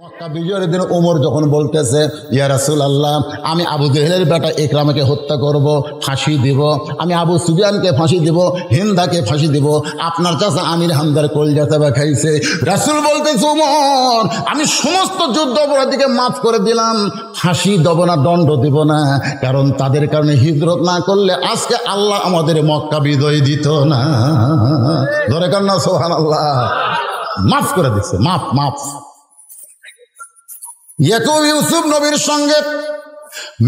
মক্কা বিজয়ের দিন ওমর যখন বলতেছে, ইয়া রাসূলুল্লাহ, আমি আবু জেহেলের বেটা ইকরামাকে হত্যা করব, ফাঁসি দিব, আমি আবু সুফিয়ানকে ফাঁসি দিব, হিন্দাকে ফাঁসি দিব, আপনার চাচা আমির হামদার কলজাতে খাইছে। রাসূল বলতেছে, ওমর, আমি সমস্ত যুদ্ধ অপরাধীকে মাফ করে দিলাম, ফাঁসি দেব না, দণ্ড দিব না, কারণ তাদের কারণে হিজরত না করলে আজকে আল্লাহ আমাদের মক্কা বিজয় দিত না। ধরে কান না সুবহানাল্লাহ। মাফ করে দিচ্ছে, মাফ মাফ। ইয়াকুব ইউসুফ নবীর সঙ্গে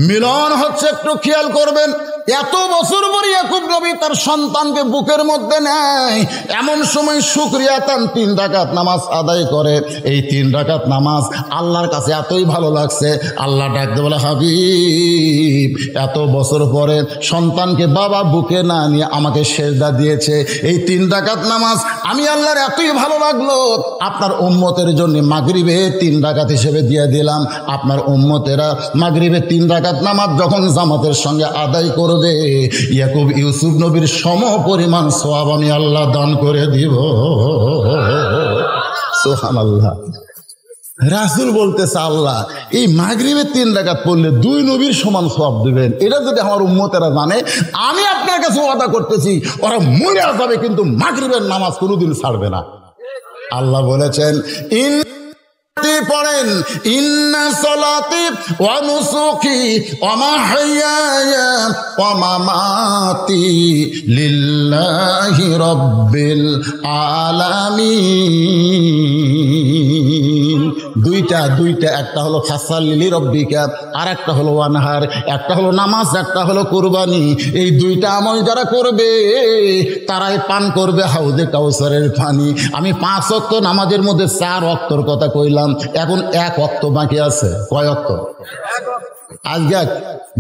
মিলন হচ্ছে, একটু খেয়াল করবেন। এত বছর পরে ইয়াকুব নবী তার সন্তানকে বুকের মধ্যে নেয়, এমন সময় শুকরিয়া তান 3 রাকাত নামাজ আদায় করে। এই 3 রাকাত নামাজ আল্লাহর কাছে এতই ভালো লাগছে, আল্লাহ ডাকতে বলে, হাবিব, এত বছর পরে সন্তানকে বাবা বুকে না নিয়ে আমাকে সেজদা দিয়েছে, এই 3 রাকাত নামাজ আমি আল্লাহর এতই ভালো লাগলো, আপনার উম্মতের জন্য মাগরিবে 3 রাকাত হিসেবে দিয়ে দিলাম। আপনার উম্মতেরা মাগরিবে 3 রাকাত নামাজ যখন জামাতের সঙ্গে আদায় করবে, ইয়াকুব ইউসুফ নবীর সম পরিমাণ সওয়াব আমি আল্লাহ দান করে দিব। সুবহানাল্লাহ। রাসূল বলতেছে, আল্লাহ এই মাগরিবে 3 রাকাত পড়লে 2 নবীর সমান সওয়াব দিবেন। এটা যদি আমার উম্মতেরা জানে, আমি আপনার কাছে ওয়াদা করতেছি, ওরা মরে যাবে কিন্তু মাগরিবের নামাজ কোনোদিন ছাড়বে না। আল্লাহ বলেছেন, পড়েন, ইন্না সলাতি ওয়া নুসুকি ওয়া মাহইয়ায়া ওয়া মামাতি লিল্লাহি রাব্বিল আলামিন। দুইটা, একটা হলো ফাসাল্লি রব্বিকা, আর একটা হলো ওয়ানহার, একটা হলো নামাজ, একটা হলো কুরবানি। এই 2টা আমল যারা করবে তারাই পান করবে হাউজে কাউসারের পানি। আমি 5 ওয়াক্ত নামাজের মধ্যে 4 ওয়াক্তর কথা কইলাম, এখন 1 ওয়াক্ত বাকি আছে। কয় ওয়াক্ত? আজকে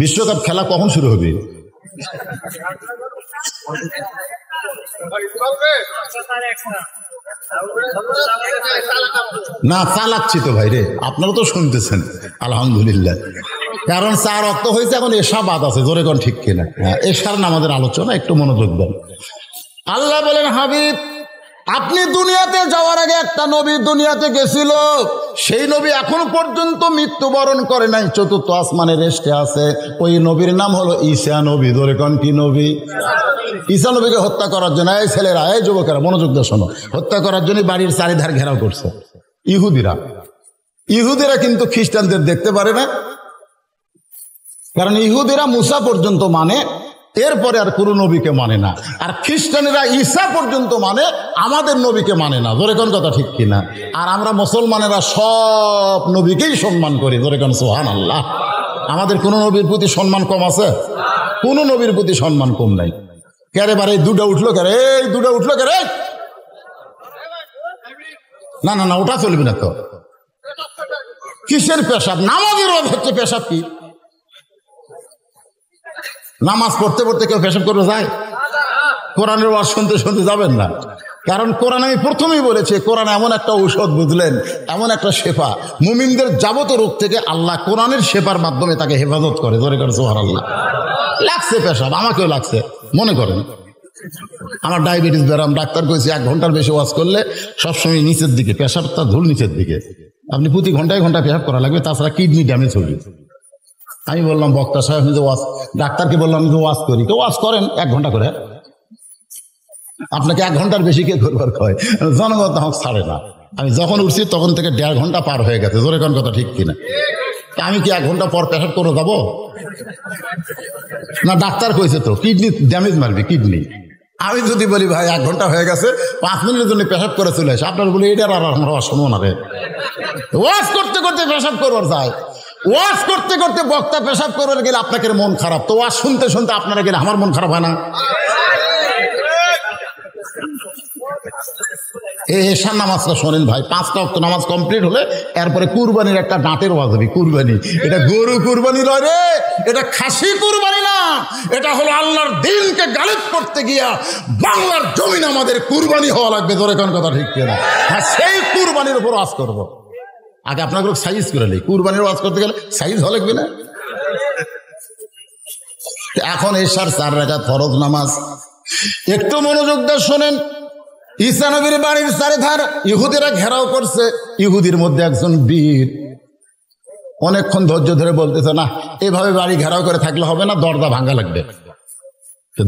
বিশ্বকাপ খেলা কখন শুরু হবে? না, চালাচ্ছি তো ভাই রে, আপনারা তো শুনতেছেন আলহামদুলিল্লাহ। কারণ 4 ওয়াক্ত হয়েছে, এখন এশা বাদ আছে, জোরে কোন ঠিক কিনা? এশার নামাজের আলোচনা, একটু মনোযোগ দেন। আল্লাহ বলেন, হাবিব, আপনি দুনিয়াতে যাওয়ার আগে একটা নবী দুনিয়াতে গেছিল, সেই নবী এখনো পর্যন্ত মৃত্যুবরণ করে নাই, 4th আসমানে রেস্টে আছে। ওই নবীর নাম হলো ঈসা নবী। ধরে কোন কি নবী? ঈসা নবীকে হত্যা করার জন্য এই ছেলেরা, এই যুবকেরা মনোযোগ দিয়ে শোনো, হত্যা করার জন্য বাড়ির চারিধার ঘেরাও করছে ইহুদিরা কিন্তু খ্রিস্টানদের দেখতে পারে না, কারণ ইহুদিরা মুসা পর্যন্ত মানে, এরপরে আর কোনো নবীকে মানে না। আর খ্রিস্টানেরা ঈসা পর্যন্ত মানে, আমাদের নবীকে মানে না। ধরে কোন কথা ঠিক কিনা? আর আমরা মুসলমানেরা সব নবীকেই সম্মান করি। ধরে কোন সুবহানাল্লাহ। আমাদের কোন নবীর প্রতি সম্মান কম আছে? কোন নবীর প্রতি সম্মান কম নাই। কেরে বারে 2টা উঠলো, কেরে এই 2টা উঠলো, কেরে না না না, ওটা চলবে না তো। কিসের পেশাব? নামাজের রোধ হচ্ছে পেশাব। কি নামাজ পড়তে পড়তে কেউ পেশাব করবে যায়? কোরআনের ওয়াজ শুনতে শুনতে যাবেন না, কারণ কোরআন আমি প্রথমেই বলেছি, কোরআন এমন একটা ঔষধ, বুঝলেন, এমন একটা শেফা, মুমিনদের যাবতীয় রোগ থেকে আল্লাহ কোরআনের শেফার মাধ্যমে তাকে হেফাজত করে। ধরে করে সুবহানাল্লাহ। লাগছে পেশাব, আমাকেও লাগছে। মনে করেন আমার ডায়াবেটিস ব্যারাম, ডাক্তার কইছে 1 ঘন্টার বেশি ওয়াজ করলে সবসময় নিচের দিকে পেশাবটা, ধুল নিচের দিকে, আপনি প্রতি ঘন্টায় পেশাব করা লাগবে, তাছাড়া কিডনি ড্যামেজ হবে। আমি বললাম, বক্তা সাহেব, আমি যে ওয়াজ, ডাক্তারকে বললাম আমি যে ওয়াজ করি, তো ওয়াজ করেন 1 ঘন্টা করে, আপনাকে 1 ঘন্টার বেশি কে করবার কয়? জনগণ তখন ছাড়ে না। আমি যখন উঠছি তখন থেকে 1.5 ঘন্টা পার হয়ে গেছে। জোরে কোন কথা ঠিক কিনা? আমি কি 1 ঘন্টা পর পেশাব করে যাবো? না, ডাক্তার কইছে তো কিডনি ড্যামেজ মারবে, কিডনি। আমি যদি বলি ভাই 1 ঘন্টা হয়ে গেছে, 5 মিনিটের জন্য পেশাব করে চলে আসে, আপনার বলি এটা আর আমরা শুনবো না রে। ওয়াজ করতে করতে পেশাব করবার যায়, ওয়াজ করতে করতে বক্তা পেশাব করবার গেলে আপনাকে মন খারাপ, তো ওয়াজ শুনতে শুনতে আপনারা গেলে আমার মন খারাপ হয় না? এই এশার নামাজটা শোনেন ভাই, 5টা ওয়াক্ত নামাজ কমপ্লিট হলে এরপরে কুরবানির একটা ডাঁটের ওয়াজ হবে। কুরবানি, এটা গরু কুরবানি নয় রে, এটা খাসি কুরবানি না, এটা হলো আল্লাহর দ্বীনকে গালিব করতে গিয়া বাংলার জমিন আমাদের কুরবানি হওয়া লাগবে। ধরে কোন কথা ঠিক কিনা? হ্যাঁ, সেই কুরবানির উপর ওয়াজ করবো। আগে আপনাকে সাইজ করে নেই, কুরবানির ওয়াজ করতে গেলে সাইজ হওয়া লাগবে না? এখন এশার 4 রাকাত ফরজ নামাজ, একটু মনোযোগ দিয়ে শোনেন। ঈসা নবীর বাড়ির চারিধার ইহুদিরা ঘেরাও করছে। ইহুদির মধ্যে একজন বীর অনেকক্ষণ ধৈর্য ধরে বলতেছে, না এভাবে বাড়ি ঘেরাও করে থাকলে হবে না, দরজা ভাঙা লাগবে।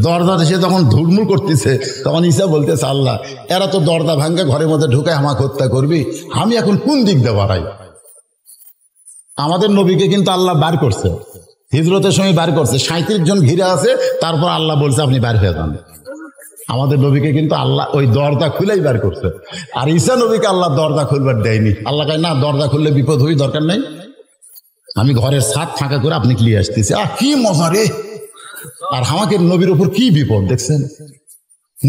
দরজা সে যখন ধুলমুল করতেছে তখন ঈসা বলতেছে, আল্লাহ এরা তো দরজা ভাঙ্গা ঘরের মধ্যে ঢুকে আমাকে হত্যা করবি, আমি এখন কোন দিক দিয়ে বাড়াই? আমাদের নবীকে কিন্তু আল্লাহ বার করছে, হিজরতের সময় বার করছে, 37 জন ঘিরে আছে, তারপর আল্লাহ বলছে আপনি বার হয়ে যান। আমাদের নবীকে কিন্তু আল্লাহ ওই দরজা খুলেই বার করছে, আর ঈসা নবীকে আল্লাহ দরজা খুলবার দেয়নি। আল্লাহ কয় না, দরজা খুললে বিপদ হই, দরকার নেই, আমি ঘরের ছাদ ফাঁকা করে আপনি ক্লিয়ে আসতেছি। কি মজা রে! আর আমাকে নবীর উপর কি বিপদ দেখছেন?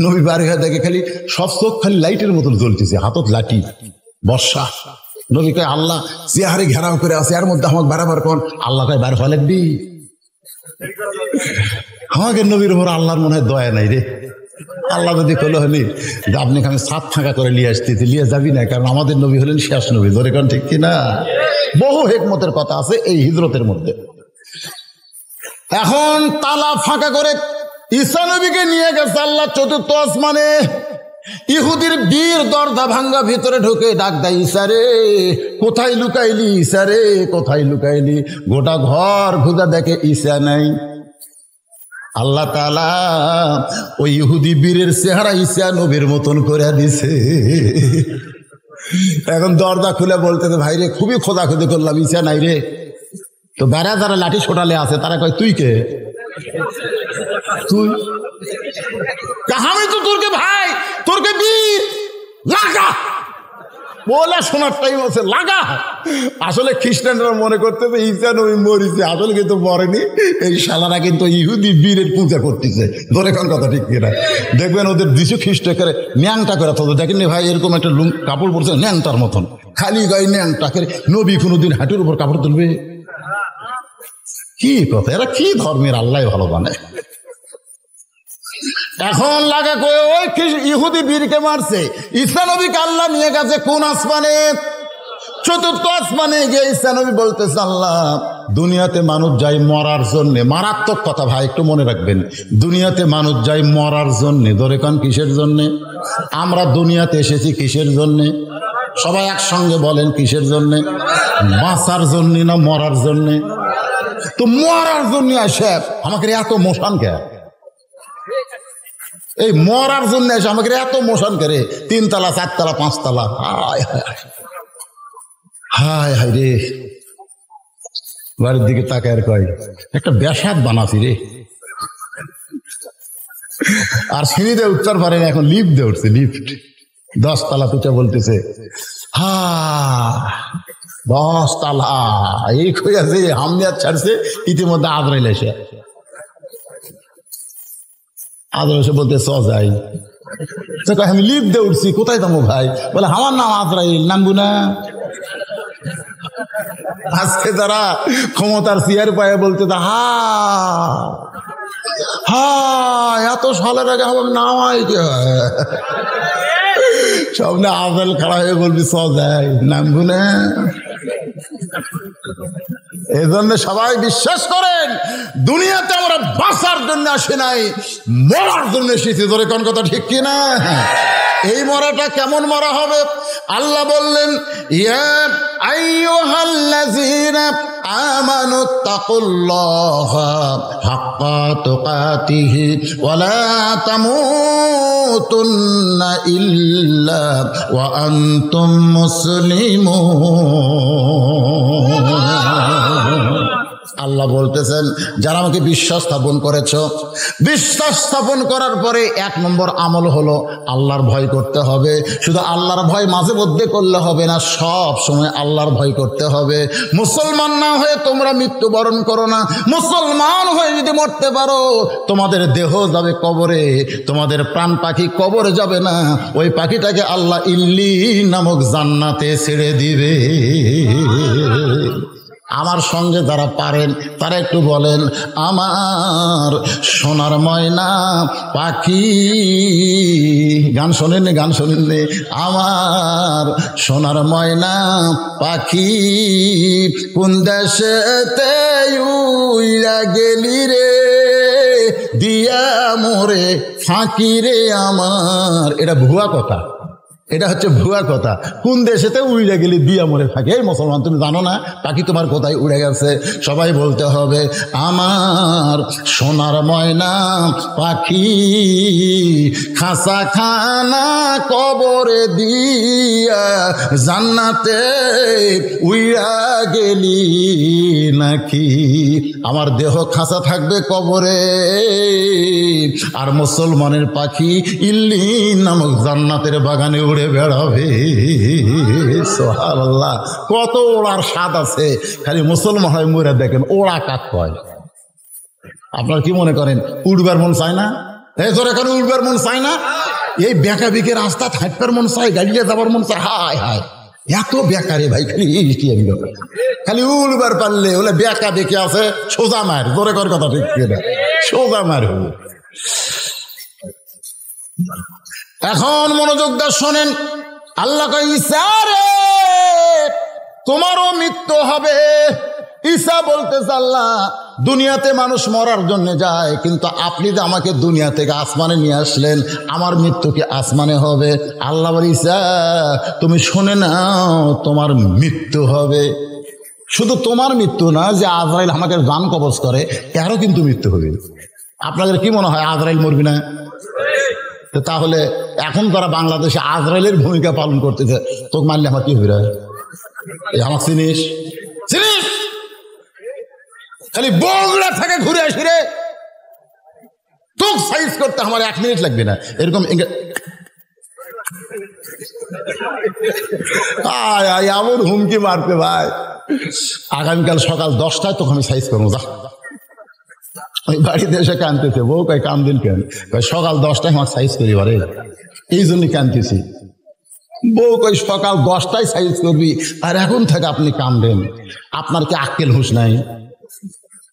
নবী বার হয়ে দেখে খালি সব চোখ খালি লাইটের মতন জ্বলতেছে, হাতত লাঠি, বর্ষা। নবী কয় আল্লাহ চেহারে ঘেরাও করে আছে, এর মধ্যে আমাকে বারবার কোন আল্লাহ কয় বার হওয়া লাগবি? আমাকে নবীর উপর আল্লাহর মনে হয় দয়া নাই রে। আল্লাহ যদি কলো হলি যে আপনি আমি ছাদ ফাঁকা করে নিয়ে আসতেছি, নিয়ে যাবি না, কারণ আমাদের নবী হলেন শেষ নবী। ধরে কারণ ঠিক কিনা? বহু হেকমতের কথা আছে এই হিজরতের মধ্যে। এখন তালা ফাঁকা করে ঈসা নবীকে নিয়ে গেছে আল্লাহ 4র্থ আসমানে। ইহুদির বীর দরজা ভাঙ্গা ভিতরে ঢুকে ডাক দেয়, ঈসা রে কোথায় লুকাইলি? ঈসা রে কোথায় লুকাইলি? গোটা ঘর খুঁজা দেখে ঈসা নাই। আল্লাহ তাআলা ওই ইহুদি বীরের চেহারা ঈসা নবীর মতন করে দিছে। এখন দরজা খুলে বলতেছে, ভাই রে খুবই খোঁজাখুঁজি করলাম, ঈসা নাই রে। তো বেড়া যারা লাঠি ছোটালে আছে তারা কয় তুই কে? তুই? আমি তো তোরকে ভাই, তোরকে বীর, লাগা বলে শোনার টাইম আছে, লাগা। আসলে খ্রিস্টানরা মনে করতেছে ঈসা নবী মরিছে, আসলে কিন্তু মরেনি। এই শালারা কিন্তু ইহুদি বীরের পূজা করতেছে। ধরে কোন কথা ঠিক কিনা? দেখবেন ওদের যিশু খ্রিস্ট করে ন্যাংটা করে তো দেখেননি ভাই, এরকম একটা কাপড় পরছে ন্যাংটার মতন, খালি গায়ে ন্যাংটা করে। নবী কোনোদিন হাঁটুর উপর কাপড় তুলবে? কি কথা, এরা কি ধর্মের আল্লাহ ভালো জানে। এখন লাগা কয়ে ওই ইহুদি বীরকে মারছে। ঈসা নবীকে আল্লাহ নিয়ে গেছে কোন আসমানে? 4র্থ আসমানে গিয়ে ঈসা নবী বলতেছে, আল্লাহ দুনিয়াতে মানুষ যায় মরার জন্যে। মারাত্মক কথা ভাই, একটু মনে রাখবেন। দুনিয়াতে মানুষ যায় মরার জন্যে। ধরে কান কিসের জন্যে? আমরা দুনিয়াতে এসেছি কিসের জন্যে? সবাই একসঙ্গে বলেন কিসের জন্যে? বাঁচার জন্যে না মরার জন্যে? তো মরার জন্য আসে আমাকে এত মোশন কে? এই মরার জন্য এসে আমাকে এত মোশন করে, 3 তলা 4 তলা 5 তলা। হায় হায় হায় হায় রে! বাড়ির দিকে তাকায় কয় একটা বেসাদ বানাছি রে। আর সিঁড়িতে উঠতে পারে না, এখন লিফট দিয়ে উঠছে, লিফট 10 তলা তুচা বলতেছে, হা 10 তলা এই খুঁজেছে হামলিয়াত ছাড়ছে। ইতিমধ্যে আজরাইল এসে বলতে চ যাই। আমি লিফট দিয়ে উঠছি, কোথায় যাবো ভাই? বলে আমার নাম আজরাইল, নামবো না? আজকে যারা ক্ষমতার চেয়ার পায়ে বলতে হা হা এত সালের আগে আমার নাম হয় কি হয়? সামনে আজরাইল খাড়া হয়ে বলবি চ যাই, নামবো না? এই জন্য সবাই বিশ্বাস করেন দুনিয়াতে আমরা বাঁচার জন্য আসি নাই, মরার জন্য এসেছি। ধরে কোন কথা ঠিক কিনা? এই মরাটা কেমন মরা হবে? আল্লাহ বললেন, ইয়া আইয়ুহাল্লাযীনা আমানুত্তাকুল্লাহা হাক্কা তুকাতিহি ওয়া লা তামুতুন্না ইল্লা ওয়া আনতুম মুসলিমুন। আল্লাহ বলতেছেন, যারা আমাকে বিশ্বাস স্থাপন করেছ, বিশ্বাস স্থাপন করার পরে 1 নম্বর আমল হলো আল্লাহর ভয় করতে হবে। শুধু আল্লাহর ভয় মাঝে মধ্যে করলে হবে না, সব সময় আল্লাহর ভয় করতে হবে। মুসলমান না হয়ে তোমরা মৃত্যুবরণ করো না। মুসলমান হয়ে যদি মরতে পারো, তোমাদের দেহ যাবে কবরে, তোমাদের প্রাণ পাখি কবরে যাবে না। ওই পাখিটাকে আল্লাহ ইল্লিন নামক জান্নাতে ছেড়ে দিবে। আমার সঙ্গে যারা পারেন তারা একটু বলেন, আমার সোনার ময়না পাখি। গান শোনেননি? গান শোনেননি? আমার সোনার ময়না পাখি কোন দেশেতে উইরা গেলি রে, দিয়া মোরে ফাঁকিরে আমার, এটা ভুয়া কথা, এটা হচ্ছে ভুয়া কথা। কোন দেশেতে উড়ে গেলে দিয়া মরে থাকে? এই মুসলমান, তুমি জানো না পাখি তোমার কোথায় উড়ে গেছে? সবাই বলতে হবে আমার সোনার ময়না পাখি খাসা খানা কবরে দিয়া জান্নাতে উইরা গেলি নাকি? আমার দেহ খাসা থাকবে কবরে, আর মুসলমানের পাখি ইল্লিন নামক জান্নাতের বাগানে উড়ে বেড়াবে। সুবহানাল্লাহ, কত ওড়ার স্বাদ আছে। খালি মুসলমান হয় মরে দেখেন ওড়া কাক কয়। আপনার কি মনে করেন উড়বার মন চায় না? এই ধরে কেন উড়বার মন চায় না? এই বেঁকা বেঁকে রাস্তা থাকবার মন চায়, গাড়িতে যাবার মন চায়। হায় হায়, এত বেকারে ভাই, খালি উড়বার পারলে ওলে বেঁকা বেঁকে আছে সোজা মার, ধরে কর কথা ঠিক না, সোজা মার। এখন মনোযোগ দিয়ে শোনেন, আল্লাহ কয় ঈসা রে তোমারও মৃত্যু হবে। ঈসা বলতেছে আল্লাহ দুনিয়াতে মানুষ মরার জন্য যায়, কিন্তু আপনি যে আমাকে দুনিয়া থেকে আসমানে নিয়ে আসলেন, আমার মৃত্যু কি আসমানে হবে? আল্লাহ বলে ঈসা তুমি শুনে নাও, তোমার মৃত্যু হবে। শুধু তোমার মৃত্যু না, যে আজরাইল আমাকে জান কবজ করে এরও কিন্তু মৃত্যু হবে। আপনাদের কি মনে হয় আজরাইল মরবি না? তাহলে এখন তারা বাংলাদেশে আজরাইলের ভূমিকা পালন করতেছে, তোকে মারলে আমার কি হইরা? আমার চিনিস চিনিস? খালি বগুড়া থেকে ঘুরে আসি রে, তোকে সাইজ করতে আমার 1 মিনিট লাগবে না। এরকম এমন হুমকি মারতে ভাই, আগামীকাল সকাল 10টায় তোকে আমি সাইজ করবো, যা। ওই বাড়িতে এসে কানতেছে, বউ কয় কান্দিন কেন? সকাল 10টায় আমার সাইজ করি বারে, এই জন্যই কানতেছি। বউ কয় সকাল 10টায় সাইজ করবি আর এখন থেকে আপনি কান্দেন, আপনার কি আক্কেল হুঁশ নাই?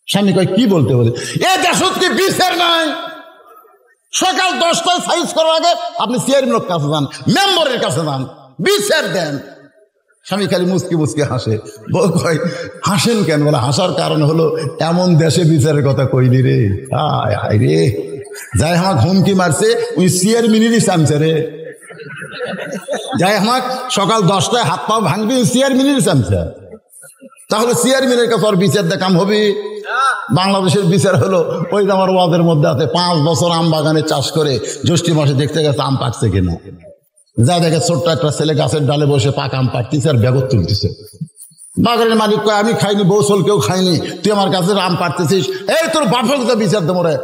স্বামী কয় কি বলতে বলে, এ দেশত কি বিচার নাই? সকাল 10টায় সাইজ করার আগে আপনি চেয়ারম্যানের কাছে যান, মেম্বারের কাছে যান, বিচার দেন। স্বামী খালি মুচকি মুচকি হাসে। বউ কয় হাসেন কেন? বলে হাসার কারণ হলো এমন দেশে বিচারের কথা কইলি রে। হায় হায় রে, যাই আমার হুমকি মারছে ওই চেয়ারম্যানেরই চামচা রে। যাই আমার সকাল 10টায় হাত পাও ভাঙবি, চেয়ারম্যানেরই চামচা। তাহলে চেয়ারম্যানের কাছে আর বিচার দেখাম হবে? বাংলাদেশের বিচার হলো ওই আমার ওয়াদের মধ্যে আছে, 5 বছর আম বাগানে চাষ করে জ্যৈষ্ঠ মাসে দেখতে গেছে আম পাকছে কিনা। যা দেখে ছোট্ট একটা ছেলে গাছের ডালে বসে পাকা আম পাকতেছে আর ব্যাগত তুলতেছে। বাগানের মালিক কয় আমি খাইনি, বৌসল কেউ খাইনি, তুই আমার কাছে আম পাকতেছিস, এই তোর বাপের বিচার দেবো রে।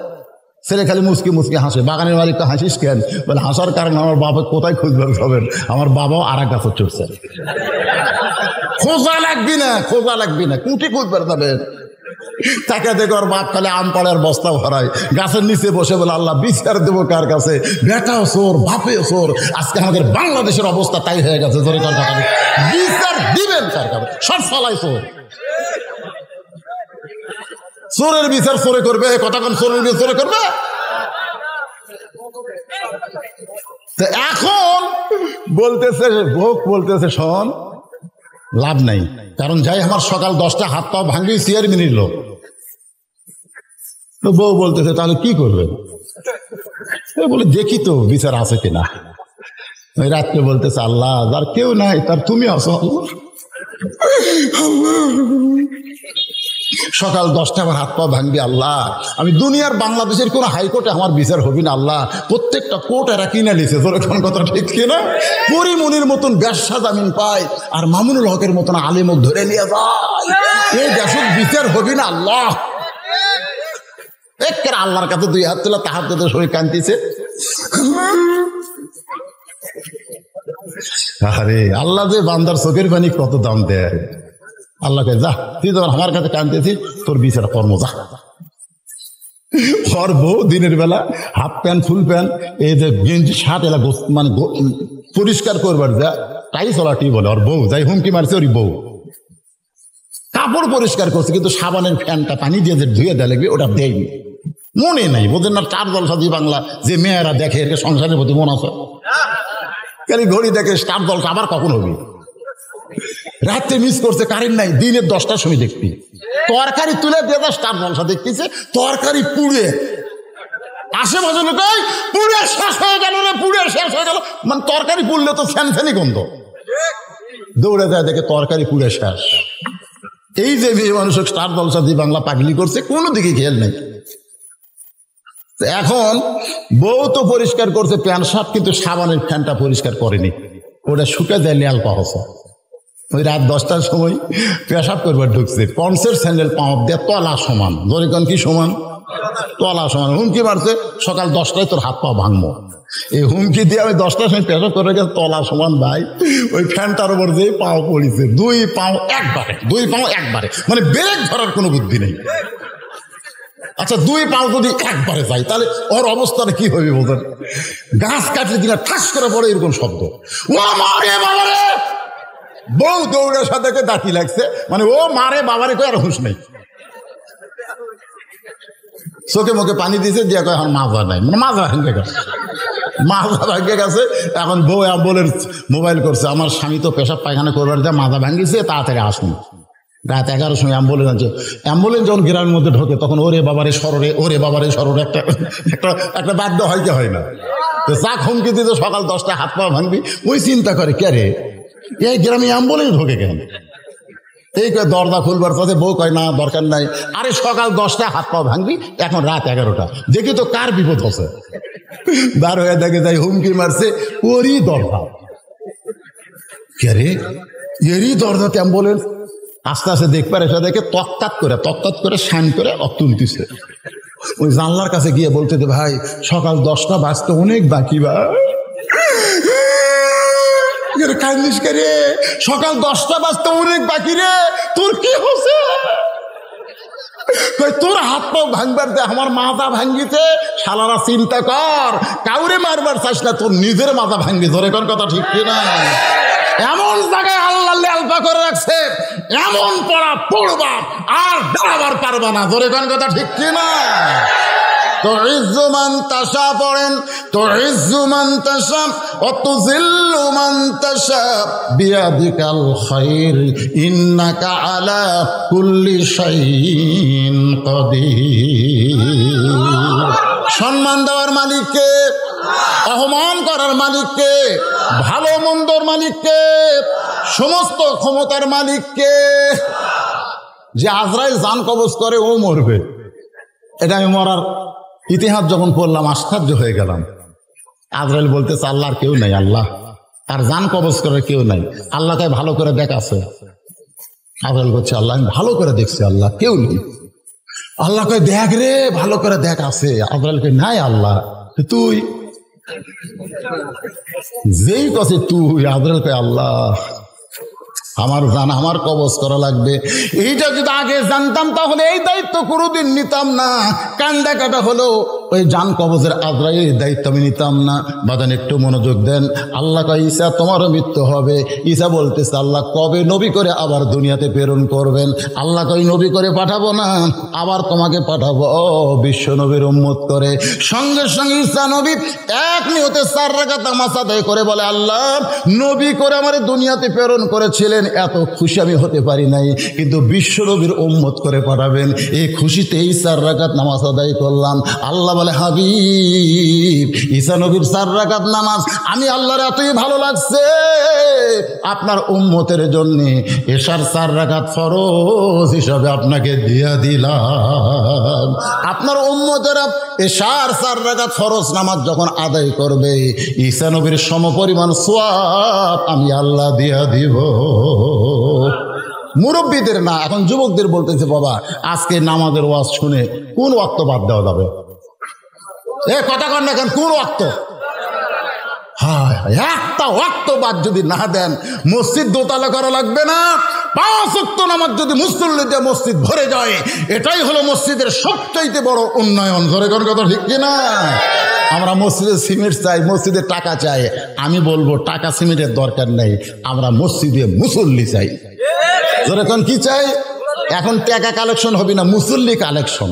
ছেলে খালি মুচকি মুচকি হাসে। বাগানের মালিক তো হাসিস কেন? বলে হাসার কারণ আমার বাবা কোথায় খুঁজবার হবেন, আমার বাবাও আর এক গাছে চড়ছে। খোঁজা লাগবি না, খোঁজা লাগবি না, কুটি খুঁজবার যাবেন। তাকে দেখো ওর বাপ খালি আম পাড়ার বস্তা ভরায়, গাছের নিচে বসে বলে আল্লাহ বিচার দেবো কার কাছে? বেটাও চোর, বাপেও চোর। আজকে আমাদের বাংলাদেশের অবস্থা তাই হয়ে গেছে। জোরে কার কথা বিচার দিবেন কার কাছে? সব চালাই চোর। চোরের বিচার চোরে করবে, কতক্ষণ চোরের বিচার চোরে করবে। এখন বলতেছে ভোগ, বলতেছে শোন লাভ নাই, কারণ যাই আমার সকাল 10টা হাত পা ভাঙবি চেয়ারম্যানের লোক। তো বউ বলতেছে তাহলে কি করবে? বলে দেখি তো বিচার আছে কিনা। ওই রাত্রে বলতেছে আল্লাহ যার কেউ নাই তার তুমি আছো। সকাল 10টা আমার হাত পা ভাঙবি আল্লাহ, আমি দুনিয়ার বাংলাদেশের কোন হাইকোর্টে আমার বিচার হবি না আল্লাহ, প্রত্যেকটা কোর্ট এরা কিনে নিছে। তোর এখন কথা ঠিক কিনা? পরিমনির মতন ব্যবসা জামিন পায় আর মামুনুল হকের মতন আলেমক ধরে নিয়ে যায়। এই দেশের বিচার হবি না আল্লাহ। একের আল্লাহর কাছে 2 হাত তোলা, তাহার তো শরীর কান্দিছে। আরে আল্লাহ যে বান্দার চোখের পানি কত দাম দেয়। আল্লাহকে যা তুই তো আমার কাছে কাঁদতেছিস, তোর বিচার কর্ম যা। ওর বউ দিনের বেলা হাফ প্যান্ট ফুল প্যান্ট এই যে গেঞ্জি শার্ট এলা মানে পরিষ্কার করবার যা তাই চলাটি বলে। ওর বউ যাই হুমকি মারছে, ওর বউ কাপড় পরিষ্কার করছে, কিন্তু সাবানের ফ্যানটা পানি দিয়ে যে ধুয়ে দেয় লাগবে ওটা দেয়নি। মনে নাই, বোঝেন না 4 জলসা জি বাংলা যে মেয়েরা দেখে এর সংসারের প্রতি মন আছে। খালি ঘড়ি দেখে 4 জলসা আবার কখন হবে। রাত্রে মিস করছে, কারেন্ট নাই, দিনের 10টার সময় দেখবি তরকারি তুলে দিয়ে 4 জলসা দেখতেছে, তরকারি পুড়ে আশেপাশে লোক পুড়ে শেষ হয়ে গেল রে, পুড়ে শেষ হয়ে গেল, মানে তরকারি পুড়লে তো ফ্যানফ্যানি গন্ধ, দৌড়ে যায় দেখে তরকারি পুড়ে শেষ। এই যে মেয়ে মানুষের স্টার জলসা দিয়ে বাংলা পাগলি করছে, কোনো দিকে খেয়াল নেই। এখন বউ তো পরিষ্কার করছে প্যান্ট শার্ট, কিন্তু সাবানের ফ্যানটা পরিষ্কার করেনি, ওটা শুকে যায় লেয়াল পাহসা। ওই রাত 10টার সময় পেশাব করবার ঢুকছে, পন্সের স্যান্ডেল পাঁপ দিয়ে তলা সমান, ধরেন কি সমান, তলা সমান, হুমকি মারছে সকাল 10টায় তোর হাত পা ভাঙবো। এই হুমকি দিয়ে আমি 10টার সময় পেশাব করে গেছে তলা সমান ভাই, ওই ফ্যানটার উপর দিয়ে পাও পড়েছে, দুই পাও একবারে, মানে ব্রেক ধরার কোনো বুদ্ধি নেই। আচ্ছা, দুই পাও যদি একবারে যাই তাহলে ওর অবস্থাটা কি হবে বলতেন? গাছ কাটলে কিনা ঠাস করে পড়ে এরকম শব্দ, ও মারে বাবারে। বউ দৌড়ের সাথে দাঁতি লাগছে, মানে ও মারে বাবারে কই আর হুঁশ নেই, চোখে মুখে পানি দিয়েছে দিয়ে কয় এখন মাজা নাই, মানে মাজা ভেঙে গেছে। এখন বউ অ্যাম্বুলেন্স মোবাইল করছে, আমার স্বামী তো পেশাব পায়খানা করবার যা মাজা ভাঙিছে, তাড়াতাড়ি আসুন। রাত 11টার সময় অ্যাম্বুলেন্স আছে। অ্যাম্বুলেন্স যখন গ্রামের মধ্যে ঢোকে তখন ওরে বাবারে সররে, ওরে বাবারে সররে একটা বাদ্য হয়তো হয় না, তো চাক হুমকি দিতে সকাল 10টায় হাত পা ভাঙবি, ওই চিন্তা করে কে রে এই গ্রামে অ্যাম্বুলেন্স ঢোকে কেন, এই কয় দরজা খুলবার পথে বউ কয় না দরকার নাই, আরে সকাল 10টায় হাত পা ভাঙবি, এখন রাত 11টা, দেখি তো কার বিপদ হচ্ছে। বার হয়ে দেখে যাই হুমকি মারছে ওরই দরজা, কে রে এরই দরজাতে অ্যাম্বুলেন্স। আস্তে আস্তে দেখবার এসে দেখে তকতাত করে শান করে তুলতেছে। ওই জানলার কাছে গিয়ে বলতে দে ভাই সকাল 10টা বাজতে অনেক বাকি, বা কান্দিস কে রে, সকাল 10টা বাজতে অনেক বাকি রে, তোর কি হচ্ছে? তোর হাত পাও ভাঙবার দে, আমার মাথা ভাঙ্গিতে, শালারা চিন্তা কর, কাউরে মারবার চাস না, তোর নিজের মাথা ভাঙ্গি, ধরে কোন কথা ঠিক কিনা? এমন জায়গায় আল্লাহ আলপা করে রাখছে, এমন পড়া পড়বা আর দাঁড়াবার পারবা না, ধরে কোন কথা ঠিক কিনা? তো ইজ্জুমান তাশা পড়েন, তো ইজ্জুমান তাশা অতুযিল্লু মান তাশা বিয়াদিকাল খায়র ইন্নাকা আলা কুল্লি শাইইন কাদির। সম্মান দেওয়ার মালিককে, অপমান করার মালিককে, ভালো মন্দর মালিককে, সমস্ত ক্ষমতার মালিককে। যে আজরাইল জান কবজ করে ও মরবে, এটা আমি মরার ইতিহাস যখন পড়লাম আশ্চর্য হয়ে গেলাম। আজরাইল বলতেছে আল্লাহর কেউ নাই, আল্লাহ আর জান কবজ করে কেউ নাই, আল্লাহকে ভালো করে দেখাছে। আজরাইল বলছে আল্লাহ আমি ভালো করে দেখছি, আল্লাহ কেউ নেই। আল্লাহকে দেখ রে, ভালো করে দেখ আছে। আজরাইলকে নাই আল্লাহ তুই, যেই কাছে তুই, আজরাইলকে আল্লাহ আমার জান আমার কবজ করা লাগবে। এইটা যদি আগে জানতাম তাহলে এই দায়িত্ব কোনোদিন নিতাম না। কান্দা কাটা হলো ওই জান কবজের আজরাইলের দায়িত্ব আমি নিতাম না। বাদান একটু মনোযোগ দেন। আল্লাহ কয় ঈসা তোমারও মৃত্যু হবে। ঈসা বলতেছে আল্লাহ কবে নবী করে আবার দুনিয়াতে প্রেরণ করবেন? আল্লাহ কয় নবী করে পাঠাবো না, আবার তোমাকে পাঠাবো বিশ্ব নবীর উম্মত করে। সঙ্গে সঙ্গে ঈসা নবী এক নিয়তে 4 রাকাত নামাজ আদায় করে বলে আল্লাহ নবী করে আমার দুনিয়াতে প্রেরণ করেছিলেন, এত খুশি আমি হতে পারি নাই, কিন্তু বিশ্ব নবীর উম্মত করে পাঠাবেন এই খুশিতেই 4 রাকাত নামাজ আদায় করলাম। আল্লাহ বলে হাবিব ঈসা নবীর 4 রাকাত নামাজ আমি আল্লাহর এতই ভালো লাগছে, আপনার উম্মতের জন্য এশার 4 রাকাত ফরজ হিসাবে আপনাকে দিয়া দিলাম। আপনার উম্মতেরা এশার 4 রাকাত ফরজ নামাজ যখন আদায় করবে ঈসা নবীর সমপরিমাণ সওয়াব আমি আল্লাহ দিয়া দিব। মুরব্বীদের না, এখন যুবকদের বলতেছে বাবা আজকে নামাজের ওয়াজ শুনে কোন ওয়াক্ত বাদ দেওয়া যাবে? কথা কন না কেন, কোন ওয়াক্ত? একটা ওয়াক্ত বাদ যদি না দেন মসজিদ দোতলা করা লাগবে না। 5 ওয়াক্ত নামাজ যদি মুসল্লি দিয়ে মসজিদ ভরে যায় এটাই হলো মসজিদের সবচাইতে বড় উন্নয়ন। ধরে কোন কথা ঠিক কিনা? আমরা মসজিদে সিমেন্ট চাই, মসজিদে টাকা চাই। আমি বলবো টাকা সিমেন্টের দরকার নেই, আমরা মসজিদে মুসল্লি চাই। ধরে কোন কি চাই? এখন টাকা কালেকশন হবে না, মুসল্লি কালেকশন।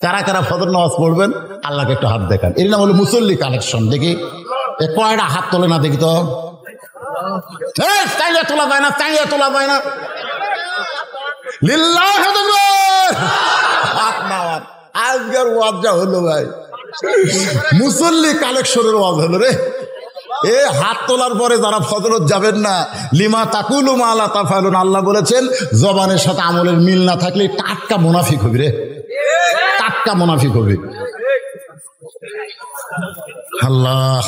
কারা কারা ফজর নামাজ পড়বেন আল্লাহকে একটু হাত দেখান, এর নাম হলো মুসল্লি কালেকশন। দেখি কয়টা হাত তোলে না দেখি তো, চাইলে তোলা যায় না, চাইলে তোলা যায় না। লিল্লাহ হাত নামাজ। আজকের ওয়াজ যা হলো ভাই, মুসল্লি কালেকশনের ওয়াজ হলো রে। এ হাত তোলার পরে যারা ফজরত যাবেন না, লিমা তাকুলু মা লা তাফালুন, আল্লাহ বলেছেন জবানের সাথে আমলের মিল না থাকলে টাটকা মুনাফিক হবি রে, টাটকা মুনাফিক হবি। আল্লাহ,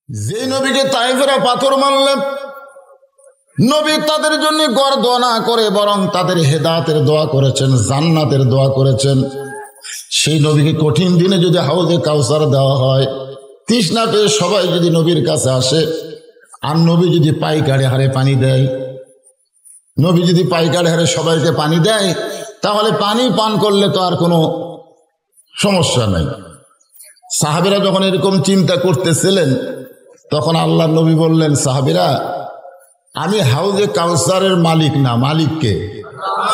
যে নবীকে তায়েফেরা পাথর মারলেন, নবী তাদের জন্য গড় দোয়া না করে বরং তাদের হেদায়েতের দোয়া করেছেন, জান্নাতের দোয়া করেছেন। সেই নবীকে কঠিন দিনে যদি হাউজে কাউসার দেওয়া হয়, তৃষ্ণা পেয়ে সবাই যদি নবীর কাছে আসে, আর নবী যদি পাইকারি হারে পানি দেয়, নবী যদি পাইকারি হারে সবাইকে পানি দেয়, তাহলে পানি পান করলে তো আর কোনো সমস্যা নাই। সাহাবীরা যখন এরকম চিন্তা করতেছিলেন, তখন আল্লাহ নবী বললেন, সাহাবীরা, আমি হাউজে কাউসারের মালিক না, মালিককে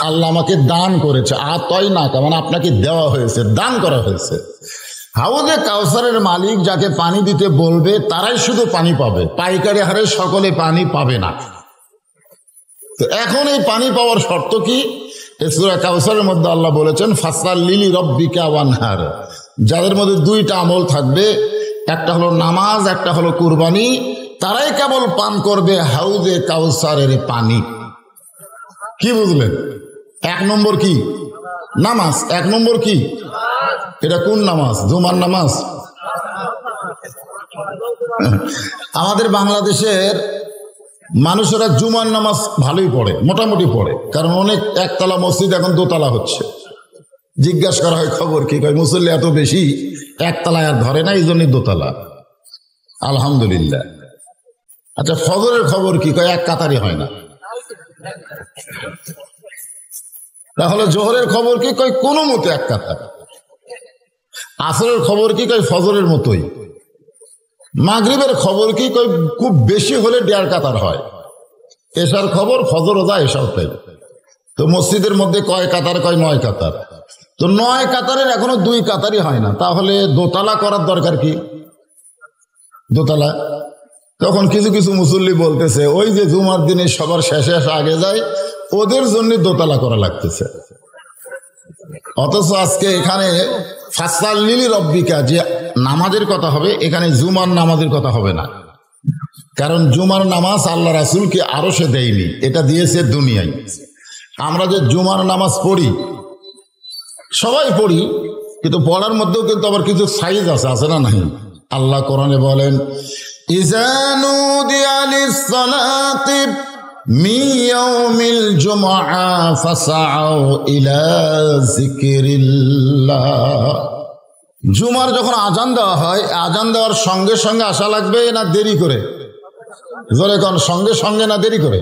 আল্লাহ আমাকে দান করেছে। আতই না, মানে আপনাকে দেওয়া হয়েছে, দান করা হয়েছে। হাউজে কাউসারের মালিক যাকে পানি দিতে বলবে তারাই শুধু পানি পাবে, পাইকারি হারে সকলে পানি পাবে না। তো এখন এই পানি পাওয়ার শর্ত কি? সূরা কাউসারের মধ্যে আল্লাহ বলেছেন, ফাসাল্লি লিরাব্বিকা ওয়ানহার। যাদের মধ্যে দুইটা আমল থাকবে, একটা হলো নামাজ, একটা হলো কুরবানি, তারাই কেবল পান করবে হাউজে কাউসারের পানি। কি বুঝলেন? এক নম্বর কি? নামাজ। এক নম্বর কি? এটা কোন নামাজ? জুমার নামাজ। আমাদের বাংলাদেশের মানুষেরা জুমার নামাজ ভালোই পড়ে, মোটামুটি পড়ে, কারণ অনেক একতলা মসজিদ এখন দোতলা হচ্ছে। জিজ্ঞাসা করা হয় খবর কি, কয় মুসল্লি এত বেশি, একতলায় আর ধরে না, এই জন্যই দোতলা। আলহামদুলিল্লাহ। আচ্ছা, ফজরের খবর কি? কয় এক কাতারি হয় না। তাহলে জোহরের খবর কি? কয় কোনো মতে এক কাতার। আসরের খবর কি? কয় ফজরের মতোই। মাগরিবের খবর কি? কয় খুব বেশি হলে 1.5 কাতার হয়। এশার খবর ফজরও যায়, এশাও তাই। তো মসজিদের মধ্যে কয় কাতার? কয় 9 কাতার। তো 9 কাতারের এখনো 2 কাতারই হয় না, তাহলে দোতলা করার দরকার কি? দোতলা। তখন কিছু কিছু মুসল্লি বলতেছে, ওই যে জুমার দিনে সবার শেষে আগে যায়, ওদের জন্য দোতলা করা লাগতেছে। অথচ আজকে এখানে ফাসাল্লি লিরাব্বিকা, যে নামাজের কথা হবে, এখানে জুমার নামাজের কথা হবে না। কারণ জুমার নামাজ আল্লাহ রাসূলকে আরশে দেয়নি, এটা দিয়েছে দুনিয়ায়। আমরা যে জুমার নামাজ পড়ি, সবাই পড়ি, কিন্তু পড়ার মধ্যেও কিন্তু আবার কিছু সাইজ আছে, আছে না নাই? আল্লাহ কোরআনে বলেন, ইযা নুদিয়া লিস-সালাতি মিন ইয়াউমিল জুমআ ফাসআউ ইলা যিকরিল্লাহ। জুমার যখন আজান দেওয়া হয়, আজান দেওয়ার সঙ্গে সঙ্গে আসা লাগবে না দেরি করে? জোরে কোন, সঙ্গে সঙ্গে না দেরি করে?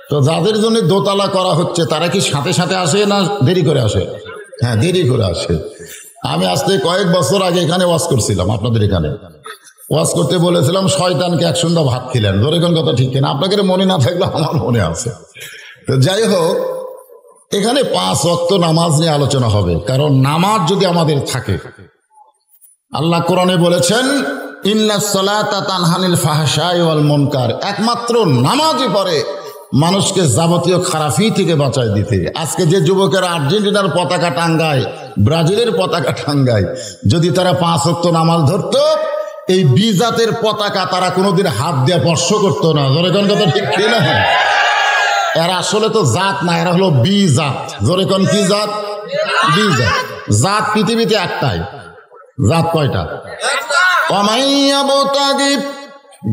তো যাদের জন্য দোতলা করা হচ্ছে, তারা কি সাথে সাথে আসে না দেরি করে আসে? হ্যাঁ, দেরি করে আসে। আমি আজ থেকে কয়েক বছর আগে এখানে ওয়াজ করছিলাম, আপনাদের এখানে ওয়াজ করতে বলেছিলাম, শয়তানকে এক সন্ধ্যা ভাত খেলেন। ধরে কোন কথা ঠিক কিনা? আপনাদের মনে না থাকলে আমার মনে আছে। তো যাই হোক, এখানে 5 ওয়াক্ত নামাজ নিয়ে আলোচনা হবে, কারণ নামাজ যদি আমাদের থাকে, আল্লাহ কোরআনে বলেছেন, ইন্নাস সালাতা তানহা আনিল ফাহশাই ওয়াল মুনকার। একমাত্র নামাজই পারে মানুষকে যাবতীয় খারাপি থেকে বাঁচায় দিতে। আজকে যে যুবকেরা আর্জেন্টিনার পতাকা টাঙ্গায়, ব্রাজিলের পতাকা টাঙ্গায়, যদি তারা 5 ওয়াক্ত নামাজ ধরতো, এই বিজাতের পতাকা তারা কোনোদিন হাত দিয়ে স্পর্শ করতো না। জোরে কোন কথা ঠিক কিনা? এরা আসলে তো জাত না, এরা হলো বিজাত। জোরে কোন, কি জাত? বিজাত। জাত পৃথিবীতে একটাই। জাত কয়টা? ওয়ামান ইয়াবতাগি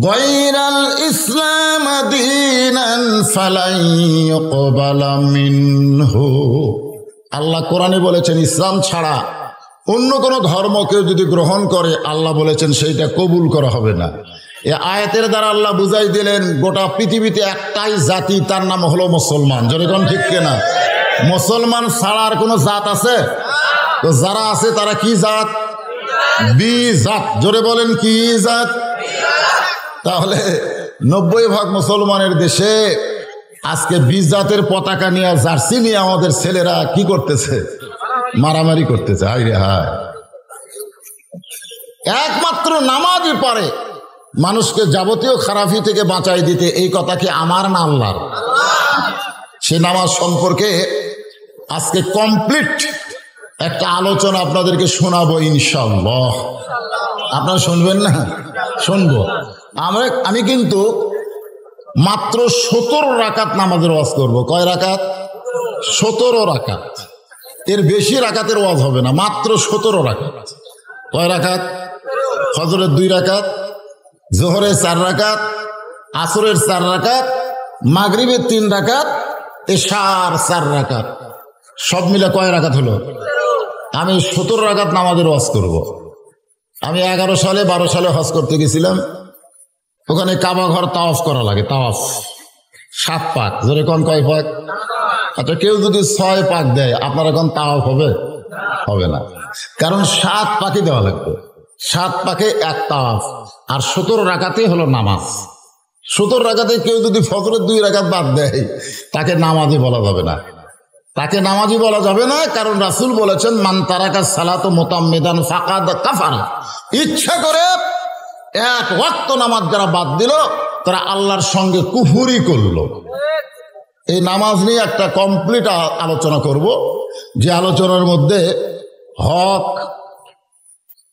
গায়রাল ইসলাম দীনান ফালান ইউকবালা মিনহু। আল্লাহ কোরআনে বলেছেন, ইসলাম ছাড়া অন্য কোনো ধর্ম কেউ যদি গ্রহণ করে, আল্লাহ বলেছেন সেইটা কবুল করা হবে না। এ আয়াতের দ্বারা আল্লাহ বুঝাই দিলেন, গোটা পৃথিবীতে একটাই জাতি, তার নাম হলো মুসলমান। যেরকম ঠিক কিনা? মুসলমান ছাড়া আর কোনো জাত আছে? তো যারা আছে তারা কি জাত? বিজাত। জোরে বলেন, কি জাত? তাহলে 90% মুসলমানের দেশে আজকে বিজাতের পতাকা নিয়ে, জার্সি নিয়ে আমাদের ছেলেরা কি করতেছে? মারামারি করতেছে। হায় রে হায়। একমাত্র নামাজই পারে মানুষকে যাবতীয় খারাপি থেকে বাঁচাই দিতে। এই কথা কি আমার না আল্লাহর? সে নামাজ সম্পর্কে আজকে কমপ্লিট একটা আলোচনা আপনাদেরকে শোনাবো ইনশাআল্লাহ। আপনারা শুনবেন না? শুনবো। আমি কিন্তু মাত্র 17 রাকাত নামাজের ওয়াজ করব। কয় রাকাত? 17 রাকাত। এর বেশি রাকাতের ওয়াজ হবে না, মাত্র 17 রাকাত। কয় রাকাত? ফজরের 2 রাকাত, জোহরের 4 রাকাত, আসরের 4 রাকাত, মাগরিবের 3 রাকাত, এশার 4 রাকাত। সব মিলে কয় রাকাত হলো? আমি 17 রাকাত নামাজের ওয়াজ করব। আমি 11 সালে 12 সালে হজ করতে গেছিলাম। ওখানে কাবা ঘর তাওয়াফ করা লাগে, তাওয়াফ 7 পাক। ধরে কোন কয় পাক? আচ্ছা, কেউ যদি 6 পাক দেয় আপনার এখন তাওয়াফ হবে? হবে না, কারণ 7 পাকে দেওয়া লাগবে। 7 পাকে 1 তাওয়াফ, আর 17 রাকাতে হলো নামাজ। 17 রাকাতে কেউ যদি ফজরের 2 রাকাত বাদ দেয় তাকে নামাজি বলা যাবে না, তাকে নামাজি বলা যাবে না। কারণ রাসূল বলেছেন, মান তারাকা সালাতু মুতাম্মিদান ফাকাদ কাফারা। ইচ্ছা করে 1 ওয়াক্ত নামাজ যারা বাদ দিল তারা আল্লাহর সঙ্গে কুফরি করলো। এই নামাজ নিয়ে একটা কমপ্লিট আলোচনা করব, যে আলোচনার মধ্যে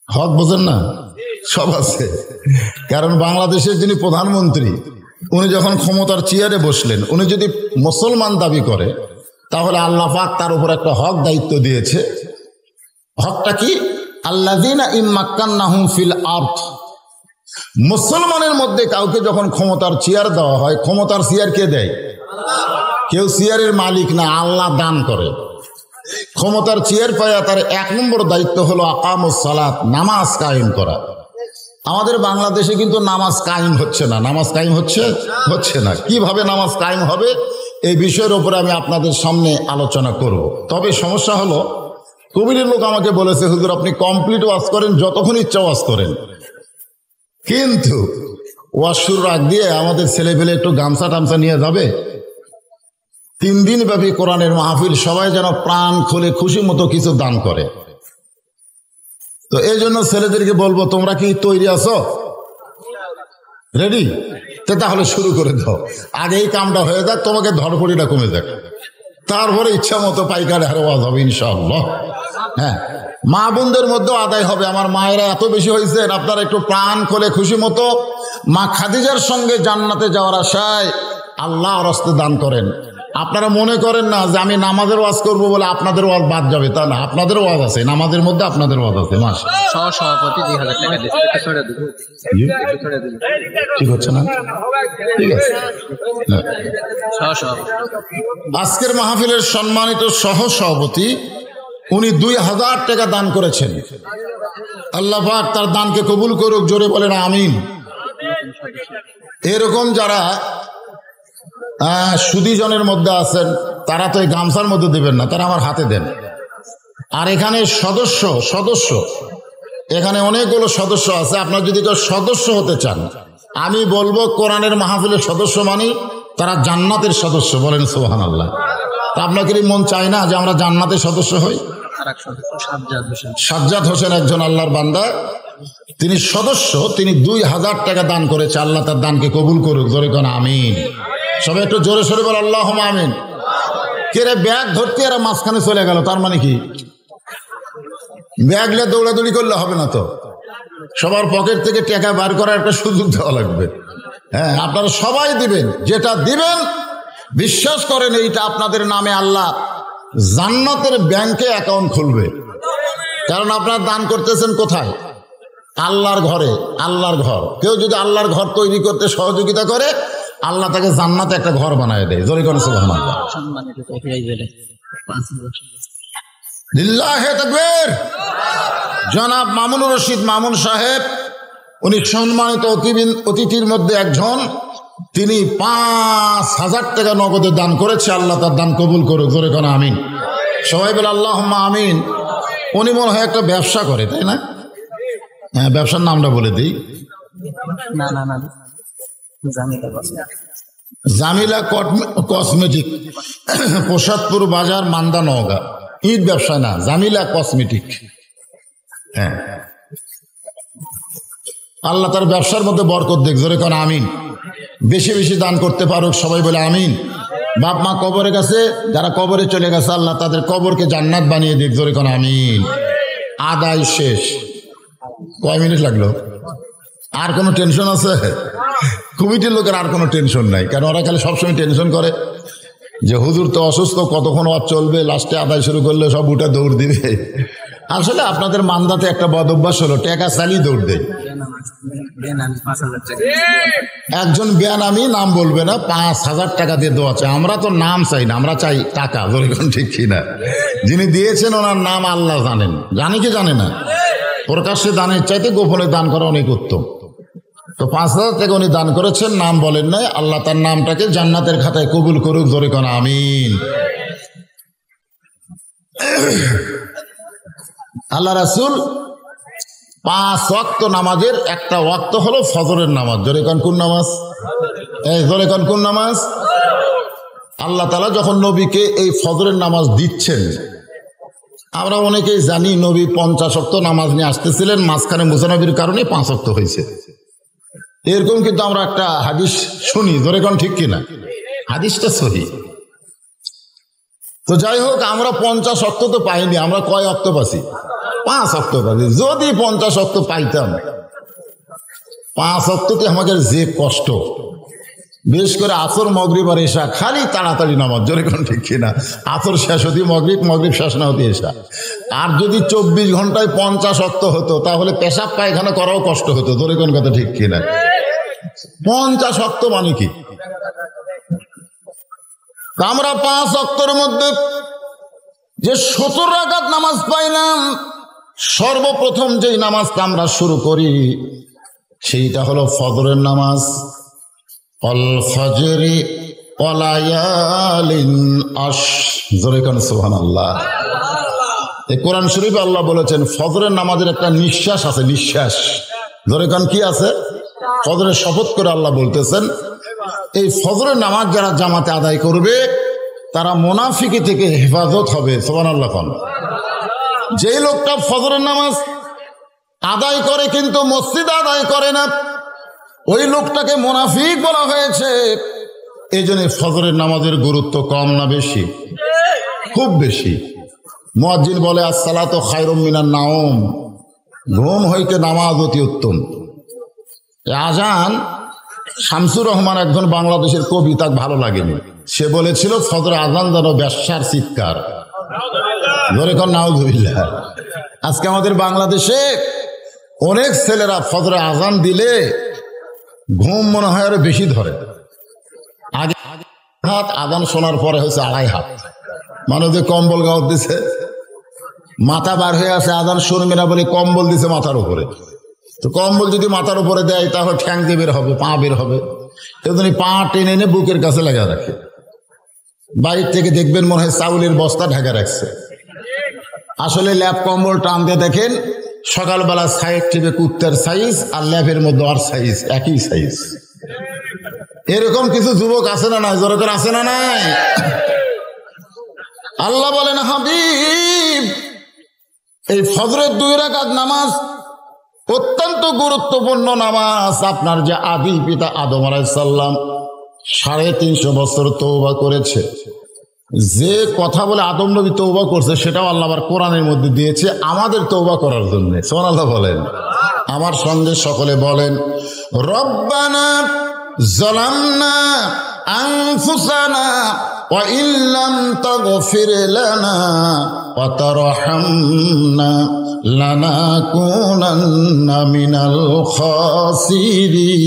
হক বোঝেন না, সব আছে। কারণ বাংলাদেশের যিনি প্রধানমন্ত্রী, উনি যখন ক্ষমতার চেয়ারে বসলেন, উনি যদি মুসলমান দাবি করে তাহলে আল্লাহ পাক তার উপর একটা হক দায়িত্ব দিয়েছে। হকটা কি? আল্লাযীনা ইম্মাক্কান্নাহুম ফিল আরদ। মুসলমানের মধ্যে কাউকে যখন ক্ষমতার চেয়ার দেওয়া হয়, ক্ষমতার চেয়ার কে দেয়? কেউ চেয়ারের মালিক না, আল্লাহ দান করে। ক্ষমতার চেয়ার পায়া তার 1 নম্বর দায়িত্ব হলো আকামুস সালাত, নামাজ কায়েম করা। আমাদের বাংলাদেশে কিন্তু নামাজ কায়েম হচ্ছে না। নামাজ কায়েম হচ্ছে না। কিভাবে নামাজ কায়েম হবে এই বিষয়ের উপরে আমি আপনাদের সামনে আলোচনা করব। তবে সমস্যা হলো, কবিরের লোক আমাকে বলেছে, হুজুর আপনি কমপ্লিট ওয়াজ করেন, যতক্ষণ ইচ্ছা ওয়াজ করেন, কিন্তু ওয়াজ শুরুর আগ দিয়ে আমাদের ছেলেপেলে একটু গামছা টামছা নিয়ে যাবে। 3 দিন ব্যাপী কোরআনের মাহফিল, সবাই যেন প্রাণ খুলে খুশি মতো কিছু দান করে। তো এই জন্য ছেলেদেরকে বলবো, তোমরা কি তৈরি আছো? রেডি? তাহলে শুরু করে দাও। আগে এই কামটা হয়ে যাক, তোমাকে ধরপড়িটা কমে যাক, তারপরে ইচ্ছা মতো পাইকারি হারে ওয়াজ হবে ইনশাআল্লাহ। হ্যাঁ, মা বোনদের মধ্যেও আদায় হবে। আমার মায়েরা এত বেশি হয়েছেন, আপনারা একটু প্রাণ খুলে খুশি মতো মা খাদিজার সঙ্গে জান্নাতে যাওয়ার আশায় আল্লাহর রাস্তে দান করেন। আপনারা মনে করেন না যে আমি নামাজের ওয়াজ করবো বলে আপনাদের ওয়াজ বাদ যাবে, তা না। আপনাদের ওয়াজ আছে, নামাজের মধ্যে আপনাদের ওয়াজ আছে। সভাপতি 2000 টাকা ঠিক হচ্ছে না? ঠিক আছে। আজকের মাহফিলের সম্মানিত সহ সভাপতি, উনি 2000 টাকা দান করেছেন। আল্লাহ পাক তার দানকে কবুল করুক, জোরে বলেন আমিন। এরকম যারা সুদীজনের মধ্যে আছেন, তারা তো এই গামছার মধ্যে দেবেন না, তারা আমার হাতে দেন। আর এখানে সদস্য এখানে অনেকগুলো সদস্য আছে। আপনার যদি কেউ সদস্য হতে চান, আমি বলবো কোরআনের মাহফিলের সদস্য মানি তারা জান্নাতের সদস্য। বলেন সুবহানাল্লাহ। তা আপনাদের মন চায় না যে আমরা জান্নাতের সদস্য হই? সাজ্জাদ হোসেন একজন আল্লাহর বান্দা, তিনি সদস্য, তিনি 2000 টাকা দান করেছে। আল্লাহ তার দানকে কবুল করুক, জোরে কোন আমিন। সবাই একটু জোরে সরে বল আল্লাহুম্মা আমিন। কে রে ব্যাগ ধরতে আর মাঝখানে চলে গেল, তার মানে কি? ব্যাগ নিয়ে দৌড়াদৌড়ি করলে হবে না তো, সবার পকেট থেকে টাকা বার করার একটা সুযোগ দেওয়া লাগবে। হ্যাঁ, আপনারা সবাই দিবেন। যেটা দিবেন বিশ্বাস করেন এইটা আপনাদের নামে আল্লাহ জান্নাতের ব্যাংকে অ্যাকাউন্ট খুলবে। কারণ আপনারা দান করতেছেন কোথায়? আল্লাহর ঘরে। আল্লাহর ঘর, কেউ যদি আল্লাহর ঘর তৈরি করতে সহযোগিতা করে, আল্লাহ তাকে জান্নাতে একটা ঘর বানায় দেয়। জোরে করে সুবহানাল্লাহ। লিল্লাহি তাকবীর। জনাব মামুনুর রশিদ মামুন সাহেব, উনি সম্মানিত অতিথির মধ্যে একজন। তিনি 5000 টাকা নগদে দান করেছে। আল্লাহ তার দান কবুল করুক, জোরে কোন আমিন। সবাই বলে আল্লাহুম্মা আমিন। উনি মনে হয় একটা ব্যবসা করে, তাই না? হ্যাঁ, ব্যবসার নামটা বলে দিই। জামিলা কসমেটিক, প্রসাদপুর বাজার, মান্দা, নওগাঁ। ঈদ ব্যবসা না, জামিলা কসমেটিক। হ্যাঁ, আল্লাহ তার ব্যবসার মধ্যে বরকত দেখ, জোরে কোন আমিন। বেশি বেশি দান করতে পারুক, সবাই বলে আমিন। বাপ মা কবরে গেছে, যারা কবরে চলে গেছে আল্লাহ তাদের কবরকে জান্নাত বানিয়ে দিক, জোরে কোন আমিন। আদায় শেষ। কয় মিনিট লাগলো? আর কোনো টেনশন আছে? কমিটির লোকের আর কোনো টেনশন নাই, কারণ ওরা খালি সবসময় টেনশন করে যে হুজুর তো অসুস্থ, কতক্ষণ ওয়াজ চলবে, লাস্টে আদায় শুরু করলে সব উঠে দৌড় দিবে। আসলে আপনাদের মান্দাতে একটা বদ অভ্যাস হলো, টাকা চালিয়ে দৌড় দেয়। একজন বেয়ানামি, নাম বলবে না, 5,000 টাকা দিয়ে দেওয়া চাই। আমরা তো নাম চাই না, আমরা চাই টাকা, বলবেন ঠিক কিনা? যিনি দিয়েছেন ওনার নাম আল্লাহ জানেন, জানে কি জানে না? প্রকাশ্যে দানের চাইতে গোপনে দান করা অনেক উত্তম। তো 5,000 টাকা উনি দান করেছেন, নাম বলেন নাই। আল্লাহ তার নামটাকে জান্নাতের খাতায় কবুল করুক, জোরে কোন আমিন। আল্লাহ রাসূল 5 ওয়াক্ত নামাজের একটা ওয়াক্ত হলো ফজরের নামাজ। জোরে কোন কোন নামাজ? জোরে কোন কোন নামাজ? আল্লাহ তাআলা যখন নবীকে এই ফজরের নামাজ দিচ্ছেন, আমরা অনেকেই জানি নবী 50 ওয়াক্ত নামাজ নিয়ে আসতেছিলেন, মাঝখানে মুসানবির কারণে 5 ওয়াক্ত হয়েছে, এরকম কিন্তু আমরা একটা হাদিস শুনি। জোরে কোন ঠিক কিনা? হাদিসটা সহিহ। তো যাই হোক, আমরা 50 ওয়াক্ত তো পাইনি, আমরা কয় ওয়াক্ত পাইছি? 5 ওয়াক্ত পাইছি। যদি 50 ওয়াক্ত পাইতাম, 5 ওয়াক্ততে আমাদের যে কষ্ট, বিশেষ করে আসর মাগরিব আর এশা, খালি তাড়াতাড়ি নামাজ। জোরে কোন ঠিক কিনা? আসর শেষ হতে মাগরিব, মাগরিব শেষ না হতে এশা। আর যদি 24 ঘন্টায় 50 ওয়াক্ত হতো, তাহলে পেশাব পায়খানা করাও কষ্ট হতো। জোরে কোন কথা ঠিক কিনা? 50 ওয়াক্ত মানে কি? আমরা 5 ওয়াক্তের মধ্যে যে 17 রাকাত নামাজ পাইলাম, সর্বপ্রথম যেই নামাজটা আমরা শুরু করি সেইটা হলো ফজরের নামাজ। অল ফজরি ওয়ালায়ালিন আশর, জোরে কোন সুবহানাল্লাহ। এই কোরআন শরীফে আল্লাহ বলেছেন ফজরের নামাজের একটা নিঃশ্বাস আছে, নিঃশ্বাস। জোরে কোন কি আছে? ফজরের শপথ করে আল্লাহ বলতেছেন এই ফজরের নামাজ যারা জামাতে আদায় করবে তারা মুনাফিকি থেকে হেফাজত হবে। সুবহানাল্লাহ। যে লোকটা ফজরের নামাজ আদায় করে কিন্তু মসজিদ আদায় করে না, ওই লোকটাকে মুনাফিক বলা হয়েছে। এই জন্য ফজরের নামাজের গুরুত্ব কম না বেশি? খুব বেশি। মুয়াজ্জিন বলে আসসালাতু খায়রুম মিনান নাওম, ঘুম হইতে নামাজ অতি উত্তম। আজান শামসুর রহমান একজন বাংলাদেশের কবি, তাকে ভালো লাগেনি, সে বলেছিল ফজর আজান যেন বেশ্যার চিৎকার। ধরে কর নাউযুবিল্লাহ। আজকে আমাদের বাংলাদেশে অনেক ছেলেরা ফজরে আজান দিলে ঘুম মনে হয় আরো বেশি ধরে। আগে হাত আজান শোনার পরে হচ্ছে 2.5 হাত। মানুষ যে কম্বল গাওয়ার দিছে, মাথা বার হয়ে আছে, আজান শুনবে না বলে কম্বল দিছে মাথার উপরে। তো কম্বল যদি মাথার উপরে দেয় তাহলে ঠ্যাং দিয়ে বের হবে, পা বের হবে। এজন্য পা টেনে এনে বুকের কাছে লাগা রাখে। বাইরে থেকে দেখবেন মনে হয় চাউলের বস্তা ঢাকা রাখছে, আসলে ল্যাপ কম্বল টান দিয়ে দেখেন সকালবেলা সাইড টিপে কুত্তার সাইজ আর ল্যাপের মধ্যে আর সাইজ একই সাইজ। এরকম কিছু যুবক আছে না নাই? জোরে করে আছে না নাই? আল্লাহ বলেন হাবিব এই ফজরের 2 রাকাত নামাজ অত্যন্ত গুরুত্বপূর্ণ নামাজ। আপনার যে আদি পিতা আদম আলাইহিস সালাম 350 বছর তওবা করেছে, যে কথা বলে আদম নবী তওবা করছে সেটাও আল্লাহ আবার কোরআনের মধ্যে দিয়েছে আমাদের তওবা করার জন্য। সুবহানাল্লাহ বলেন। আমার সঙ্গে সকলে বলেন রব্বানা যালামনা আনফুসানা ওয়া ইল্লাম তাগফির লানা ওয়া তারহামনা লানাকুনান্না মিনাল খাসিরিন।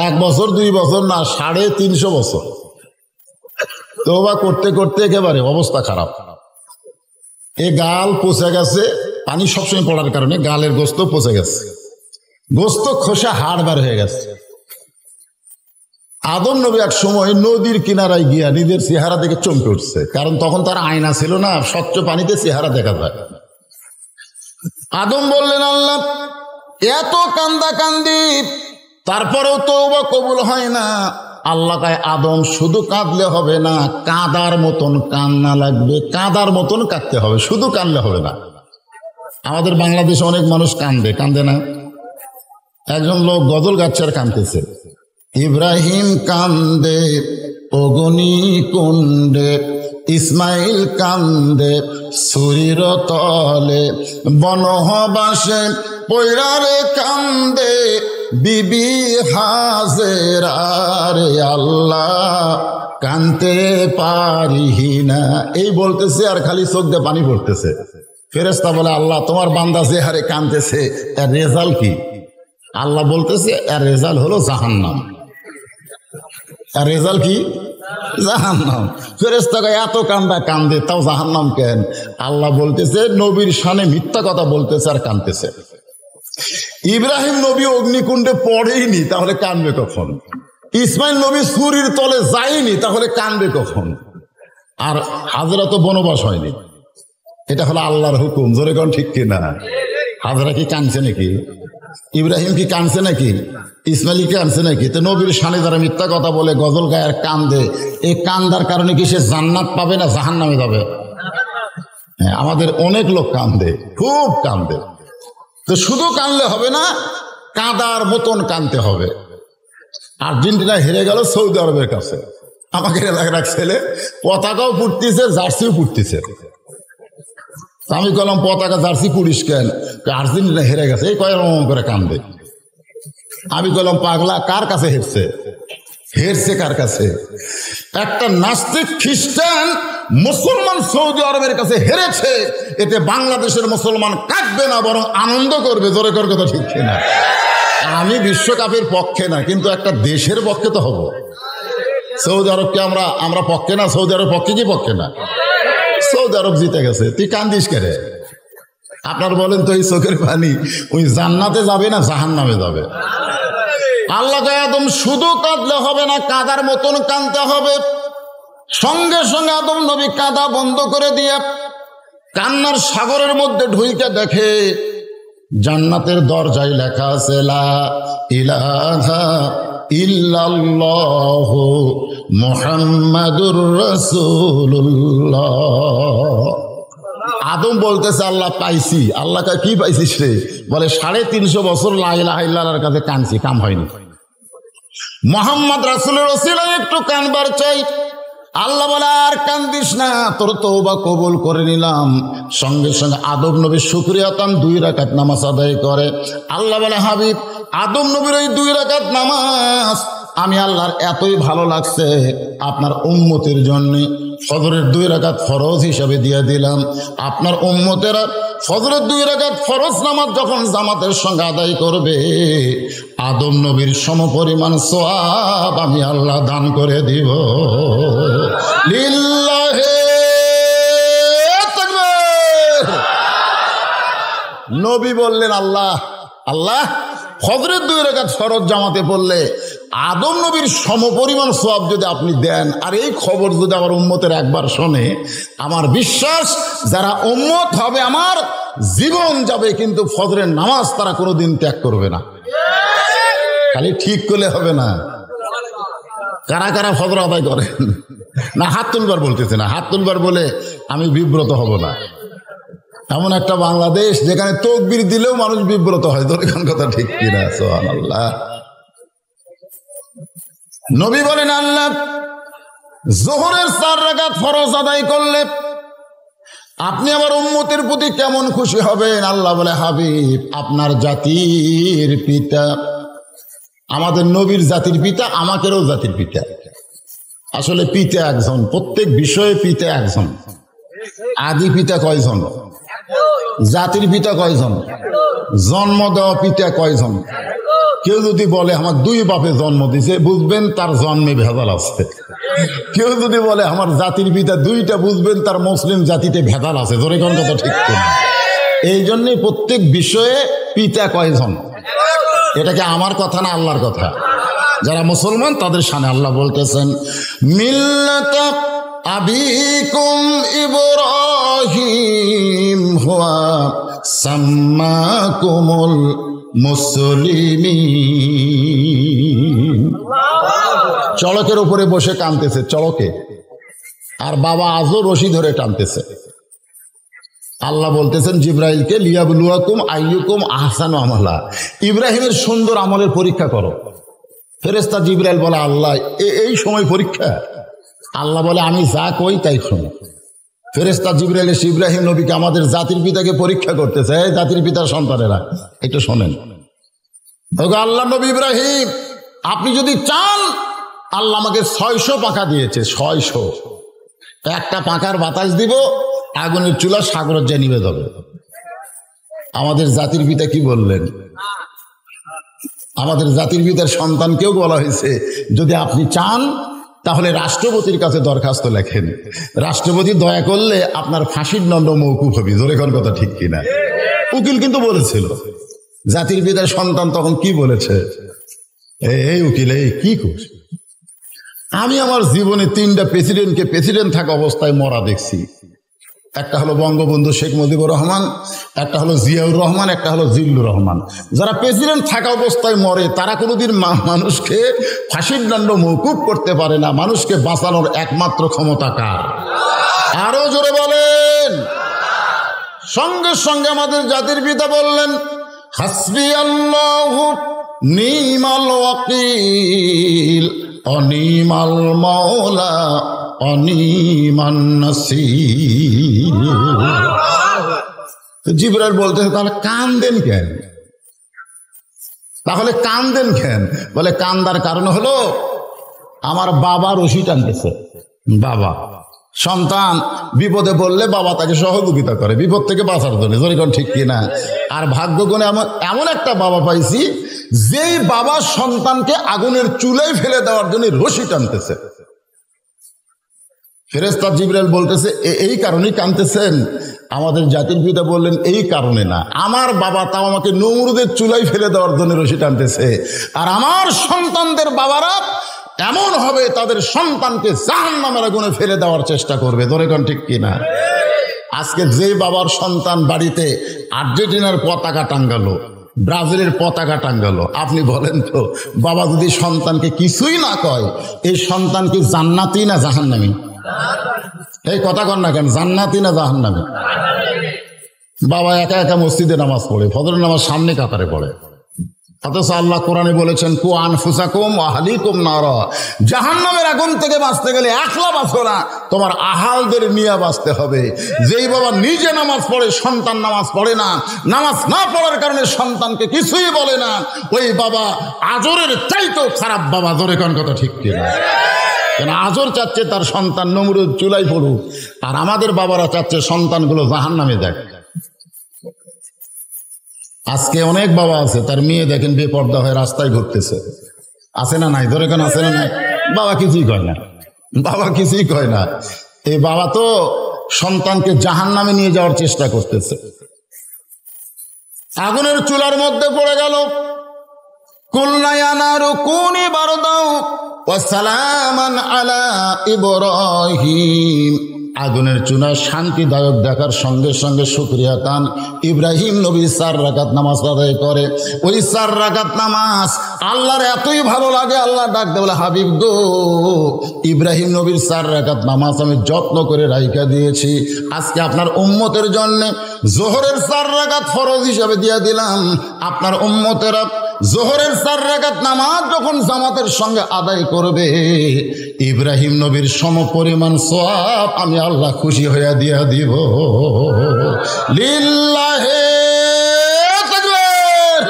1 বছর 2 বছর না, 350 বছর তওবা করতে করতে একেবারে অবস্থা খারাপ। এ গাল পচে গেছে, পানি সবসময় পড়ার কারণে গালের গোস্ত পচে গেছে, গোস্ত খোসা হাড় বার হয়ে গেছে। আদম নবী এক সময় নদীর কিনারায় গিয়া নিজের চেহারা দেখে চমকে উঠছে, কারণ তখন তার আয়না ছিল না, স্বচ্ছ পানিতে চেহারা দেখা যায়। আদম বললেন আল্লাহ এত কান্দা কান্দি তারপরেও তওবা কবুল হয় না। আল্লাহ কয় আদম শুধু কাঁদলে হবে না, কাঁদার মতন কান্না লাগবে, কাঁদার মতন কাঁদতে হবে, শুধু কাঁদলে হবে না। আমাদের বাংলাদেশে অনেক মানুষ কান্দে, কান্দে না? একজন লোক গজল গাচ্ছে আর কাঁদতেছে, ইব্রাহিম কান্দে অগ্নি কুণ্ডে, ইসমাইল কান্দে সুরির তলে, বনবাসে পৈরারে কান্দে বিবি হাজেরা রে আল্লাহ কানতে পারি না। এই বলতেছে আর খালি চোখ দিয়ে পানি পড়তেছে। ফেরেশতা বলে আল্লাহ তোমার বান্দা যে হারে কানতেছে এর রেজাল্ট কি? আল্লাহ বলতেছে এর রেজাল্ট হলো জাহান্নাম। আর রেজাল্ট কি? জাহান্নাম। ফেরেশতা কয় এত কান্দা কান্দে তাও জাহান্নাম কেন? আল্লাহ বলতেছে নবীর শানে মিথ্যা কথা বলতেছে আর কানতেছে। ইব্রাহিম নবী অগ্নিকুণ্ডে পড়েইনি, তাহলে কানবে কখন? ইসমাইল নবী সুরির তলে যায়নি, তাহলে কানবে কখন? আর হাজরা তো বনবাস হয়নি। এটা হলো আল্লাহর হুকুম। জোরে কোন ঠিক কিনা? হাজরা কি কানছে নাকি? ইব্রাহিম কি কানছে নাকি? ইসমাইল কি কানছে নাকি? তো নবীর শানে যারা মিথ্যা কথা বলে, গজল গায়ে আর কান্দে, এই কান্দার কারণে কি সে জান্নাত পাবে না জাহান্নামে যাবে? হ্যাঁ, আমাদের অনেক লোক কান্দে, খুব কান্দে। তো শুধু কানলে হবে না, কাঁদার মতন কানতে হবে। আর্জেন্টিনা হেরে গেল সৌদি আরবের কাছে। আমাকে এলাকার এক ছেলে পতাকাও পুড়তেছে, জার্সিও পুড়তেছে। আমি বললাম পতাকা জার্সি পুড়িস কেন? আর্জেন্টিনা হেরে গেছে। এই কয়েক করে কান্দে। আমি বললাম পাগলা, কার কাছে হেরছে? হেরছে কার কাছে? একটা নাস্তিক খ্রিস্টান মুসলমান সৌদি আরবের কাছে হেরেছে। এতে বাংলাদেশের মুসলমান কাঁদবে না, বরং আনন্দ করবে। জোরে কর কথা ঠিক না? আমি বিশ্বকাপের পক্ষে না, কিন্তু একটা দেশের পক্ষে তো হব। সৌদি আরবকে আমরা পক্ষে না? সৌদি আরব পক্ষে কি পক্ষে না? সৌদি আরব জিতে গেছে, তুই কান্দিস কেন? আপনার বলেন তো, এই চোখের পানি ওই জান্নাতে যাবে না জাহান্নামে যাবে? আল্লাহ আদম শুধু কাঁদলে হবে না, কাঁদার মতন কাঁদতে হবে। সঙ্গে সঙ্গে আদম নবী কাঁদা বন্ধ করে দিয়ে কান্নার সাগরের মধ্যে ঢুইকে দেখে জান্নাতের দরজায় লেখা আছে লা ইলাহা ইল্লাল্লাহ মুহাম্মাদুর রাসূলুল্লাহ। আদম বলতেছে আল্লাহ পাইছি। আল্লাহ কি পাইছিস রে? বলে 350 বছর লা ইলাহা ইল্লাল্লাহর কাছে কানছি, কাম হয়নি। মুহাম্মদ রাসূলের ওসিলায় একটু কানবার চাই। আল্লাহ বলে আর কান্দিস না, তোর তওবা কবুল করে নিলাম। সঙ্গে সঙ্গে আদম নবীর শুকরিয়া তান 2 রাকাত নামাজ আদায় করে। আল্লাহ বলে হাবিব, আদম নবীর ওই 2 রাকাত নামাজ আমি আল্লাহর এতই ভালো লাগছে, আপনার উম্মতের জন্য ফজরের 2 রাকাত ফরজ হিসাবে দিয়ে দিলাম। আপনার উম্মতেরা ফজরের 2 রাকাত ফরজ নামাজ যখন জামাতের সঙ্গে আদায় করবে, আদম নবীর সমপরিমাণ সওয়াব আমি আল্লাহ দান করে দিব। লিল্লাহি তাকবীর। নবী বললেন আল্লাহ ফজরের 2 রাকাত ফরজ জামাতে পড়লে আদম নবীর সমপরিমাণ সওয়াব যদি আপনি দেন, আর এই খবর যদি আমার উম্মতের একবার শোনে, আমার বিশ্বাস যারা উম্মত হবে আমার জীবন যাবে, কিন্তু ফজরের নামাজ তারা কোনোদিন ত্যাগ করবে না। খালি ঠিক করলে হবে না। কারা কারা ফজর আদায় করেন? না হাত তুলবার বলতেছে না, হাত তুলবার বলে আমি বিব্রত হব না। এমন একটা বাংলাদেশ যেখানে তাকবীর দিলেও মানুষ বিব্রত হয়। তোর এখন কথা ঠিক কিনা? সুবহানাল্লাহ। নবী বলেন আল্লাহ যোহরের 4 রাকাত ফরজ আদায় করলে আপনি আমার উম্মতের প্রতি কেমন খুশি হবেন? আল্লাহ বলে হাবিব, আপনার জাতির পিতা, আমাদের নবীর জাতির পিতা, আমাদেরও জাতির পিতা। আসলে পিতা একজন, প্রত্যেক বিষয়ে পিতা একজন। আদি পিতা কয়জন? জাতির পিতা কয়জন? জন্ম দেওয়া পিতা কয়জন? কেউ যদি বলে আমার 2 বাপে জন্ম দিছে, বুঝবেন তার জন্মে ভেজাল আছে। কেউ যদি বলে আমার জাতির পিতা 2টা, বুঝবেন তার মুসলিম জাতিতে ভেজাল আছে। ধরে কোন কথা ঠিক না? এই জন্যই প্রত্যেক বিষয়ে পিতা কয়জন, এটাকে আমার কথা না আল্লাহর কথা। যারা মুসলমান তাদের শানে আল্লাহ বলতেছেন মিল্লাত আবিকুম ইব্রাহিম হুয়া সাম্মাকুমুল মুসলিমিন। চড়কের উপরে বসে কাঁদতেছে, চড়কে, আর বাবা আজও রশি ধরে টানতেছে। আল্লাহ বলতেছেন জিব্রাইলকে লিয়াবলুয়াকুম আইয়ুকুম আহসানু আমালা, ইব্রাহিমের সুন্দর আমলের পরীক্ষা করো। ফেরেশতা জিবরাইল বলে আল্লাহ এই সময় পরীক্ষা? আল্লাহ বলে আমি যা কই তাই শোনো। ফেরেশতা জিবরাইল এসে ইব্রাহিম নবীকে আমাদের জাতির পিতাকে পরীক্ষা করতেছে, এই জাতির পিতার সন্তানেরা একটু শোনেন। আল্লাহ নবী ইব্রাহিম, আপনি যদি চান, আল্লাহ আমাকে 600 পাখা দিয়েছে, 600। একটা পাখার বাতাস দিব, আগুনের চুলা সাগরের যে নিবে যাবে। আমাদের জাতির পিতা কি বললেন? আমাদের জাতির পিতার সন্তানকেও বলা হয়েছে যদি আপনি চান তাহলে রাষ্ট্রপতির কাছে দরখাস্ত লেখেন, রাষ্ট্রপতি দয়া করলে আপনার ফাঁসির দণ্ড মওকুফ হবে। জোরে কোন কথা ঠিক কিনা? উকিল কিন্তু বলেছিল। জাতির পিতার সন্তান তখন কি বলেছে? এই উকিল, এই কি করছে? আমি আমার জীবনে 3টা প্রেসিডেন্টকে প্রেসিডেন্ট থাকা অবস্থায় মরা দেখছি। একটা হলো বঙ্গবন্ধু শেখ মুজিবুর রহমান, একটা হলো জিয়াউর রহমান, একটা হলো জিল্লুর রহমান। যারা প্রেসিডেন্ট থাকা অবস্থায় মরে তারা কোনোদিন মানুষকে ফাঁসির দণ্ড মওকুফ করতে পারে না। মানুষকে বাঁচানোর একমাত্র ক্ষমতা কার? আরো জোরে বলেন। সঙ্গে সঙ্গে আমাদের জাতির পিতা বললেন হাসবি আল্লাহু নিমাল ওয়াকিল অনিমাল মাওলা অনিমান নাসির। জিবরাইল বলতেছে তাহলে কান্দেন কেন? তাহলে কান্দেন কেন? বলে কান্দার কারণ হলো আমার বাবা রশি টানতেছে। বাবা সন্তান বিপদে পড়লে বাবা তাকে সহযোগিতা করে বিপদ থেকে বাঁচার জন্য। যেরকম ঠিক কিনা? আর ভাগ্যগুণে এমন একটা বাবা পাইছি যেই বাবা সন্তানকে আগুনের চুলায় ফেলে দেওয়ার জন্য রশি টানতেছে। ফেরেশতা জিবরাইল বলতেছে এই কারণেই কাঁদতেছেন? আমাদের জাতির পিতা বললেন এই কারণে না, আমার বাবা তাও আমাকে নমরুদের চুলায় ফেলে দেওয়ার জন্য রশি টানতেছে, আর আমার সন্তানদের বাবারা এমন হবে তাদের সন্তানকে জাহান্নামের আগুনে ফেলে দেওয়ার চেষ্টা করবে। ধরে কোন ঠিক কিনা? আজকে যে বাবার সন্তান বাড়িতে আর্জেন্টিনার পতাকা টাঙ্গালো, ব্রাজিলের পতাকা টাঙ্গালো, আপনি বলেন তো বাবা যদি সন্তানকে কিছুই না কয় এই সন্তান কি জান্নাতি না জাহান্নামী? এই কথা কন না কেন? জান্নাতি না জাহান্নামী? বাবা একা একা মসজিদে নামাজ পড়ে, ফজরের নামাজ সামনে কাতারে পড়ে, অথচ আল্লাহ কোরআনে বলেছেন কু আনফুসাকুম ওয়া আহলিকুম নারা। জাহান্নামের আগুন থেকে বাঁচতে গেলে একলা বাঁচো না, তোমার আহালদের নিয়ে বাঁচতে হবে। যেই বাবা নিজে নামাজ পড়ে সন্তান নামাজ পড়ে না, নামাজ না পড়ার কারণে সন্তানকে কিছুই বলে না, ওই বাবা আজরের চাইতেও খারাপ বাবা। জোরে কোন কথা ঠিক কিনা? কেন আজর চাচ্ছে তার সন্তান নমরুদ চুলাই পড়ুক, আর আমাদের বাবারা চাচ্ছে সন্তানগুলো জাহান্নামে যাক। আজকে অনেক বাবা আছে তার মেয়ে দেখেন বেপর্দা হয়ে রাস্তায় ঘুরতেছে, আছে না নাই? ধরে কেন আছে না নাই? বাবা কিছুই কয় না, বাবা কিছুই কয় না। এই বাবা তো সন্তানকে জাহান্নামে নিয়ে যাওয়ার চেষ্টা করতেছে। আগুনের চুলার মধ্যে পড়ে গেল। কুলনা ইয়া নারু কুনি বারদাও ওয়া সালামান আলা ইব্রাহিম। আগুনের চুলা শান্তিদায়ক দেখার সঙ্গে সঙ্গে শুকরিয়া কান ইব্রাহিম নবী 4 রাকাত নামাজ আদায় করে। ওই 4 রাকাত নামাজ আল্লাহর এতই ভালো লাগে, আল্লাহ ডাকতে বলে হাবিব গো, ইব্রাহিম নবীর 4 রাকাত নামাজ আমি যত্ন করে রাইখা দিয়েছি, আজকে আপনার উম্মতের জন্য জোহরের 4 রাকাত ফরজ হিসাবে দিয়ে দিলাম। আপনার উম্মতেরা জোহরের 4 রাকাত নামাজ যখন জামাতের সঙ্গে আদায় করবে, ইব্রাহিম নবীর সমপরিমাণ সওয়াব আমি আল্লাহ খুশি হইয়া দিয়া দিব। লিল্লাহে তাকবীর।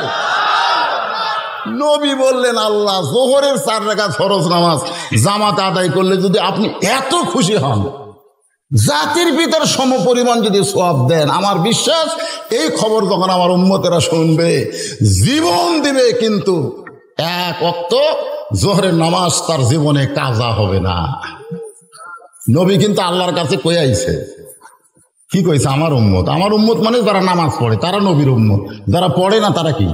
নবী বললেন আল্লাহ জোহরের 4 রাকাত ফরজ নামাজ জামাত আদায় করলে যদি আপনি এত খুশি হন, জাতির পিতার সমপরিমাণ যদি সওয়াব দেন, আমার বিশ্বাস এই খবর যখন আমার উম্মতেরা শুনবে জীবন দিবে, কিন্তু এক ওয়াক্ত জোহরের নামাজ তার জীবনে কাজা হবে না। নবী কিন্তু আল্লাহর কাছে কই আইছে, কি কইছে? আমার উম্মত। আমার উম্মত মানে যারা নামাজ পড়ে তারা নবীর উম্মত, যারা পড়ে না তারা কি?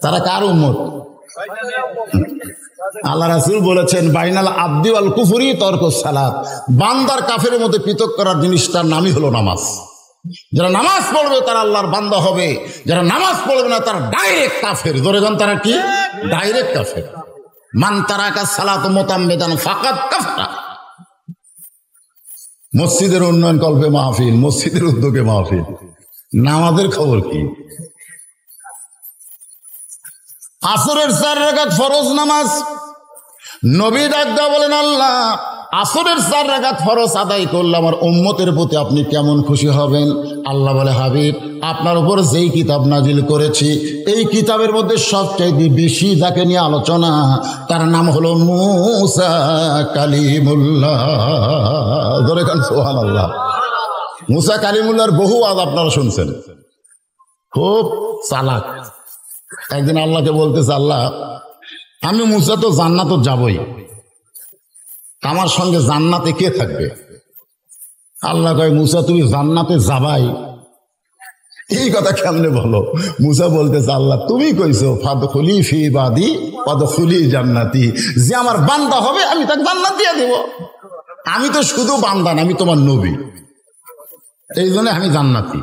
তারা কার উম্মত? আল্লাহ রাসূল বলেছেন বাইনাল আবদি ওয়াল কুফরি তরকুস সালাত। বান্দার কাফের মধ্যে পৃথক করার জিনিসটার নামই হলো নামাজ। যারা নামাজ পড়বে তারা আল্লাহর বান্দা হবে, যারা নামাজ পড়বে না তারা ডাইরেক্ট কাফের। ধরে যান তারা কি? ডাইরেক্ট কাফের। মান তারাকা সালাত মুতাম্মিদান ফাকাদ কাফারা। মসজিদের উন্নয়ন কল্পে মাহফিল, মসজিদের উদ্যোগে মাহফিল, নামাজের খবর কি? আসরের 4 রাকাত ফরজ নামাজ। নবী ডাকদা বলেন, আল্লাহ আসরের 4 রাকাত ফরজ আদায় করলে আমার উম্মতের প্রতি আপনি কেমন খুশি হবেন? আল্লাহ বলে, হাবিব আপনার উপর যেই কিতাব নাজিল করেছি এই কিতাবের মধ্যে সবচাইতে বেশি যাকে নিয়ে আলোচনা তার নাম হলো মুসা কালিমুল্লাহ। ধরে কান সুবহানাল্লাহ। মুসা কালিমুল্লাহর বহু আজ আপনারা শুনছেন, খুব চালাক। একদিন আল্লাহকে বলতেছে, আল্লাহ আমি মুসা তো জান্নাতে যাবই, আমার সঙ্গে জান্নাতে কে থাকবে? আল্লাহ কয়, মুসা তুমি জান্নাতে যাবাই, এই কথা কেমনে বলো? মুসা বলতেছে, আল্লাহ তুমি কইছো ফাদখুলি ফি ইবাদি ফাদখুলি জান্নাতি, যে আমার বান্দা হবে আমি তাকে জান্নাত দিয়ে দেব। আমি তো শুধু বান্দা না, আমি তোমার নবী, এই জন্য আমি জান্নাতি।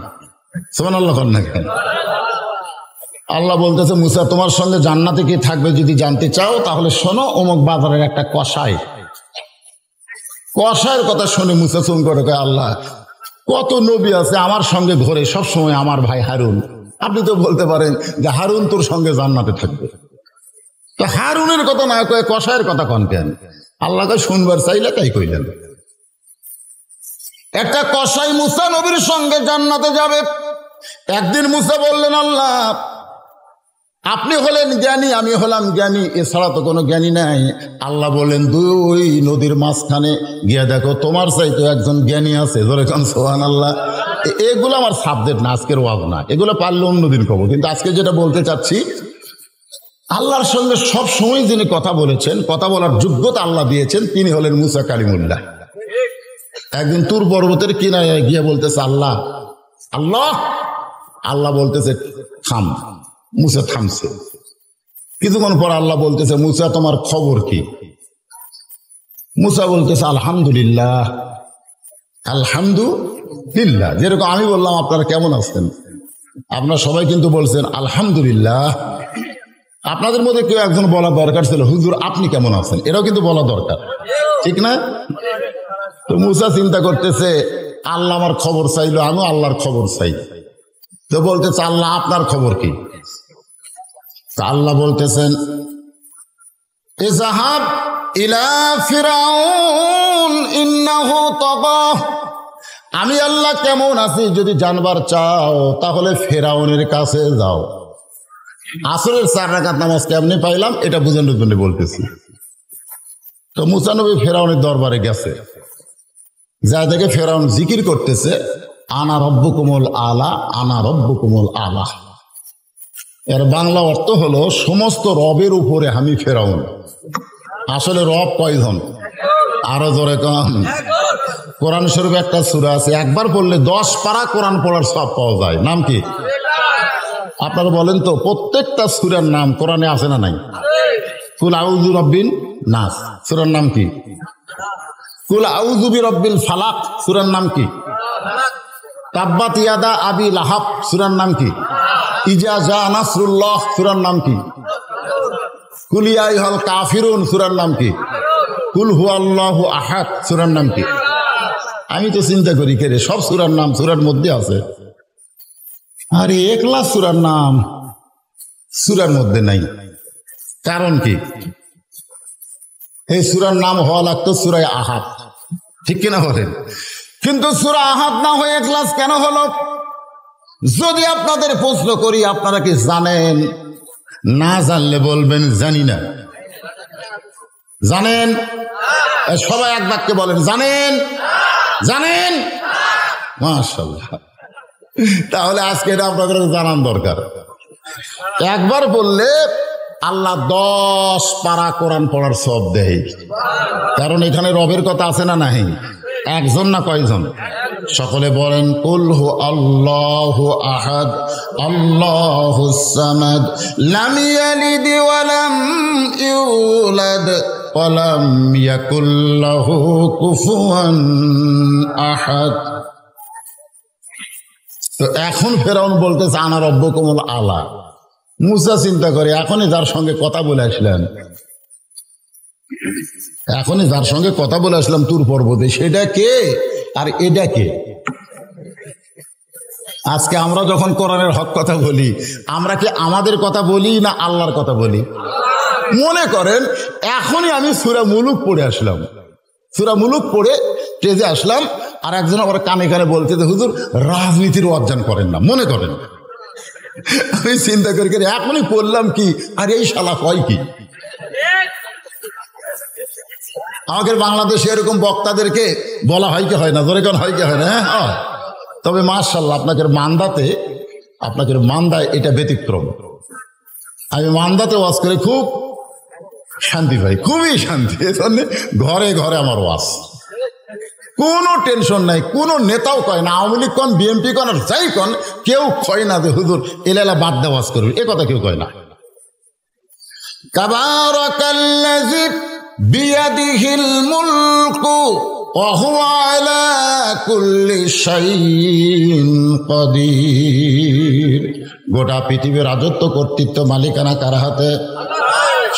সুবহানাল্লাহ না কেন? আল্লাহ বলতেছে, মুসা তোমার সঙ্গে জান্নাতে কে থাকবে যদি জানতে চাও তাহলে শোনো, অমুক বাজারের একটা কসাইয়ের কথা শুনে মুসা চুম করে কয়, আল্লাহ কত নবী আছে আমার সঙ্গে ঘরে সবসময় আমার ভাই হারুন, আপনি তো বলতে পারেন যে হারুন তোর সঙ্গে জান্নাতে থাকবে। তো হারুনের কথা না কয়ে কসাইয়ের কথা কন কেন? আল্লাহকে শুনবার চাইলে তাই কইলেন। একটা কসাই মুসা নবীর সঙ্গে জান্নাতে যাবে। একদিন মুসা বললেন, আল্লাহ আপনি হলেন জ্ঞানী, আমি হলাম জ্ঞানী, এছাড়া তো কোনো জ্ঞানী নাই। আল্লাহ বলেন, দুই নদীর মাঝখানে গিয়ে দেখো তোমার চাইতে একজন জ্ঞানী আছে। ধরে কান সুবহানাল্লাহ। এগুলো আমার সাবজেক্ট না, আজকের ওয়াজ না, এগুলো পারলে অন্যদিন কব। কিন্তু আজকে যেটা বলতে চাচ্ছি, আল্লাহর সঙ্গে সব সময় যিনি কথা বলেছেন, কথা বলার যোগ্যতা আল্লাহ দিয়েছেন, তিনি হলেন মুসা কালিমুল্লাহ। একদিন তুর পর্বতের কিনারে গিয়ে বলতেছে, আল্লাহ আল্লাহ আল্লাহ বলতেছে থাম। মুসা থামছে। কিছুক্ষণ পর আল্লাহ বলতেছে, মুসা তোমার খবর কি? মুসা বলতেছে, আলহামদুলিল্লাহ আলহামদুলিল্লাহ। যেরকম আমি বললাম আপনারা কেমন আছেন, আপনারা সবাই কিন্তু বলছেন আলহামদুলিল্লাহ। আপনাদের মধ্যে কেউ একজন বলা দরকার ছিল, হুজুর আপনি কেমন আছেন, এটাও কিন্তু বলা দরকার, ঠিক না? তো মুসা চিন্তা করতেছে, আল্লাহ আমার খবর চাইলো, আমিও আল্লাহর খবর চাই। তো বলতেছে, আল্লাহ আপনার খবর কি? আল্লাহ বলতেছেন, ইযহাব ইলা ফিরাউন ইন্নাহু তাগা। আমি আল্লাহ কেমন আছি যদি জানবার চাও তাহলে ফেরাউনের কাছে যাও। আসরের 4 রাকাত নামাজ কেমনে পাইলাম এটা বুঝানোর জন্য বলতেছি। তো মুসা নবী ফেরাউনের দরবারে গেছে, যা দেখে ফেরাউন জিকির করতেছে, আনা রব্বুকুমুল আলা আনা রব্বুকুমুল আলা। এর বাংলা অর্থ হলো সমস্ত রবের উপরে আমি ফেরাউন। আসলে রব কয়জন? আরো জোরে কম। কোরআন শরীফ একটা সূরা আছে, একবার পড়লে 10 পারা কোরআন পড়ার সব পাওয়া যায়। নাম কি? আপনারা বলেন তো, প্রত্যেকটা সূরার নাম কোরআনে আছে না নাই? কুল আউযু রাব্বিন নাস সূরার নাম কি? কুল আউযু বিরাব্বিল ফালাক সূরার নাম কি? তাব্বাত ইয়াদা আবি লাহাব সূরার নাম কি? ইজা জা নাসরুল্লাহ সূরার নাম কি? কুল ইয়া আইয়ুহাল কাফিরুন সূরার নাম কি? কুল হুয়াল্লাহু আহাদ সূরার নাম কি? আমি তো চিন্তা করি কে রে, সব সূরার নাম সূরার মধ্যে আছে, আরে একলা সূরার নাম সূরার মধ্যে নাই। কারণ কি? এই সূরার নাম হওয়া লাগতো সূরা আহাদ, ঠিক কিনা বলেন? কিন্তু সূরা আহাদ না হয়ে একলাস কেন হলো? যদি আপনাদের প্রশ্ন করি, আপনারা কি জানেন? না জানলে বলবেন জানি না। জানেন? সবাই এক বাক্যে বলেন জানেন। জানেন? মাশাআল্লাহ। তাহলে আজকে এটা আপনাদের জানান দরকার। একবার বললে আল্লাহ 10 পারা কোরআন পড়ার সওয়াব দেয়। কারণ এখানে রবের কথা আছে না নাই? একজন না কয়জন? সকলে বলেন কুল হু আল্লাহু আহাদ আল্লাহুস সামাদ লাম ইয়ালিদ ওয়া লাম ইউলাদ ওয়া লাম ইয়াকুল লাহু কুফুয়ান আহাদ। তো এখন ফেরাউন বলতেছে আনা রব্বুকুমুল আলা। মুসা চিন্তা করে, এখনই যার সঙ্গে কথা বলে আসলেন, এখনই যার সঙ্গে কথা বলে আসলাম তুর পর্বতে, সেটা কে আর এটা কে? আজকে আমরা যখন কোরআনের হক কথা বলি, আমরা কি আমাদের কথা বলি না আল্লাহর কথা বলি? মনে করেন এখনই আমি সূরা মুলুক পড়ে আসলাম, সূরা মুলুক পড়ে স্টেজে আসলাম, আর একজন আবার কানে কানে বলতে যে হুজুর রাজনীতির অর্জন করেন না। মনে করেন আমি চিন্তা করি এখনই পড়লাম কি, আর এই শালা কয় কি? আমাদের বাংলাদেশে এরকম বক্তাদেরকে বলা হয় কি হয় না? ধরে কেন হয় কি হয় না? হ্যাঁ, তবে মাশাআল্লাহ আপনাদের মান্দায় এটা ব্যতিক্রম। আমি মান্দাতে ওয়াজ করে খুব শান্তি পাই, খুবই শান্তি। এজন্য ঘরে ঘরে আমার ওয়াজ, কোনো টেনশন নাই। কোনো নেতাও কয় না, আওয়ামী লীগ কন, বিএনপি কন, আর যাই কন, কেউ কয় না যে হুজুর এলালা বাদ দেওয়া ওয়াজ করবে, এ কথা কেউ কয় না। তাবারাকাল্লাযী বিয়াদিহিল মুলকু ওয়া হুয়া আলা কুল্লি শাইইন কাদির। গোটা পৃথিবীর রাজত্ব, কর্তৃত্ব, মালিকানা কার হাতে?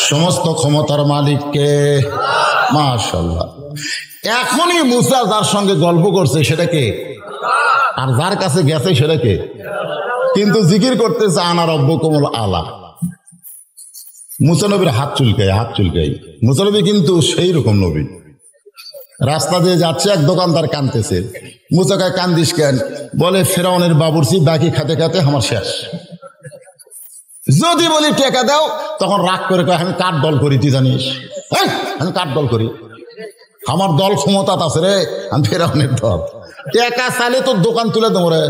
সমস্ত ক্ষমতার মালিককে। মাশাআল্লাহ। এখনই মুসা যার সঙ্গে গল্প করছে সেটাকে, আর যার কাছে গেছে সেটাকে, কিন্তু জিকির করতেছে আনা রব্বুকুমুল আলা। মুসা নবীর হাত চুলকাই। মুসা নবী কিন্তু সেই রকম নবী। রাস্তা দিয়ে যাচ্ছে, এক দোকানদার কাঁদতেছে। মুসা কয় কান্দিস কেন? বলে ফেরাউনের বাবুর্চি বাকি খাতে খাতে আমার শেষ। যদি বলি টেকা দাও, তখন রাগ করে কয় আমি কাঠ দল করি, তুই জানিস? আমি কাঠ দল করি, আমার দল ক্ষমতা আছে রে, আমি ফেরাউনের দল। টেকা চাইলে তোর দোকান তুলে দেবো রে।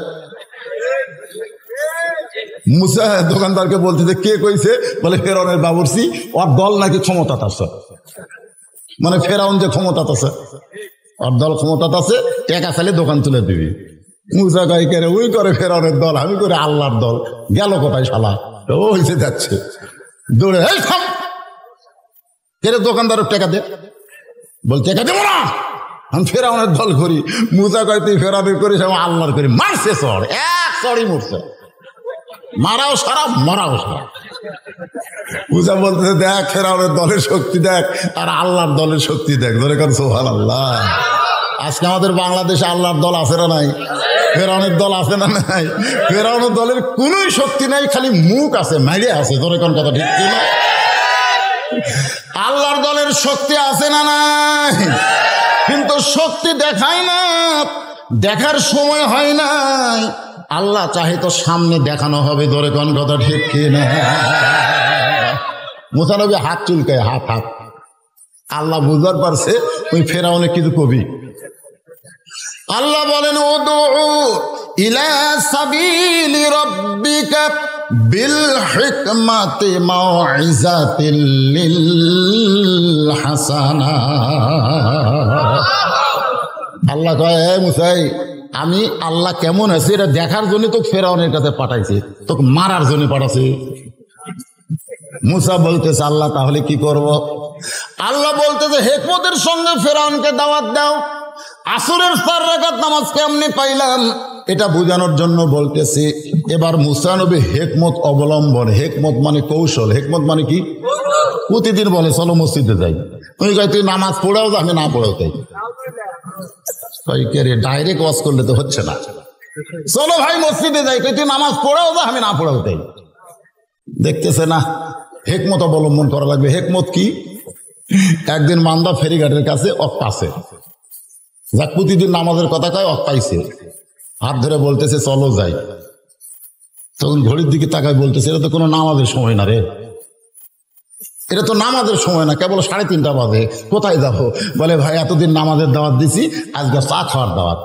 মুসা দোকানদারকে বলতেছে কে কইছে? বলে ফেরাউনের বাবুর্চি, ওর দল নাকি ক্ষমতা আছে, মানে ফেরাউন যে ক্ষমতা আছে, ওর দল ক্ষমতা আছে, টেকা চাইলে দোকান তুলে দিবি। মুসা কয় কে রে? ওই করে ফেরাউনের দল, আমি করে আল্লাহর দল। গেল কোথায় শালা? ও হয়েছে যাচ্ছে দৌড়ে, এই থাম, কে রে? দোকানদারের টেকা দে। বল টেকা দেবো না, আমি ফেরাউনের দল করি। মুসা কয় তুই ফেরাউনের করিস, আমি আল্লাহর করি। মারছে চড়, এক চড়ই মরছে, মারাও সারা, মরাও সারা। মুসা বলতেছে দেখ ফেরাউনের দলের শক্তি দেখ, আর আল্লাহর দলের শক্তি দেখ। ধরে কারণ সুবহানাল্লাহ। আজকে আমাদের বাংলাদেশে আল্লাহর দল আছে না নাই? ফেরাউনের দল আছে না নাই? ফেরাউনের দলের কোন শক্তি নাই, খালি মুখ আছে, মাইরে আছে। ধরে কোন কথা ঠিক ছিল? আল্লাহর দলের শক্তি আছে না নাই? কিন্তু শক্তি দেখায় না, দেখার সময় হয় নাই। আল্লাহ চাহে তো সামনে দেখানো হবে। ধরে কোন কথা ঠিক কিনা? মুসা নবী হাত চুলকায়, হাত। আল্লাহ বুঝবার পারছে ওই ফেরাউনে কিছু কবি। আল্লাহ বলেন উদউ ইলা সাবিলি রাব্বিকা বিল হিকমাতি মাউইজাতিল লিল হাসানা। আল্লাহ কয় হে মুসা, আমি আল্লাহ কেমন আছি এটা দেখার জন্য তো ফেরাউনের কাছে পাঠাইছি, তোকে মারার জন্য পাঠাইছি। মুসা বলতেছে আল্লাহ তাহলে কি করব? আল্লাহ বলতেছে হিকমতের সঙ্গে ফেরাউনকে দাওয়াত দাও। আসরের 4 রাকাত নামাজ কেমনে পাইলাম এটা বোঝানোর জন্য বলতেছি। এবার মুসা নবী হিকমত অবলম্বন, হিকমত মানে কৌশল, হিকমত মানে কি? প্রতিদিন বলে চলো মসজিদে যাই, তুমি কয় তুই নামাজ পড়াও, আমি না পড়াও তাই। ডাইরেক্ট ওয়াজ করলে তো হচ্ছে না, চলো ভাই মসজিদে যাই, তুই নামাজ পড়াও, আমি না পড়াও তাই। দেখতেছে না, হিকমত অবলম্বন করা লাগবে। হিকমত কি? একদিন মান্দা ফেরিঘাটের কাছে পাশে যাক প্রতিদিন নামাজের কথা কয়, পাইছে, হাত ধরে বলতেছে চলো যাই। তখন ঘড়ির দিকে তাকায় বলতেছে এটা তো কোনো নামাজের সময় না রে, এটা তো নামাজের সময় না, কেবল 3:30 বাজে, কোথায় যাবো? বলে ভাই এতদিন নামাজের দাওয়াত দিছি, আজকে চা খাওয়ার দাওয়াত।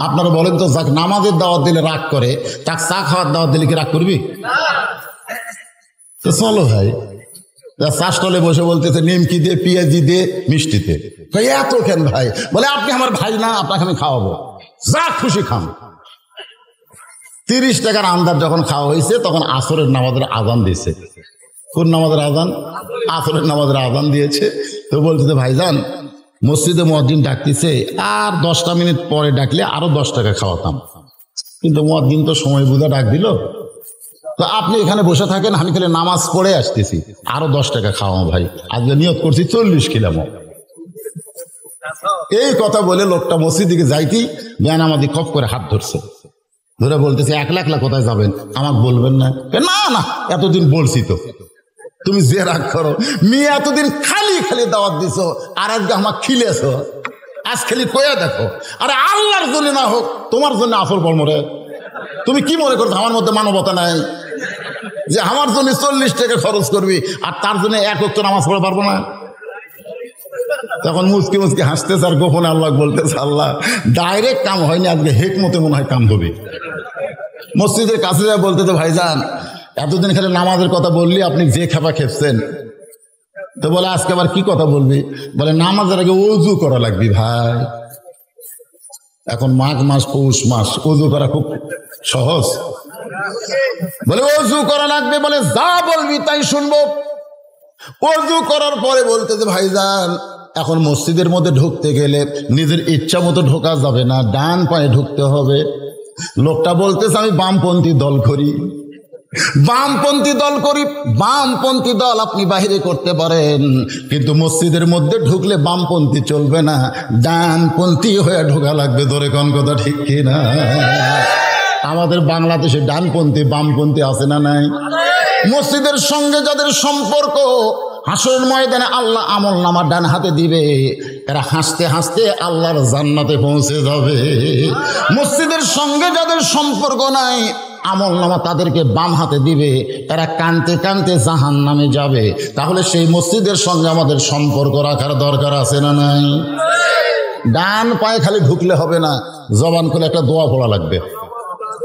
আপনারা বলেন তো, যাক নামাজের দাওয়াত দিলে রাগ করে, তাক চা খাওয়ার দাওয়াত দিলে কি রাগ করবি? তো চলো ভাই। চা স্টলে বসে বলতেছে নিমকি দিয়ে, পেঁয়াজি দিয়ে, মিষ্টিতে। এত কেন ভাই? বলে আপনি আমার ভাই না, আপনাকে আমি খাওয়াবো, যা খুশি খান। 30 টাকার আন্দাজ যখন খাওয়া হয়েছে তখন আসরের নামাজের আজান দিয়েছে। কোন নামাজের আজান? আসরের নামাজের আজান দিয়েছে। তো বলতেছে ভাইজান মসজিদে মুয়াজ্জিন ডাকতেছে, আর 10টা মিনিট পরে ডাকলে আরো 10 টাকা খাওয়াতাম, কিন্তু মুয়াজ্জিন তো সময় বুঝা ডাক দিল, তো আপনি এখানে বসে থাকেন, আমি খালি নামাজ পড়ে আসতেছি, আরো 10 টাকা খাওয়াবো ভাই, আজকে নিয়ত করছি 40 খেলাম। এই কথা বলে লোকটা মসজিদ দিকে যাইতেই বেনামাজি খপ করে হাত ধরছে। ধরে বলতেছে একলা একলা কোথায় যাবেন, আমাকে বলবেন না? না না, এতদিন বলছি তো, তুমি যে রাগ করো। মেয়ে এতদিন খালি খালি দাওয়াত দিছো, আর আজকে আমাকে খিলেছো। আজ খালি কয়া দেখো, আরে আল্লাহর জন্য না হোক, তোমার জন্য আসল বর্মরে। তুমি কি মনে করছো আমার মধ্যে মানবতা নাই? যে আমার জন্য 40 টাকা খরচ করবি আর তার জন্য 1 ওয়াক্ত নামাজ পড়তে পারবো না? তখন মুচকি মুচকি হাসতেছে আর গোপনে আল্লাহ বলতেছে, আল্লাহ ডাইরেক্ট কাম হয়নি, আজকে হেকমতে মনে হয় কাম হবে। মসজিদের কাছে যা বলতেছে, ভাইজান এতদিন খালি নামাজের কথা বললি, আপনি যে খেপা খেপছেন। তো বলে আজকে আবার কি কথা বলবি? বলে নামাজের আগে ওযু করা লাগবে ভাই। এখন মাঘ মাস, পৌষ মাস, ওযু করা খুব সহজ। বলে ওযু করা লাগবে। বলে যা বলবি তাই শুনবো। ওযু করার পরে বলতেছে, ভাইজান এখন মসজিদের মধ্যে ঢুকতে গেলে নিজের ইচ্ছা মতো ঢোকা যাবে না, ডান পায়ে ঢুকতে হবে। লোকটা বলতেছে, আমি বামপন্থী দল করি। বামপন্থী দল করি? বামপন্থী দল আপনি বাহিরে করতে পারেন, কিন্তু মসজিদের মধ্যে ঢুকলে বামপন্থী চলবে না, ডানপন্থী হয়ে ঢোকা লাগবে। ধরে কোন কথা ঠিক কিনা? আমাদের বাংলাদেশে ডানপন্থী বামপন্থী আছে না নাই? মসজিদের সঙ্গে যাদের সম্পর্ক, হাসরের ময়দানে আল্লাহ আমল নামা ডান হাতে দিবে, এরা হাসতে হাসতে আল্লাহর জান্নাতে পৌঁছে যাবে। মসজিদের সঙ্গে যাদের সম্পর্ক নাই, আমল নামা তাদেরকে বাম হাতে দিবে, এরা কানতে কানতে জাহান্নামে যাবে। তাহলে সেই মসজিদের সঙ্গে আমাদের সম্পর্ক রাখার দরকার আছে না নাই? ডান পায়ে খালি ঢুকলে হবে না, জবান খুলে একটা দোয়া পড়া লাগবে।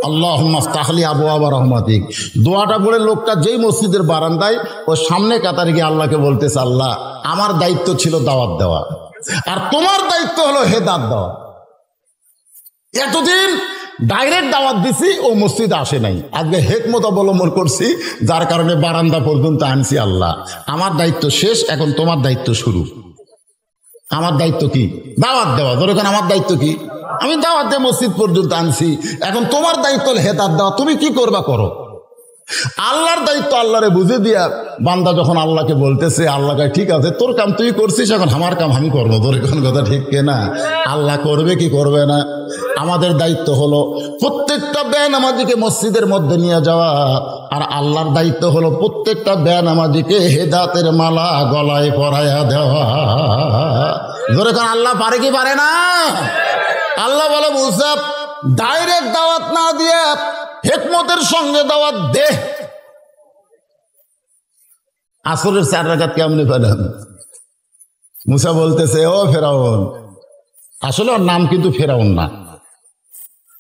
আল্লাহুম্মা আফতাহলি আবওয়াবা রাহমাতিক। দোয়াটা পড়ে লোকটা যেই মসজিদের বারান্দায় ও সামনে কাতারে গিয়ে আল্লাহকে বলতেছে, আল্লাহ আমার দায়িত্ব ছিল দাওয়াত দেওয়া, আর তোমার দায়িত্ব হলো হেদায়েত দেওয়া। এতদিন ডাইরেক্ট দাওয়াত দিছি, ও মসজিদে আসে নাই, আজকে হিকমত অবলম্বন করছি, যার কারণে বারান্দা পর্যন্ত আনছি। আল্লাহ আমার দায়িত্ব শেষ, এখন তোমার দায়িত্ব শুরু। আমার দায়িত্ব কি? দাওয়াত দেওয়া। ধরো এখন আমার দায়িত্ব কি? আমি দাওয়াত দিয়ে মসজিদ পর্যন্ত আনছি, এখন তোমার দায়িত্ব হেদায়েত দেওয়া, তুমি কি করবা করো। আল্লাহর দায়িত্ব আল্লাহরে বুঝে দিয়া বান্দা যখন আল্লাহকে বলতেছে, আল্লাহকে ঠিক আছে তোর কাম তুই করছিস, এখন আমার কাম আমি করবো। ধরে কোন কথা ঠিক কিনা? আল্লাহ করবে কি করবে না? আমাদের দায়িত্ব হলো প্রত্যেকটা বেনামাজিকে মসজিদের মধ্যে নিয়ে যাওয়া, আর আল্লাহর দায়িত্ব হলো প্রত্যেকটা বেনামাজিকে হেদায়েতের মালা গলায় পরাইয়া দেওয়া। ধরে কোন আল্লাহ পারে কি পারে না? আল্লাহ বলে, মুসা ডাইরেক্ট দাওয়াত না দিয়ে হিকমতের সঙ্গে দাওয়াত দে। আসরের 4 রাকাত কেমনে পেলেন? মুসা বলতেছে, ও ফেরাউন, আসলে ওর নাম কিন্তু ফেরাউন না,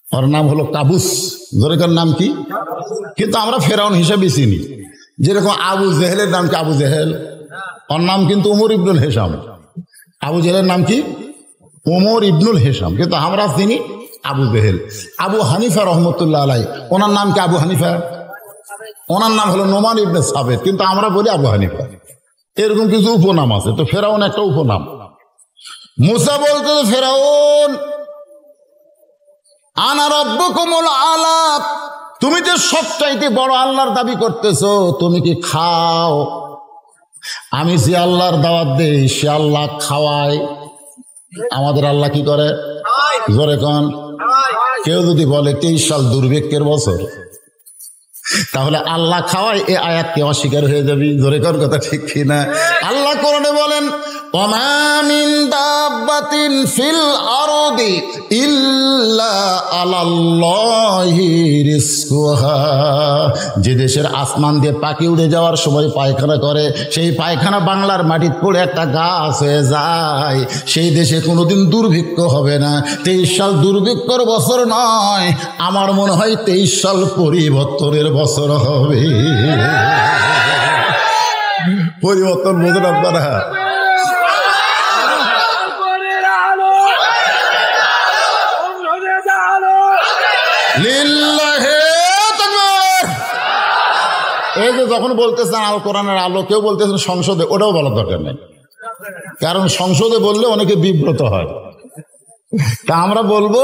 ওর নাম হলো কাবুস। জোরেকার নাম কি? কিন্তু আমরা ফেরাউন হিসেবে চিনি। যেরকম আবু জেহেলের নাম কি আবু জেহেল, ওর নাম কিন্তু উমর ইবনুল হেশাম। আবু জেহেলের নাম কি? উমর ইবনুল হেশাম, কিন্তু আমরা চিনি আবু জেহেল। আবু হানিফা রহমতুল্লাহ আলাই, ওনার নাম কি আবু হানিফা? ওনার নাম হলো নোমান ইবনে সাবেত, কিন্তু আমরা বলি আবু হানিফা। এরকম কিছু উপনাম আছে, তো ফেরাউন একটা উপনাম। মুসা বলতে, ফেরাউন আনা রাব্বুকুমুল আলা, তুমি যে সবচাইতে বড় আল্লাহর দাবি করতেছো, তুমি কি খাও? আমি যে আল্লাহর দাওয়াত দেই সে আল্লাহ খাওয়ায়। আমাদের আল্লাহ কি করে? জোরে কন। কেউ যদি বলে 23 সাল দুর্ভিক্ষের বছর, তাহলে আল্লাহ খাওয়ায়, এ আয়াতকে অস্বীকার হয়ে যাবি। জোরে কর কথা ঠিক কিনা? আল্লাহ কোরআনে বলেন, ওমা মিন দাব্বাতিন ফিল আরদি ইল্লা আলাল্লাহি রিজকুহা। যে দেশের আসমান দিয়ে পাখি উড়ে যাওয়ার সময় পায়খানা করে, সেই পায়খানা বাংলার মাটিতে পড়ে একটা গাছ হয়ে যায়, সেই দেশে কোনোদিন দুর্ভিক্ষ হবে না। 23 সাল দুর্ভিক্ষর বছর নয়, আমার মনে হয় 23 সাল পরিবর্তনের বছর হবে। পরিবর্তন বোঝেন আপনারা? এই যে যখন বলতেছেন আল কোরআনের আলো, কেউ বলতেছেন সংসদে, ওটাও বলার দরকার নেই, কারণ সংসদে বললে অনেকে বিব্রত হয়। তা আমরা বলবো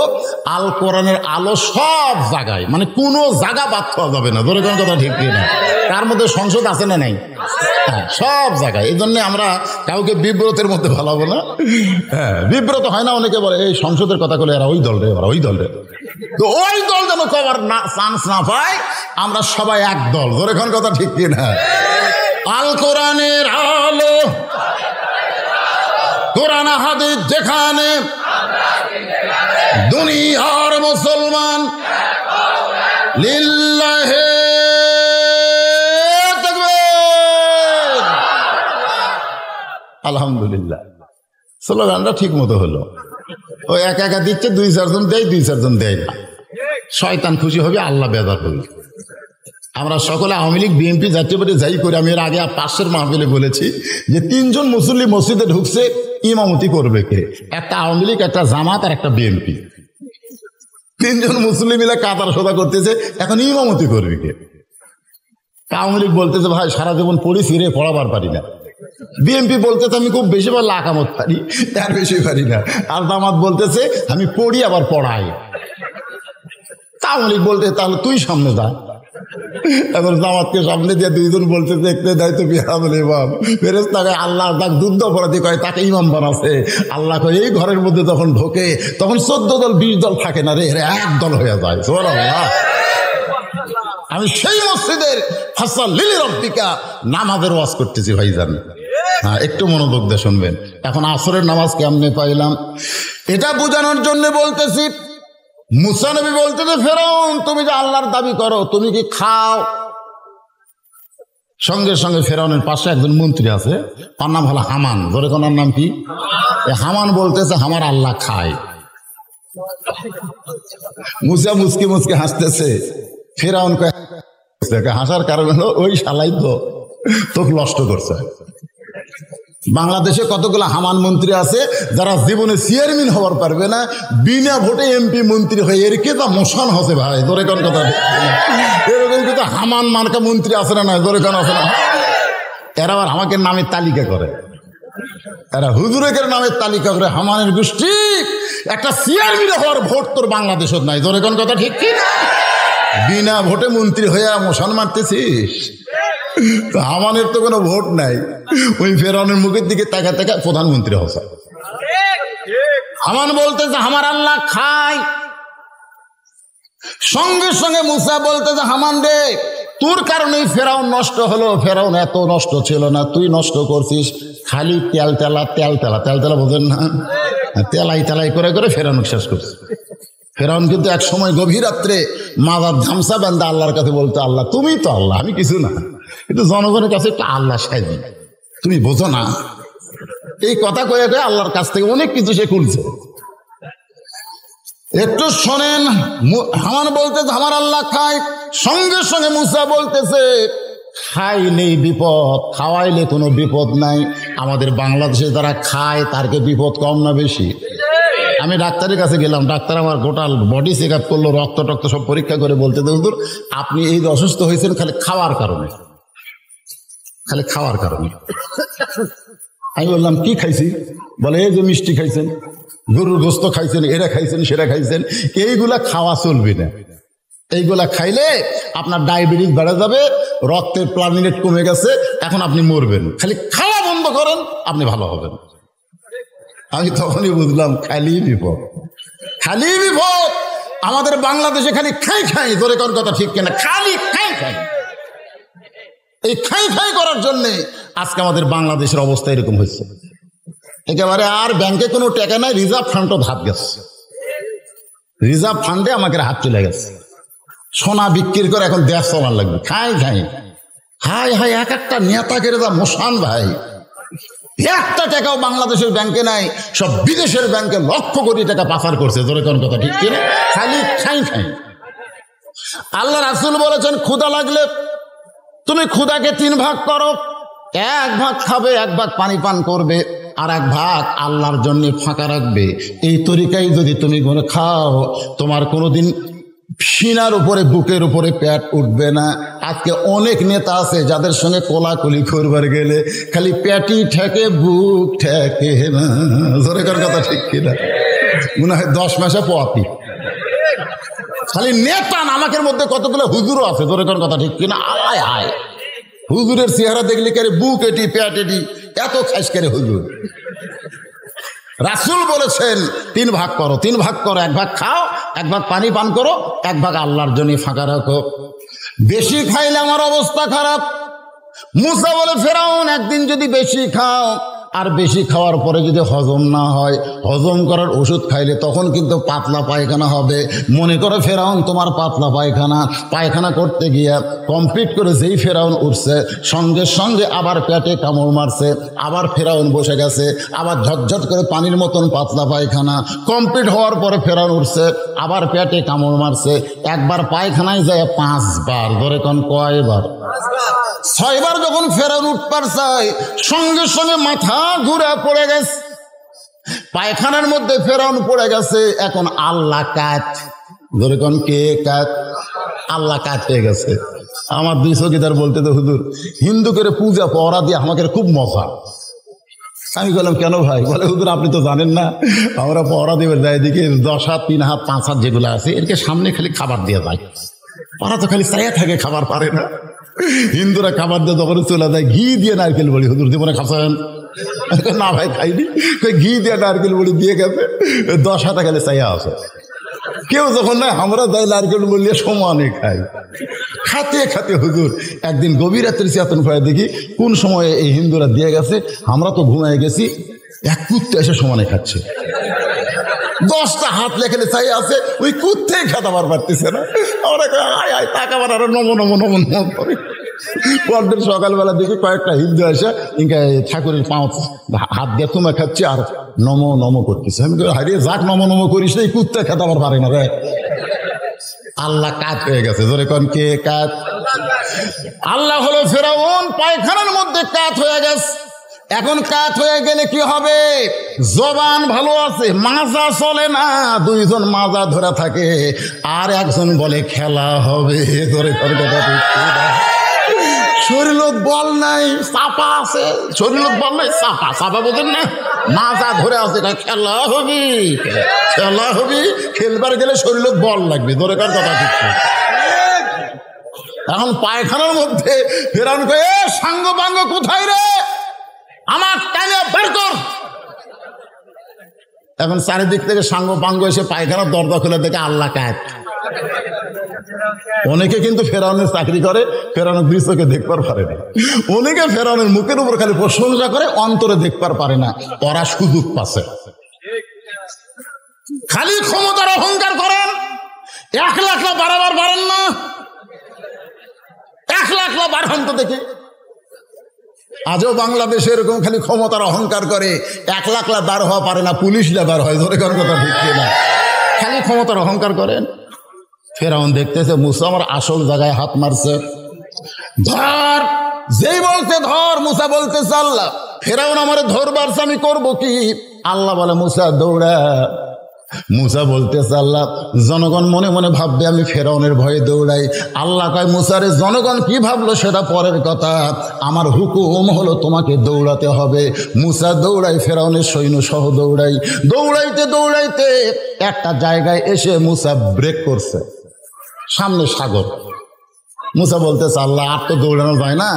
আল কোরআনের আলো সব জায়গায়, মানে কোনো জায়গা বাদ পাওয়া যাবে না। ধরে কোন কথা ঠিক না? তার মধ্যে সংসদ আছে না নাই? হ্যাঁ, সব জায়গায়। এই জন্য আমরা কাউকে বিব্রতের মধ্যে ভালাবো না। হ্যাঁ, বিব্রত হয় না। অনেকে বলে এই সংসদের কথা বলে এরা ওই দল রে, ওরা ওই দল রে। তো ওই দল যেন কবার না চান্স না পায়, আমরা সবাই এক দল। ধরে এখন কথা ঠিক কিনা? আল কোরআনের আলো, কোরআন হাদিস যেখানে, দুনিয়ার মুসলমান লিল্লাহে তাকবীর। আলহামদুলিল্লাহ, স্লোগানটা ঠিক মতো হলো। ও একা একা দিচ্ছে, দুই চারজন দেয়, দুই চারজন দেয় না। শয়তান খুশি হবে, আল্লাহ বেজার হবে। আমরা সকলে আওয়ামী লীগ বিএনপি জাতীয় পার্টি যাই করে, আমি এর আগে পাশের মাহফিলে বলেছি যে 3 জন মুসল্লি মসজিদে ঢুকছে, ইমামতি করবে কে? একটা আওয়ামী লীগ, একটা জামাত আর একটা বিএনপি। 3 জন মুসল্লি মিলে কাতার সোদা করতেছে, এখন ইমামতি করবে কে? আওয়ামী লীগ বলতেছে ভাই সারা জীবন পড়ি, ফিরে পড়াবার পারি না। বিএনপি বলতেছে আমি খুব বেশি বার লাকামত পারি, তার বেশি পারি না। আর জামাত বলতেছে আমি পড়ি আবার পড়াই। আওয়ামী লীগ বলতে তাহলে তুই সামনে যা। এবার জামাতকে সামনে দিয়ে 2 জন বলতে দেখতে দেয় তো বিহাবুল ইমাম, ফেরেশতাকে আল্লাহ তাকে দুধ অপরাধী কয়, তাকে ইমাম বানাচ্ছে। আল্লাহ কয় এই ঘরের মধ্যে যখন ঢোকে তখন 14 দল 20 দল থাকে না রে, এরা এক দল হয়ে যায়। সুবহানাল্লাহ। আমি সেই মসজিদের ফাসাল লিলি রব্বিকা নামাজের ওয়াজ করতেছি ভাইজান। হ্যাঁ, একটু মনোযোগ দিয়ে শুনবেন। এখন আসরের নামাজ কেমনে পাইলাম এটা বোঝানোর জন্য বলতেছি। মুসা নবী বলতেছে ফেরাউন তুমি যে আল্লাহর দাবি করো, তুমি কি খাও? সঙ্গে সঙ্গে ফেরাউনের পাশে একজন মন্ত্রী আছে, তার নাম হলো হামান। ধরে কোনার নাম কি? হামান বলতেছে আমার আল্লাহ খায়। মুসা মুসকি মুসকি হাসতেছে। ফেরাউন হাসার কারণ হলো ওই শালাই তো তোকে নষ্ট করছে। বাংলাদেশে কতগুলো হামান মন্ত্রী আছে যারা জীবনে চেয়ারম্যান হওয়ার পারবে না, বিনা ভোটে এমপি মন্ত্রী হয়ে এর কে তা মোশন হসে ভাই। ধরে কোন কথা এরকম কিন্তু হামান মার্কা মন্ত্রী আছে না? নয় ধরে কোন আছে না? এরা আবার আমাকে নামের তালিকা করে, এরা হুজুরের নামের তালিকা করে। হামানের গোষ্ঠী একটা চেয়ারম্যান হওয়ার ভোট তোর বাংলাদেশত নাই। ধরে কোন কথা ঠিক কি? বিনা ভোটে মন্ত্রী হয়ে মোশন মারতেছিস। হামানের তো কোনো ভোট নাই, ওই ফেরাউনের মুখের দিকে তাকা তাকা প্রধানমন্ত্রী হসা। হামান বলতেছে আমার আল্লাহ খায়। সঙ্গে সঙ্গে মুসা বলতেছে হামান রে তোর কারণেই ফেরাউন নষ্ট হলো। ফেরাউন এত নষ্ট ছিল না, তুই নষ্ট করছিস। খালি তেল তেলা তেল তেলা তেল তেলা বোঝেন না? তেলাই তেলাই করে করে ফেরাউন শেষ করছে। ফেরাউন কিন্তু এক সময় গভীর রাত্রে মাজার ঝামসা বেঁধে আল্লাহর কাছে বলতো আল্লাহ তুমি তো আল্লাহ, আমি কিছু না, কিন্তু জনগণের কাছে একটা আল্লাহ সাইদি, তুমি বোঝো না। এই কথা কয়ে কয়ে আল্লাহর কাছ থেকে অনেক কিছু সে খুলছে। একটু শোনেন, হামান বলতেছে আমার আল্লাহ খায়। সঙ্গে সঙ্গে মুসা বলতেছে খাইলেই বিপদ, খাওয়াইলে কোনো বিপদ নাই। আমাদের বাংলাদেশে যারা খায় তার কি বিপদ কম না বেশি? আমি ডাক্তারের কাছে গেলাম, ডাক্তার আমার গোটা বডি চেক আপ করলো, রক্ত টক্ত সব পরীক্ষা করে বলতে হুজুর আপনি এই অসুস্থ হয়েছেন খালি খাওয়ার কারণে, খালি খাওয়ার কারণে। আমি বললাম কি খাইছি? বলে এই যে মিষ্টি খাইছেন, গরুর গোস্ত খাইছেন, এরা খাইছেন, সেরা খাইছেন, এইগুলা খাওয়া চলবে না। এইগুলা খাইলে আপনার ডায়াবেটিস বেড়ে যাবে, রক্তের প্লামিনেট কমে গেছে, এখন আপনি মরবেন। খালি খাওয়া বন্ধ করেন, আপনি ভালো হবেন। আমি তখনই বুঝলাম খালি বিপদ, খালি বিপদ। আমাদের বাংলাদেশে খালি খাই খাই, ধরে কোন কথা ঠিক কিনা? খালি খাই খাই। এই খাই খাই করার জন্যে আজকে আমাদের বাংলাদেশের অবস্থা এরকম হয়েছে। একেবারে আর ব্যাংকে কোনো টাকা নাই, রিজার্ভ ফান্ডও ভাত গেছে। রিজার্ভ ফান্ডে আমাকে হাত চলে গেছে। সোনা বিক্রি করে এখন দেশ চলার লাগবে। খাই খাই হাই হাই, এক একটা নেতা কেড়ে যা মোশান ভাই। একটা টাকাও বাংলাদেশের ব্যাংকে নাই, সব বিদেশের ব্যাংকে লক্ষ কোটি টাকা পাচার করছে। ধরে কোন কথা ঠিক কিনা? খালি খাই খাই। আল্লাহ রাসূল বলেছেন ক্ষুধা লাগলে তুমি ক্ষুধাকে 3 ভাগ করো, 1 ভাগ খাবে, 1 ভাগ পানি পান করবে, আর 1 ভাগ আল্লাহর জন্য ফাঁকা রাখবে। এই তরিকায় যদি তুমি করে খাও, তোমার কোনোদিন সিনার উপরে বুকের উপরে পেট উঠবে না। আজকে অনেক নেতা আছে যাদের সঙ্গে কোলাকুলি করবার গেলে খালি পেটি ঠেকে, বুক ঠেকে না। ধরে কার কথা ঠিক কিনা? মনে হয় 10 মাসে পোয়াতি। খালি নেতা নামাকের মধ্যে কতগুলো হুজুরও আছে। ধরে কার কথা ঠিক কিনা? আয় আয়, হুজুরের চেহারা দেখলে কারে বুক এটি পেট এটি, এত খাস করে হুজুর। রাসূল বলেছেন 3 ভাগ করো, 3 ভাগ করো, 1 ভাগ খাও, 1 ভাগ পানি পান করো, 1 ভাগ আল্লাহর জন্য ফাঁকা রাখো। বেশি খাইলে আমার অবস্থা খারাপ। মুসা বলে ফেরাউন, একদিন যদি বেশি খাও আর বেশি খাওয়ার পরে যদি হজম না হয়, হজম করার ওষুধ খাইলে তখন কিন্তু পাতলা পায়খানা হবে। মনে করো ফেরাউন তোমার পাতলা পায়খানা করতে গিয়া কমপ্লিট করে যেই ফেরাউন উঠছে, সঙ্গে সঙ্গে আবার পেটে কামড় মারছে, আবার ফেরাউন বসে গেছে, আবার ঝটঝট করে পানির মতন পাতলা পায়খানা কমপ্লিট হওয়ার পরে ফেরাউন উঠছে, আবার পেটে কামড় মারছে। একবার পায়খানায় যায় 5 বার, ধরে কোন কয়বার? 6 বার যখন ফেরাউন উঠবার চাই, সঙ্গে সঙ্গে মাথা ঘুরে পড়ে গেছে, পায়খানার মধ্যে ফেরাউন পড়ে গেছে। এখন আল্লাহ কাত, ধরে কোন কে কাত? আল্লাহ কাত হয়ে গেছে। আমার 2 চকিদার বলতে তো হুজুর হিন্দু করে পূজা পড়া দিয়ে আমাকে খুব মজা। আমি বললাম কেন ভাই? বলে হুজুর আপনি তো জানেন না, আমরা পড়া দেবে যাই দিকে 10 হাত 3 হাত 5 হাত যেগুলো আছে এরকে সামনে খালি খাবার দিয়ে যায়। ওরা তো খালি চাইয়া থাকে, খাবার পারে না। হিন্দুরা খাবার দিয়ে যখন চলে যায় ঘি দিয়ে নারকেল বড়ি, হুজুর জীবনে খাচ্ছেন? না ভাই খাইনি। ঘি দিয়ে নারকেল বড়ি দিয়ে গেছে, 10 হাতে খালি চাইয়া আছে। কেউ যখন না আমরা যাই নারকেল বড়ি সমানে খাই। খাতে খাতে হুজুর একদিন গভীর রাত্রে চেতন করে দেখি কোন সময়ে এই হিন্দুরা দিয়ে গেছে, আমরা তো ঘুমায় গেছি, এক কুত্তে এসে সমানে খাচ্ছে। 10টা হাত লেখালে চাই আছে, ওই কুত্তেই খাতাবার পারতেছে না। আমরা আয় আয় তাকাবার আরো নম নম নম নম করে। পরদিন সকালবেলা দেখি কয়েকটা হিন্দু এসে ঠাকুরের পাঁচ হাত দিয়ে তোমায় খাচ্ছে আর নম নম করতেছে। আমি হারিয়ে যাক নম নম করিস, এই কুত্তে খাতাবার পারে না রে। আল্লাহ কাত হয়ে গেছে, ধরে কোন কে কাত? আল্লাহ হলো ফেরাউন, পায়খানার মধ্যে কাত হয়ে গেছে। এখন কাত হয়ে গেলে কি হবে? জবান ভালো আছে, মাজা চলে না, 2 জন মাজা ধরে থাকে, আর একজন বলে খেলা হবে। ধরে শরীরত বল নাই, চাপা আছে, শরীরত বল নাই, চাপা বোঝেন না, মাজা ধরে আছে, খেলা হবি, খেলা হবি। খেলবার গেলে শরীরত বল লাগবে, ধরে কার কথা ঠিক। এখন পায়খানার মধ্যে ফেরাউন কয়, এ সাঙ্গ পাঙ্গ কোথায় রে, আমার টাইনে বের কর। এখন চারিদিক থেকে সাঙ্গ পাঙ্গ এসে পায়খানার দরজা খুলে দেখে আল্লাহ কাত। অনেকে কিন্তু ফেরাউনের চাকরি করে, ফেরাউনের দৃশ্যকে দেখবার পারে না। অনেকে ফেরাউনের মুখের উপর খালি প্রশংসা করে, অন্তরে দেখবার পারে না। ওরা সুযোগ পাচ্ছে, খালি ক্ষমতার অহংকার করেন। 1 লাখ বাড়াবার পারেন না, 1 লাখ বাড়ান তো দেখি। আজও বাংলাদেশে এরকম খালি ক্ষমতার অহংকার করে, 1 লাখ বার হওয়া পারে না, পুলিশরা বার হয়। ধরে কোন কথা ঠিক না, খালি ক্ষমতার অহংকার করেন। ফেরাউন দেখতেছে মুসা আমার আসল জায়গায় হাত মারছে, ধর। যেই বলতে ধর, মুসা বলতেছে আল্লাহ ফেরাউন আমার ধরবার, আমি করবো কি? আল্লাহ বলে মুসা দৌড়া। মুসা বলতেছে আল্লাহ জনগণ মনে মনে ভাববে আমি ফেরাউনের ভয়ে দৌড়াই। আল্লাহ কয় মুসারে জনগণ কি ভাবলো সেটা পরের কথা, আমার হুকুম হলো তোমাকে দৌড়াতে হবে। মুসা দৌড়াই, ফেরাউনের সৈন্য সহ দৌড়াই। দৌড়াইতে দৌড়াইতে একটা জায়গায় এসে মুসা ব্রেক করছে, সামনে সাগর। মুসা বলতেছে আল্লাহ আর তো দৌড়ানো যায় না,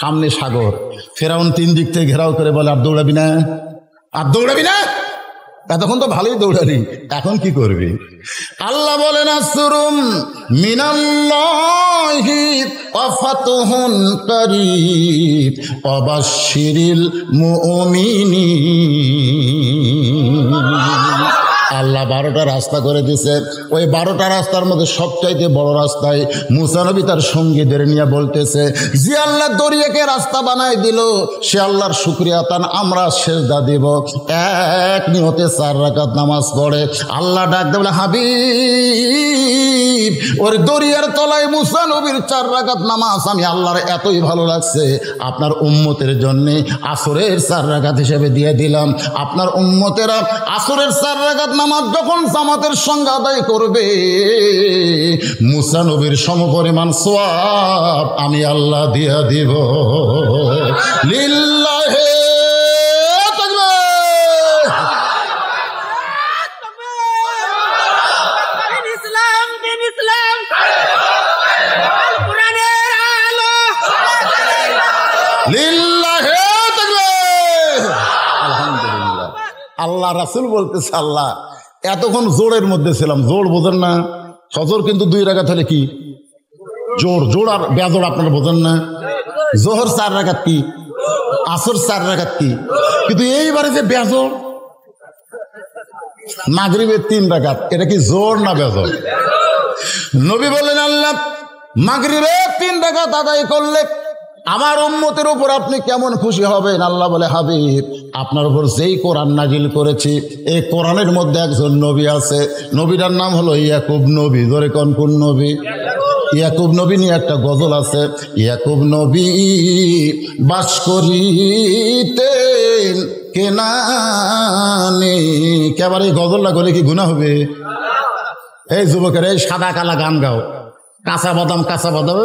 সামনে সাগর। ফেরাউন 3 দিক থেকে ঘেরাও করে বলে আর দৌড়াবি না, আর দৌড়াবি না। এতক্ষণ তো ভালোই দৌড়ালি, এখন কি করবি? আল্লাহ বলেন আসরুম মিনাল্লাহি ওয়া ফাতহুন কারীব ওয়া বাশশিরিল মুমিনিন। আল্লাহ 12টা রাস্তা করে দিছে। ওই 12টা রাস্তার মধ্যে সবচাইতে বড় রাস্তায় মুসা নবী তার সঙ্গীদের নিয়ে বলতেছে, যে আল্লাহ দরিয়াকে রাস্তা বানাই দিল সে আল্লাহর শুকরিয়া তান আমরা সেজদা দিব। 1 নিয়তে 4 রাকাত নামাজ পড়ে। আল্লাহ ডাক দেয় বলে হাবিব, ওর দরিয়ার তলায় মুসা নবীর 4 রাকাত নামাজ আমি আল্লাহর এতই ভালো লাগছে, আপনার উম্মতের জন্যে আসরের 4 রাকাত হিসেবে দিয়ে দিলাম। আপনার উম্মতেরা আসরের 4 রাকাত নামাজ যখন জামাতের সঙ্গে আদায় করবে, মুসা নবীর সমপরিমাণ সওয়াব আমি আল্লাহ দিয়া দিব। লিল্লাহি আল্লাহ রাসূল বলতেছে, আল্লাহ এতক্ষণ জোরের মধ্যে ছিলাম, জোর বোঝেন না? ফজর কিন্তু 2 রাকাত হলে কি জোর, জোর আর বেজোর আপনারা বোঝেন না? জোহর 4 রাকাত কি, আসর 4 রাকাত কি, কিন্তু এইবারে যে বেজোর, মাগরিবের 3 রাকাত, এটা কি জোর না বেজোর? নবী বললেন, আল্লাহ মাগরিবের 3 রাকাত আদায় করলে আমার উম্মতের উপর আপনি কেমন খুশি হবেন? আল্লাহ বলে, হাবিব আপনার উপর যেই কোরআন নাজিল করেছি, এই কোরআনের মধ্যে একজন নবী আছে, নবীটার নাম হলো ইয়াকুব নবী। ধরে কোন নবী? ইয়াকুব নবী নিয়ে একটা গজল আছে, ইয়াকুব নবী বাস করিতেন কেনানে। কেবার এই গজলটা গলে কি গুনাহ হবে? এই যুবকের এই সাদা কালা গান গাও, কাঁচা বাদাম কাঁচা বাদাম,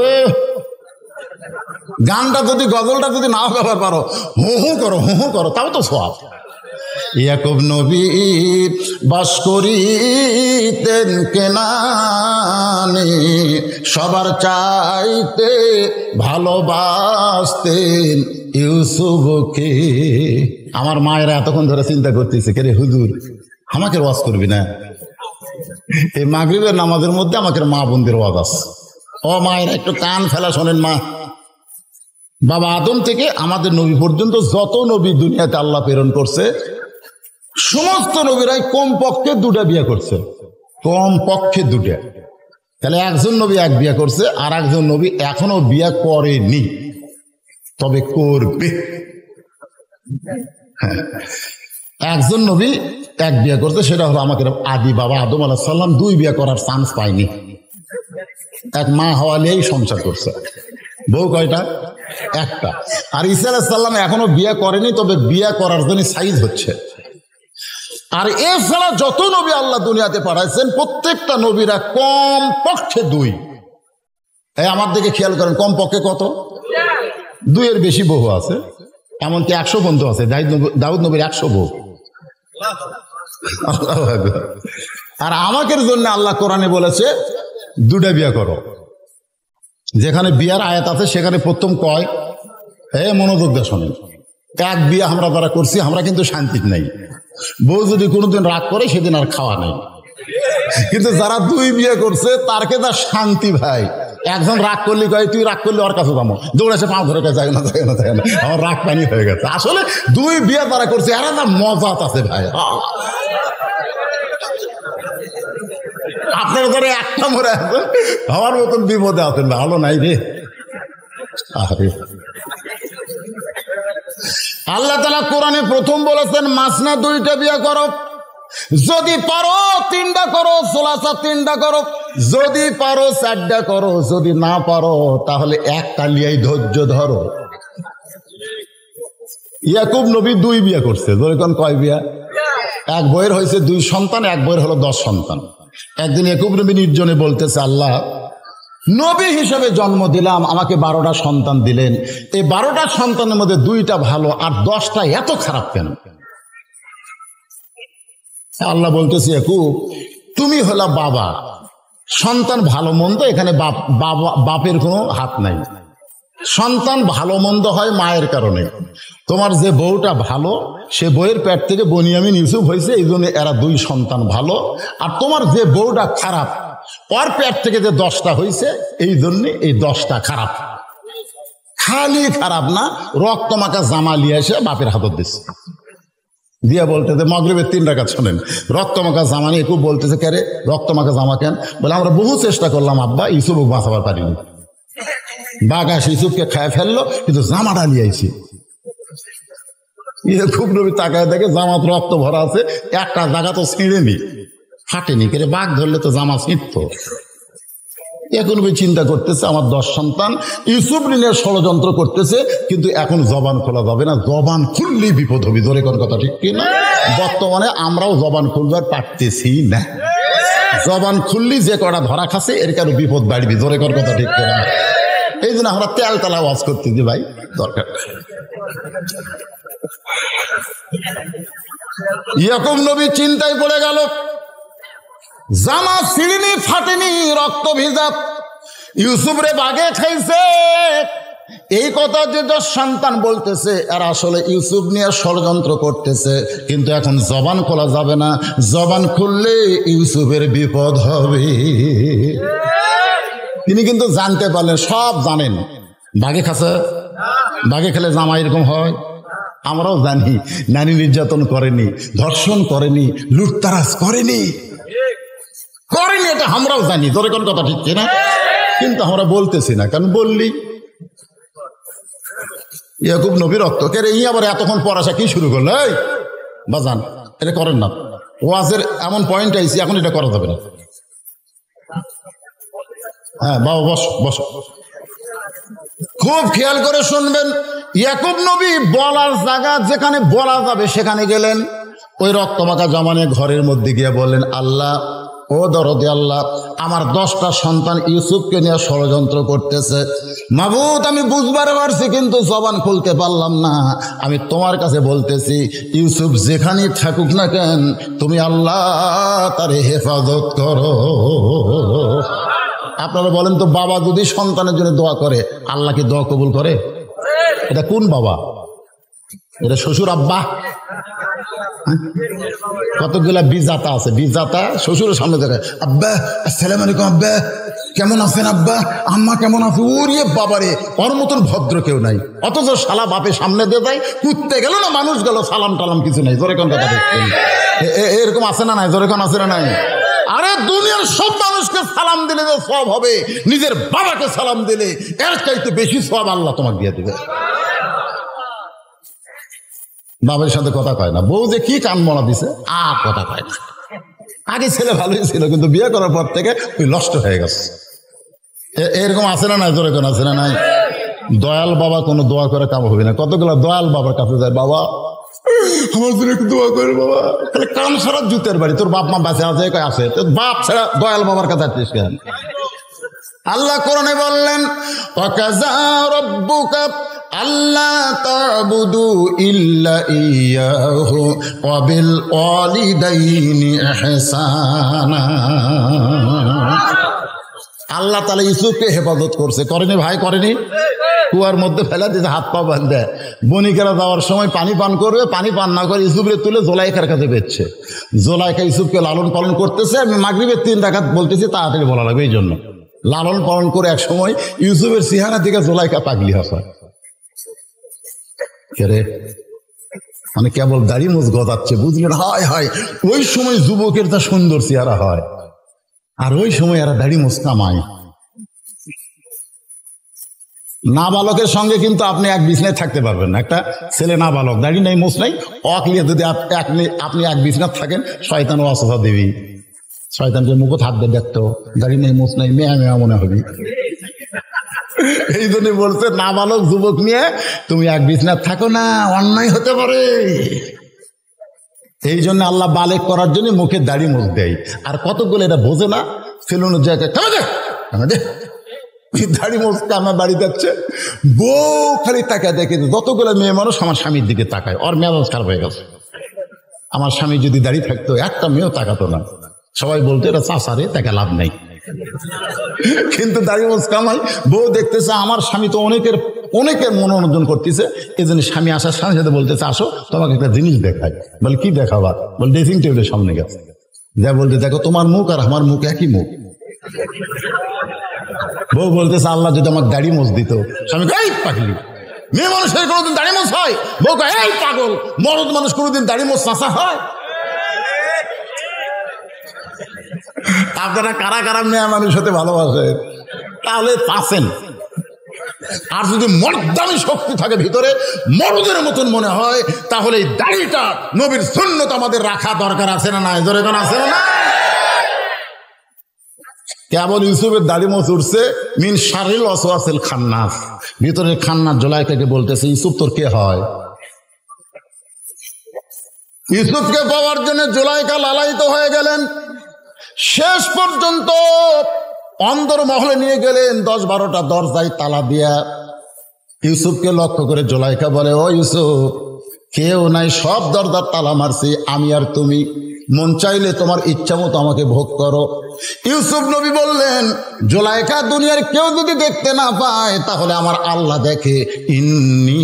গানটা যদি গজলটা যদি নাও গাবার পারো, হু হু করো, তাও তো সওয়াব। ইয়াকুব নবী বাস করিতেন কেনানে, সবার চাইতে ভালোবাসতেন ইউসুফকে। আমার মায়েরা এতক্ষণ ধরে চিন্তা করতেছে, কে রে হুজুর আমাকে ওয়াজ করবি না? এই মাগরিবের নামাজের মধ্যে আমাকে মা বোনদের ওয়াজ আছে। ও মায়েরা একটু কান ফেলা শোনেন। মা বাবা আদম থেকে আমাদের নবী পর্যন্ত যত নবী দুনিয়াতে আল্লাহ প্রেরণ করছে, সমস্ত নবীরাই কমপক্ষে 2টা বিয়ে করছে, কমপক্ষে 2টা। তাহলে একজন নবী 1 বিয়ে করছে, আর একজন নবী এখনো বিয়ে করেনি, তবে করবে। হ্যাঁ, একজন নবী 1 বিয়ে করছে, সেটা হলো আমাদের আদি বাবা আদম আলাইহিস সালাম। 2 বিয়ে করার চান্স পায়নি, 1 মা হওয়া নিয়েই সংসার করছে। বউ কয়টা? 1টা। আর ঈসা আলাইহিস সালাম এখনো বিয়ে করেনি, তবে বিয়ে করার জন্য সাইজ হচ্ছে। আর এছাড়া যত নবী আল্লাহ দুনিয়াতে পাঠাইছেন, প্রত্যেকটা নবীরা কমপক্ষে 2। এই আমার দিকে খেয়াল করেন, কমপক্ষে কত? 2-এর বেশি বহু আছে, এমনকি 100 বন্ধু আছে। দাউদ নবীর 100 বউ। আর আমাদের জন্য আল্লাহ কোরআনে বলেছে 2টা বিয়ে করো। যেখানে বিয়ার আয়াত আছে সেখানে প্রথম কয়, মনোযোগ দিয়ে শোনেন, 1 বিয়ে আমরা যারা করছি আমরা কিন্তু শান্তি নাই। বউ যদি কোনোদিন রাগ করে সেদিন আর খাওয়া নেই। কিন্তু যারা 2 বিয়ে করছে তারকে তার শান্তি ভাই। একজন রাগ করলে কয়, তুই রাগ করলে ওর কাছে যাবো, দৌড়েছে পাও ধরে যায় না, আমার রাগ পানি হয়ে গেছে। আসলে 2 বিয়ে তারা করছে, আর একটা মজা আছে ভাই। আপনার ধরে একটা মরে আছে, আমার মতন বিপদে আছেন, ভালো নাই রে। আল্লাহ তাআলা কোরআনে প্রথম বলেছেন মাসনা 2টা বিয়ে করো, যদি পারো 3টা করো, সোলাসা 3টা করো, যদি পারো 4টা করো, যদি না পারো তাহলে 1টা লিয়াই ধৈর্য ধরো। ইয়াকুব নবী 2 বিয়ে করছে। ধরেন কয় বিয়া? 1 বইয়ের হয়েছে 2 সন্তান, 1 বইয়ের হলো 10 সন্তান। একদিন ইয়াকুব নবী নির্জনে বলতেছে, আল্লাহ নবী হিসেবে জন্ম দিলাম, আমাকে 12টা সন্তান দিলেন, এই 12টা সন্তানের মধ্যে 2টা ভালো আর 10টা এত খারাপ কেন? আল্লাহ বলতেছে, ইয়াকুব তুমি হলা বাবা, সন্তান ভালো মন্দ এখানে বাপের কোনো হাত নাই। সন্তান ভালো মন্দ হয় মায়ের কারণে। তোমার যে বউটা ভালো, সে বউয়ের পেট থেকে বনিয়ামিন ইউসুফ হয়েছে, এই জন্য এরা 2 সন্তান ভালো। আর তোমার যে বউটা খারাপ, ওর পেট থেকে যে 10টা হয়েছে, এই জন্য এই 10টা খারাপ। খালি খারাপ না, রক্ত মাখা জামা লিয়ে এসে বাপের হাতত দিচ্ছে, দিয়া বলতেছে মাগরিবের 3 রাকাত শোনেন, রক্ত মাখা জামা নিয়ে খুব বলতেছে, কে রে রক্ত মাখা জামা কেন? বলে আমরা বহু চেষ্টা করলাম আব্বা, ইউসুফ বাঁচাবার পারিনি। বাগাস ইউসুফকে খায় ফেললো, কিন্তু জামাটা নিয়ে আইছি। খুব নবী তাকায় দেখে জামাত রক্ত ভরা আছে, একটা জায়গা তো ছিঁড়েনি, ফাটেনি, কে বাঘ ধরলে তো জামা ছিঁড়তো। এখন চিন্তা করতেছে আমার 10 সন্তান, ইউসুফ নিয়ে ষড়যন্ত্র করতেছে, কিন্তু এখন জবান খোলা যাবে না, জবান খুললেই বিপদ হবে। ধরে কোন কথা ঠিক কিনা? বর্তমানে আমরাও জবান খুলবার পারতেছি না। জবান খুললি যে কটা ধরা খাচ্ছে, এর কারো বিপদ বাড়বি। ধরে কোন কথা ঠিক কিনা? এই জন্য আমরা তেল তালা ওয়াজ করতেছি ভাই, দরকার। ইয়াকুব নবী চিন্তায় পড়ে গেল, জামা ছিঁড়িনি, ফাটেনি, রক্ত ভিজা, ইউসুফ রে বাগে খাইছে, এই কথা যে 10 সন্তান বলতেছে এরা আসলে ইউসুফ নিয়ে ষড়যন্ত্র করতেছে, কিন্তু এখন জবান খোলা যাবে না, জবান খুললে ইউসুফের বিপদ হবে। তিনি কিন্তু জানতে পারলেন, সব জানেন। বাঘে খাচ্ছে, বাঘে খেলে জামা এরকম হয়, আমরাও জানি। নারী নির্যাতন করেনি, ধর্ষণ করেনি, লুটতারাজ করেনি, এটা আমরাও জানি। ধরে কোন কথা ঠিক কিনা? কিন্তু আমরা বলতেছি না, কারণ বললি ইয়াকুব নবী রক্ত কে ই আবার এতক্ষণ পড়াশা কি শুরু করলো? এই বাজান, এটা করেন না। ওয়াজের এমন পয়েন্ট আইছি, এখন এটা করা যাবে না। হ্যাঁ বাবা, বস বস, খুব খেয়াল করে শুনবেন। ইয়াকুব নবী বলার জায়গা যেখানে বলা যাবে সেখানে গেলেন। ওই রক্তমাখা জমানে ঘরের মধ্যে গিয়ে বললেন, আল্লাহ, ও দরদে আল্লাহ, আমার 10টা সন্তান ইউসুফকে নিয়ে ষড়যন্ত্র করতেছে। মাবুদ, আমি বুঝবার পারছি, কিন্তু জবান খুলতে পারলাম না। আমি তোমার কাছে বলতেছি, ইউসুফ যেখানেই থাকুক না কেন, তুমি আল্লাহ তারে হেফাজত করো। আপনারা বলেন তো, বাবা যদি সন্তানের জন্য দোয়া করে, আল্লাহ কি দোয়া কবুল করে? এটা কোন বাবা? এটা শ্বশুর আব্বা? কতগুলা বিজাতা আছে, বিজাতা শ্বশুরের সামনে দেখায়, আব্বা আসসালামু আলাইকুম, আব্বা কেমন আছেন, আব্বা আম্মা কেমন আছে? ওরে বাবারে, ওর মতন ভদ্র কেউ নাই। অথচ শালা বাপের সামনে দিয়ে দেয়, কুত্তে গেল না মানুষ গেল, সালাম টালাম কিছু নাই। জোরে কোন কথা দেখছেন? এরকম আছে না নাই? জোরে কোন আছে না নাই? আরে দুনিয়ার সব মানুষকে সালাম দিলে যে সওয়াব হবে, নিজের বাবাকে সালাম দিলে এর চাইতে বেশি সওয়াব আল্লাহ তোমাকে দিয়ে দিবে। বাবার সাথে কথা কয় না, বউ যে কি কান মরা দিছে, আর কথা কয় না। আগে ছেলে ভালোই ছিল, কিন্তু বিয়ে করার পর থেকে ওই নষ্ট হয়ে গেছে। এরকম আছে না নাই? জোরে কোন আছে না নাই? দয়াল বাবা কোনো দোয়া করে কাম হবে না। কতগুলো দয়াল বাবার কাছে যায়, বাবা আমার জন্য একটু দোয়া করে বাবা। তাহলে কান ছাড়া জুতের বাড়ি, তোর বাপ মা বাঁচে আছে, আছে বাপ ছাড়া দয়াল বাবার কাছে আসছিস কেন? আল্লাহ কোরআনে বললেন, ওয়াকাযা রাব্বুকা আল্লা তা'বুদু ইল্লা ইয়াহু ওয়া বিল ওয়ালিদাইনি ইহসানা। আল্লাহ তাআলা ইউসুফকে হেফাজত করছে, করেনি ভাই? করেনি? কুয়ার মধ্যে ফেলে দিয়েছে, হাত পা বাঁধে। বণিকেরা যাওয়ার সময় পানি পান করবে, পানি পান না করে ইউসুফকে তুলে জোলাইখার কাছে বেচছে। জোলাইখা ইউসুফকে লালন পালন করতেছে। আমি মাগরিবের 3 রাকাত বলতেছি, তাড়াতাড়ি বলা লাগবে, এই জন্য লালন পালন করে এক সময় ইউসুফের চেহারা দিকে জোলাইখা পাগলি হাসা। মানে কেবল দাড়ি মুছ গজাচ্ছে, বুঝলেন? হয় হয়, ওই সময় যুবকের তা সুন্দর চেহারা হয়, আর ওই সময় এরা দাড়ি মুছ কামায়। নাবালকের সঙ্গে কিন্তু আপনি এক বিছনায় থাকতে পারবেন না। একটা ছেলে নাবালক, দাড়ি নাই, মুছ নাই, অকলিয়ে যদি আপনি এক বিছনায় থাকেন, শয়তান ওয়াসওয়াসা দেবী। শয়তানকে মুখত হাত দিয়ে দেখতো, দাড়ি নেই, মুছ নাই, মেয়া মেয়া মনে হবে। এই জন্য বলছে, নাবালক যুবক নিয়ে তুমি এক বিছনায় থাকো না, অন্যায় হতে পারে। এই জন্য আল্লাহ বালেক করার জন্য মুখে দাড়ি মুছ দেয়। আর কতগুলো এটা বোঝে না, ফেলুন জায়গায় দাড়ি মুছতে আমার বাড়ি যাচ্ছে, বউ খালি তাকায় দেখে। যতগুলো মেয়ে মানুষ আমার স্বামীর দিকে তাকায়, ওর মেজাজ খারাপ হয়ে গেছে। আমার স্বামী যদি দাড়ি থাকতো, একটা মেয়েও তাকাতো না। সবাই বলতো এটা চাষারে, তাকে লাভ নেই। কিন্তু দাড়ি মোজ কামাই, বউ দেখতেছে আমার স্বামী তো অনেকের মনোরঞ্জন করতেছে। এই জন্য স্বামী আসার সাথে সাথে বলতেছে, আসো তোমাকে একটা জিনিস দেখায়। বলে কি দেখাবা? বলে ড্রেসিং টেবিলের সামনে গেছে, যা বলতে, দেখো তোমার মুখ আর আমার মুখ একই মুখ। বউ বলতেছে, আল্লাহ যদি আমার দাড়ি মোজ দিত। স্বামী এই পাগলি, মেয়ে মানুষের কোনোদিন দাড়ি মোজ হয়? বউ এই পাগল, মরদ মানুষ কোনোদিন দাড়ি মোজ চাষা হয়? আপনারা কারা কারা মেয়ে মানুষ হতে ভালোবাসে? তাহলে পাচ্ছেন। আর যদি মর্দানি শক্তি থাকে ভিতরে, মরদের মতন মনে হয়, তাহলে এই দাড়িটা নবীর সুন্নত আমাদের রাখা দরকার আছে না নাই? জোরে কোন আছে না? কেবল ইউসুফের দাড়ি মোছ উঠছে, মিন শারিল ওয়াসওয়াসিল খান্নাস, ভিতরের খান্নাস জোলাইখাকে বলতেছে, ইউসুফ তোর কে হয়? ইউসুফকে পাওয়ার জন্য জোলাইখা লালায়িত হয়ে গেলেন। শেষ পর্যন্ত অন্দর মহলে নিয়ে গেলেন, 10-12টা দরজায় তালা দিয়া। ইউসুফকে লক্ষ্য করে জোলাইখা বলে, ও ইউসুফ, কেউ নাই, সব দরজার তালা মারছি আমি আর তুমি। মন চাইলে তোমার ইচ্ছা মতো আমাকে ভোগ করো। ইউসুফ নবী বললেন, জুলাইখা দুনিয়ার কেউ যদি দেখতে না পায় তাহলে আমার আল্লাহ দেখে। ইন্নী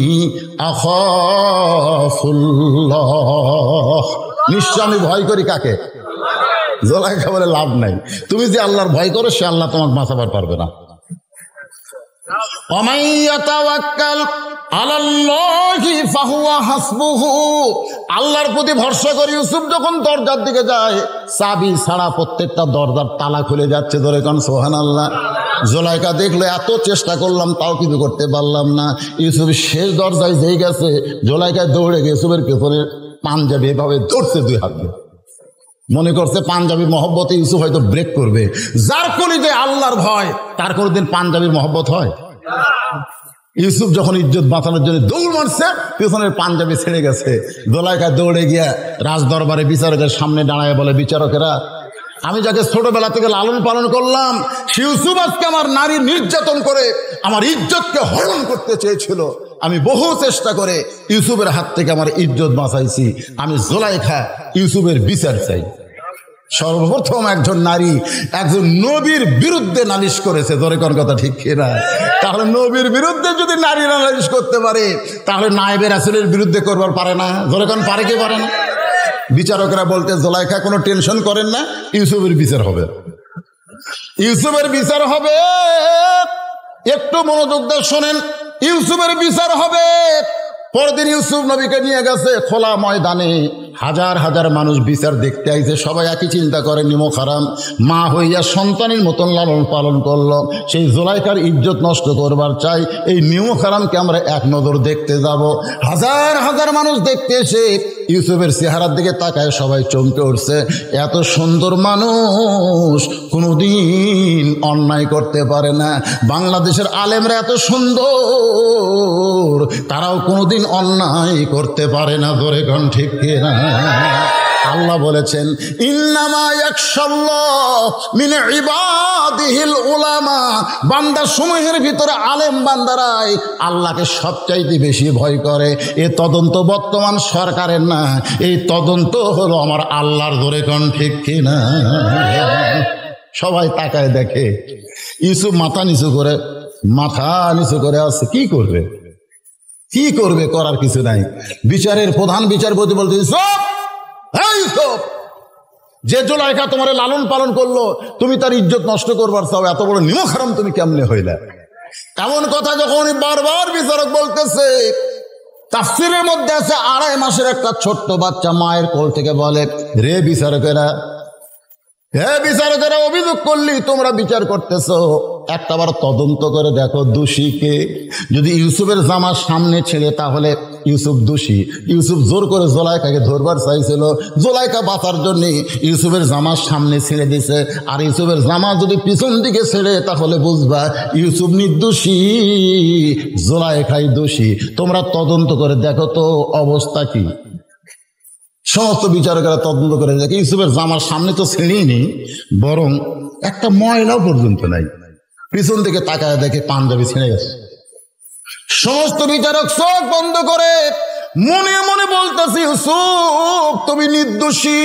আখাফুল্লাহ, নিশ্চয় আমি ভয় করি কাকে? জুলাইখা বলে লাভ নাই, তুমি যে আল্লাহর ভয় করো সে আল্লাহ তোমাকে বাঁচাবার পারবে না। ওয়ামান ইয়াতাওয়াক্কাল আলাল্লাহি ফাহুয়া হাসবুহু, আল্লাহর প্রতি ভরসা করে ইউসুফ যখন দরজার দিকে যায়, চাবি ছাড়া প্রত্যেকটা দরজার তালা খুলে যাচ্ছে। ধরে কোন সুবহানাল্লাহ। জুলাইখা দেখলে এত চেষ্টা করলাম তাও কিছু করতে পারলাম না। ইউসুফ শেষ দরজায় যেই গেছে, জুলাইখা দৌড়ে গিয়ে ইউসুফের পেছনে পাঞ্জাবি এভাবে ধরছে দুই হাত দিয়ে। মনে করছে পাঞ্জাবির মহব্বতে ইউসুফ হয়তো ব্রেক করবে। যার কলিতে আল্লাহর ভয় তার কোনোদিন পাঞ্জাবির মহব্বত হয়? ইউসুফ যখন ইজ্জত বাঁচানোর জন্য দৌড় মারছে, পেছনের পাঞ্জাবি ছেড়ে গেছে। জুলাইখা দৌড়ে গিয়া রাজ দরবারে বিচারকের সামনে দাঁড়ায় বলে, বিচারকেরা, আমি যাকে ছোটবেলা থেকে লালন পালন করলাম সে ইউসুফ আজকে আমার নারী নির্যাতন করে আমার ইজ্জতকে হরণ করতে চেয়েছিল। আমি বহু চেষ্টা করে ইউসুফের হাত থেকে আমার ইজ্জত বাঁচাইছি। আমি জুলাইখা ইউসুফের বিচার চাই। সর্বপ্রথম একজন নারী একজন নবীর বিরুদ্ধে নালিশ করেছে। ধরে কোন কথা ঠিক কিনা? তাহলে নবীর বিরুদ্ধে যদি নারী নালিশ করতে পারে তাহলে নায়েবে রাসূলের বিরুদ্ধে করবার পারে না? ধরে কোন পারে কি পারে না? বিচারকরা বলতে, জুলাইখা কোনো টেনশন করেন না, ইউসুফের বিচার হবে, ইউসুফের বিচার হবে। একটু মনোযোগ দিয়ে শোনেন, ইউসুফের বিচার হবে। পরদিন ইউসুফ নবীকে নিয়ে গেছে খোলা ময়দানে। হাজার হাজার মানুষ বিচার দেখতে আইছে। সবাই একই চিন্তা করে, নিমক হারাম মা হইয়া সন্তানের মতন লালন পালন করলো, সেই জুলাইখার ইজ্জত নষ্ট করবার চাই, এই নিমক হারামকে আমরা এক নজর দেখতে যাব। হাজার হাজার মানুষ দেখতে এসে ইউসুফের চেহারার দিকে তাকায় সবাই চমকে উঠছে। এত সুন্দর মানুষ কোনোদিন অন্যায় করতে পারে না। বাংলাদেশের আলেমরা এত সুন্দর, তারাও কোনোদিন অন্যায় করতে পারে না। ধরে কোন ঠিক কিনা? আল্লাহ বলেছেন, ইন্নামা ইয়াখশাল্লাহ মিন ইবাদিহিল উলামা, বান্দা সমূহের ভিতরে আলেম বান্দারাই আল্লাহকে সবচাইতে বেশি ভয় করে। এ তদন্ত বর্তমান সরকারের না, এই তদন্ত হলো আমার আল্লাহর। ধরে কোন ঠিক কিনা? সবাই তাকায় দেখে ইউসুফ মাথা নিচু করে আছে। কি করবে? কি করবে? করার কিছু নাই। বিচারের প্রধান বিচারপতি বলতে, যে জুলাইখা তোমার লালন পালন করলো তুমি তার ইজ্জত নষ্ট করবার চাও, এত বড় নিমক হারাম তুমি কেমনে হইলে? এমন কথা যখন বারবার বিচারক বলতেছে, তাফসীরের মধ্যে আছে 2.5 মাসের একটা ছোট্ট বাচ্চা মায়ের কোল থেকে বলে, হে বিচারকেরা, অভিযোগ করলি, তোমরা বিচার করতেছো, একটাবার তদন্ত করে দেখো দোষীকে। যদি ইউসুফের জামার সামনে ছেড়ে তাহলে ইউসুফ দোষী। ইউসুফ জোর করে জুলাইখাকে ধরবার চাইছিল, জুলাইখা বাঁচার জন্য ইউসুফের জামার সামনে ছেড়ে দিছে। আর ইউসুফের জামা যদি পিছন দিকে ছেড়ে তাহলে বুঝবা ইউসুফ নির্দোষী, জুলাইখাই দোষী। তোমরা তদন্ত করে দেখো তো অবস্থা কি। সমস্ত বিচারকেরা তদন্ত করে দেখে ইউসুফের জামার সামনে তো ছেড়েই নেই, বরং একটা ময়লাও পর্যন্ত নাই। পিছন থেকে তাকায় দেখে পাঞ্জাবি ছিঁড়ে গেছে। সমস্ত বিচারক চোখ বন্ধ করে মনে মনে বলতেছে, ইউসুফ তুমি নির্দোষী,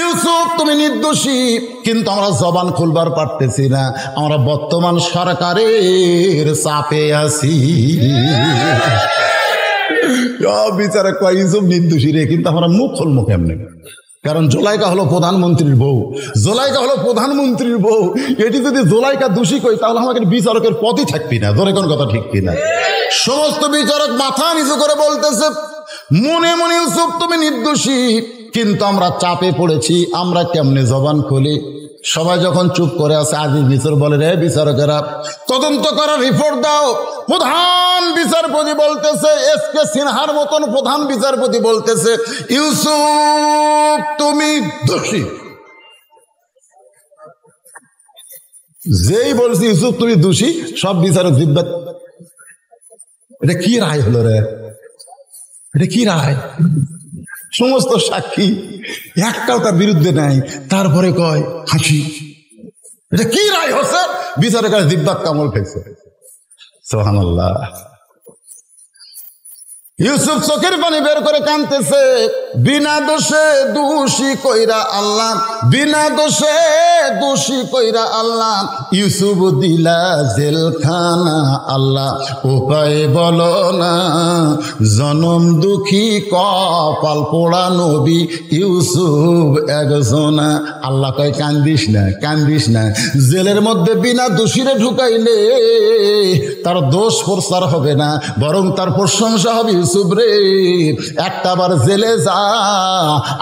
ইউসুফ তুমি নির্দোষী। কিন্তু আমরা জবান খুলবার পারতেছি না, আমরা বর্তমান সরকারের চাপে আছি। বিচারক কয় ইউসুফ নির্দোষী রে, কিন্তু আমরা মুখ খুলবো কেমনে? কারণ জুলাইখা হলো প্রধানমন্ত্রীর বউ, জুলাইখা হলো প্রধানমন্ত্রীর বউ। এটি যদি জুলাইখা দোষী কই তাহলে আমাকে বিচারকের পদই থাকবি না। ধরে কোন কথা ঠিক কিনা? সমস্ত বিচারক মাথা নিচু করে বলতেছে, মনে মনে ইউসুফ তুমি নির্দোষী, কিন্তু আমরা চাপে পড়েছি, আমরা কেমনে জবান খুলি? সবাই যখন চুপ করে আছে, আজিজ মিশর বলে, রে বিচারকেরা তদন্ত করার রিপোর্ট দাও। প্রধান বিচারপতি বলতেছে, এসকে সিনহার মতন প্রধান বিচারপতি বলতেছে, ইউসুফ তুমি দোষী। যেই বলছি ইউসুফ তুমি দোষী, সব বিচারক জিব্বা। এটা কি রায় হলো রে? এটা কি রায়? সমস্ত সাক্ষী একটাও তার বিরুদ্ধে নাই, তারপরে কয় হাসি। এটা কি রায় হচ্ছে? বিচারকের জিব্বাত কামড় খাইছে। সুবহানাল্লাহ। ইউসুফ চোখের পানি বের করে কাঁদতেছে, বিনা দোষে দোষী কইরা আল্লাহ, বিনা দোষে দোষী কইরা আল্লাহ ইউসুফ দিলা জেলখানা। আল্লাহ উপায় বলো না, জনম দুঃখী কপাল পোড়া নবী ইউসুফ একজনা। আল্লাহ কয় কান্দিস না, কান্দিস না, জেলের মধ্যে বিনা দোষীরে ঢুকাইলে তার দোষ প্রচার হবে না, বরং তার প্রশংসা হবে। ইউসুফ রে, একটা বার জেলে যা,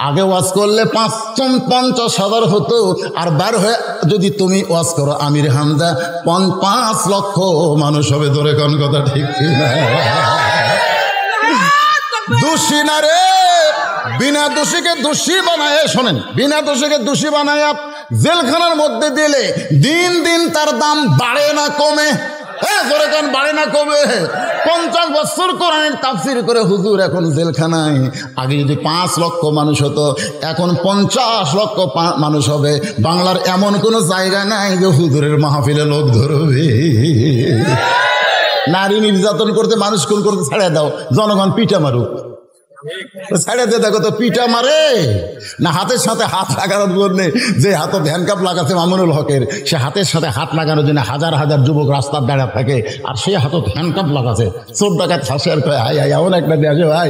আগে ওয়াজ করলে ৫,৫০,০০০ হতো, আর বার হয়ে যদি তুমি ওয়াজ করো আমির হামজা ৫ লক্ষ মানুষ হবে। ধরে কোন কথা ঠিক না? দোষী না রে, বিনা দোষীকে দোষী বানায়, শোনেন, বিনা দোষীকে দোষী বানায় জেলখানার মধ্যে দিলে দিন দিন তার দাম বাড়ে না কমে? জোরে কান, বাড়ে না কমে? 50 বছর কোরআনের তাফসীর করে হুজুর এখন জেলখানায়। আগে যদি 5 লক্ষ মানুষ হতো, এখন 50 লক্ষ মানুষ হবে। বাংলার এমন কোনো জায়গা নাই যে হুজুরের মাহফিলে লোক ধরবে। নারী নির্যাতন করতে, মানুষ খুন করতে ছাড়িয়ে দাও, জনগণ পিঠা মারুক। ছাড়িয়ে দিয়ে দেখো তো পিঠা মারে না হাতের সাথে হাত লাগানোর জন্য। যে হাতে হ্যান্ডকাপ লাগাচ্ছে মামুনুল হকের, সে হাতের সাথে হাত লাগানোর জন্য হাজার হাজার যুবক রাস্তার দাঁড়া থাকে, আর সে হাতে হ্যান্ডকাপ লাগাচ্ছে। চোর ডাকাত ফাঁসে আর কয় হাই হাই এমন একটা দেশে ভাই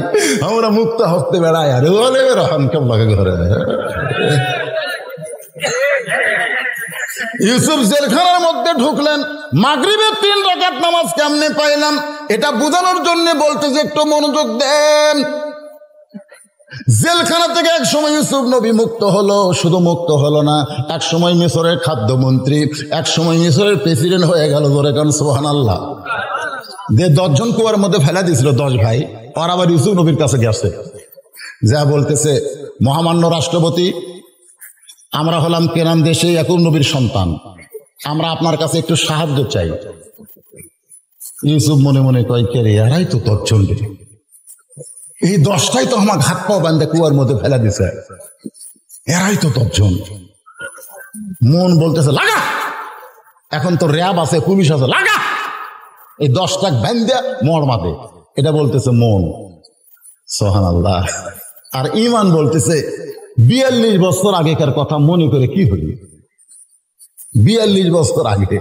আমরা মুক্ত হস্তে বেড়াই, আর বলে হ্যান্ডকাপ লাগে ঘরে। ইউসুফ জেলখানার মধ্যে ঢুকলেন। মাগরিবের 3 রাকাত নামাজ কেমনে পাইলাম, এটা বোঝানোর জন্য বলতে যে একটু মনোযোগ দেন। জেলখানা থেকে এক সময় ইউসুফ নবী মুক্ত হলো। শুধু মুক্ত হলো না, এক সময় মিশরের খাদ্যমন্ত্রী, এক সময় মিশরের প্রেসিডেন্ট হয়ে গেল। ধরে কারণ সুবহানাল্লাহ। যে 10 জন কুয়ার মধ্যে ফেলা দিয়েছিল 10 ভাই, আর আবার ইউসুফ নবীর কাছে গেছে, যা বলতেছে মহামান্য রাষ্ট্রপতি, আমরা হলাম কেনান দেশে ইয়াকুব নবীর সন্তান, আমরা আপনার কাছে একটু সাহায্য চাই। ইউসুফ মনে মনে কয় কে রে, এরাই তো 10 জন, এই 10টাই তো আমার হাত পাও বান্ধে কুয়ার মধ্যে ফেলা দিছে, এরাই তো 10 জন। মন বলতেছে লাগা, এখন তো র্যাব আছে, পুলিশ আছে, লাগা এই 10টা বান্ধে মর মাদে। এটা বলতেছে মন। সুবহানাল্লাহ। আর ঈমান বলতেছে 42 বছর আগেকার কথা মনে করে কি হলি। 42 বছর আগে,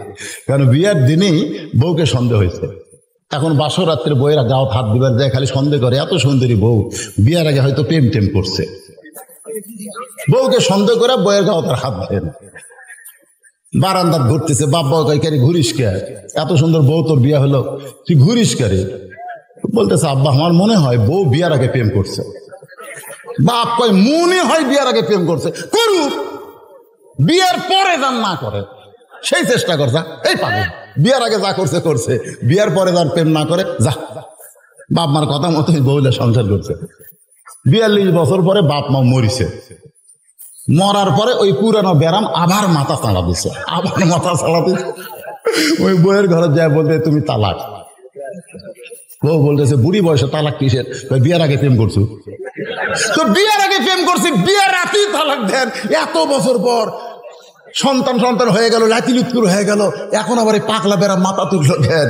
কারণ বিয়ের দিনেই বউকে সন্দেহ হয়েছে। এখন বাসর রাত্রে বউয়েরা গাও হাত দিবার যায়, খালি সন্দেহ করে এত সুন্দরী বউ, বিয়ের আগে হয়তো প্রেম টেম করছে। বউকে সন্দেহ করে বউয়ের গাও তার হাত দেয় না। বারান্দার ঘুরতেছে, বাপ বাবা কয় কারি ঘুরিস কে, এত সুন্দর বউ তোর বিয়ে হলো, তুই ঘুরিস কারে? বলতেছে আব্বা আমার মনে হয় বউ বিয়ার আগে প্রেম করছে। বাপ কয় মনে হয় বিয়ার আগে প্রেম করছে, করুক, বিয়ার পরে যান না করে সেই চেষ্টা করছে। এই পাগল, বিয়ার আগে যা করছে করছে, বিয়ার পরে যার প্রেম না করে যা। বাপ মার কথা মতো বউলে সংসার করছে। 42 বছর পরে বাপ মা মরিছে। মরার পরে ওই পুরানো ব্যারাম আবার মাথা চালা দিছে, আবার মাথা চালা দিছে। ওই বউয়ের ঘরে যায় বলতে তুমি তালাক। বউ বলতেছে বুড়ি বয়সে তালাক কিসের? বিয়ার আগে প্রেম করছো। তো বিয়ার আগে প্রেম করছি, বিয়ার রাতেই তালাক দেন। এত বছর পর সন্তান হয়ে গেল, লাতিলুৎকুর হয়ে গেল, এখন আবার এই পাকলা বেড়া মাথা তুললো দেন।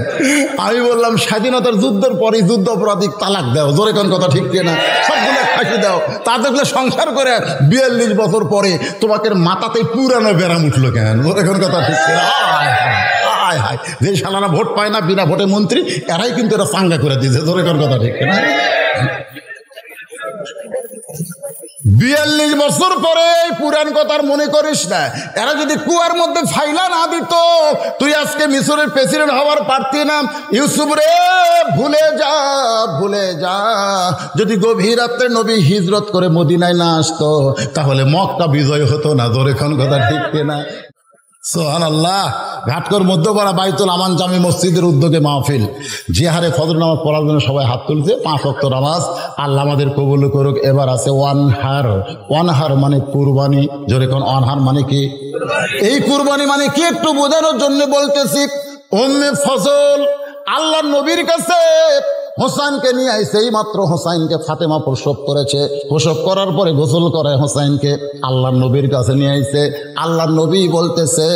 আমি বললাম স্বাধীনতার যুদ্ধের পরে যুদ্ধ অপরাধী তালাক দাও, জোরে কোন কথা ঠিক না? সবগুলো ফাঁসি দাও, তাদেরগুলো সংসার করে 42 বছর পরে তোমাকে মাথাতে পুরানো বেড়াম উঠলো কেন? জোরে কোন কথা ঠিক না? হায় হায়, যে শালারা ভোট পায় না, বিনা ভোটে মন্ত্রী, এরাই কিন্তু এরা চাঙ্গা করে দিয়েছে। জোরে কোন কথা ঠিক না? 42 বছর পরে পুরান কথার মনে করিস না। এরা যদি কুয়ার মধ্যে ফাইলা না দিত, তুই আজকে মিশরের প্রেসিডেন্ট হওয়ার পারতি না। ইউসুফ রে ভুলে যা, ভুলে যা। যদি গভীর রাত্রে নবী হিজরত করে মদিনায় না আসতো, তাহলে মক্কা বিজয় হতো না। জোরে কোন কথা ঠিক না? সুবহানাল্লাহ। ঘাটকর মধ্যপাড়া বাইতুল আমান জামি মসজিদের উদ্যোগে মাহফিল, যে হারে ফজর নামাজ পড়ার জন্য সবাই হাত তুলছে, 5 ওয়াক্ত নামাজ আল্লাহ আমাদের কবুল করুক। এবার আছে ওয়ানহার। ওয়ানহার মানে কুরবানি। জোরে কোন ওয়ানহার মানে কি? এই কুরবানি মানে কি একটু বোঝানোর জন্য বলতেছি। উম্মে ফজল আল্লাহ নবীর কাছে হোসাইনকে নিয়ে আইছে। এই মাত্র হোসাইনকে ফাতেমা প্রসব করেছে। প্রসব করার পরে গোসল করে হোসাইনকে আল্লাহ নবীর কাছে নিয়ে আইছে। আল্লাহ নবী বলতেছে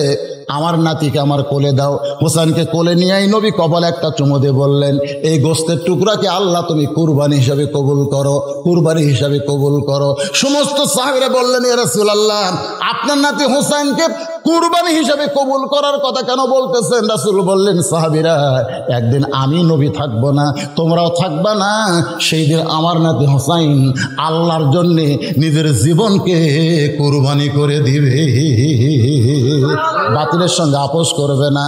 আমার নাতিকে আমার কোলে দাও। হোসেনকে কোলে নিয়েই নবী কপালে একটা চুমু দিয়ে বললেন, এই গোস্তের টুকরাকে আল্লাহ তুমি কুরবানি হিসাবে কবুল করো, কুরবানি হিসাবে কবুল করো। সমস্ত সাহাবীরা বললেন, ইয়া রাসূলুল্লাহ, আপনার নাতি হোসেনকে কুরবানি হিসাবে কবুল করার কথা কেন বলতেছেন? রাসূল বললেন, সাহাবীরা, একদিন আমি নবী থাকবো না, তোমরাও থাকবা না, সেই দিন আমার নাতি হোসাইন আল্লাহর জন্যে নিজের জীবনকে কুরবানি করে দিবে, বাতিলের সঙ্গে আপোষ করবে না।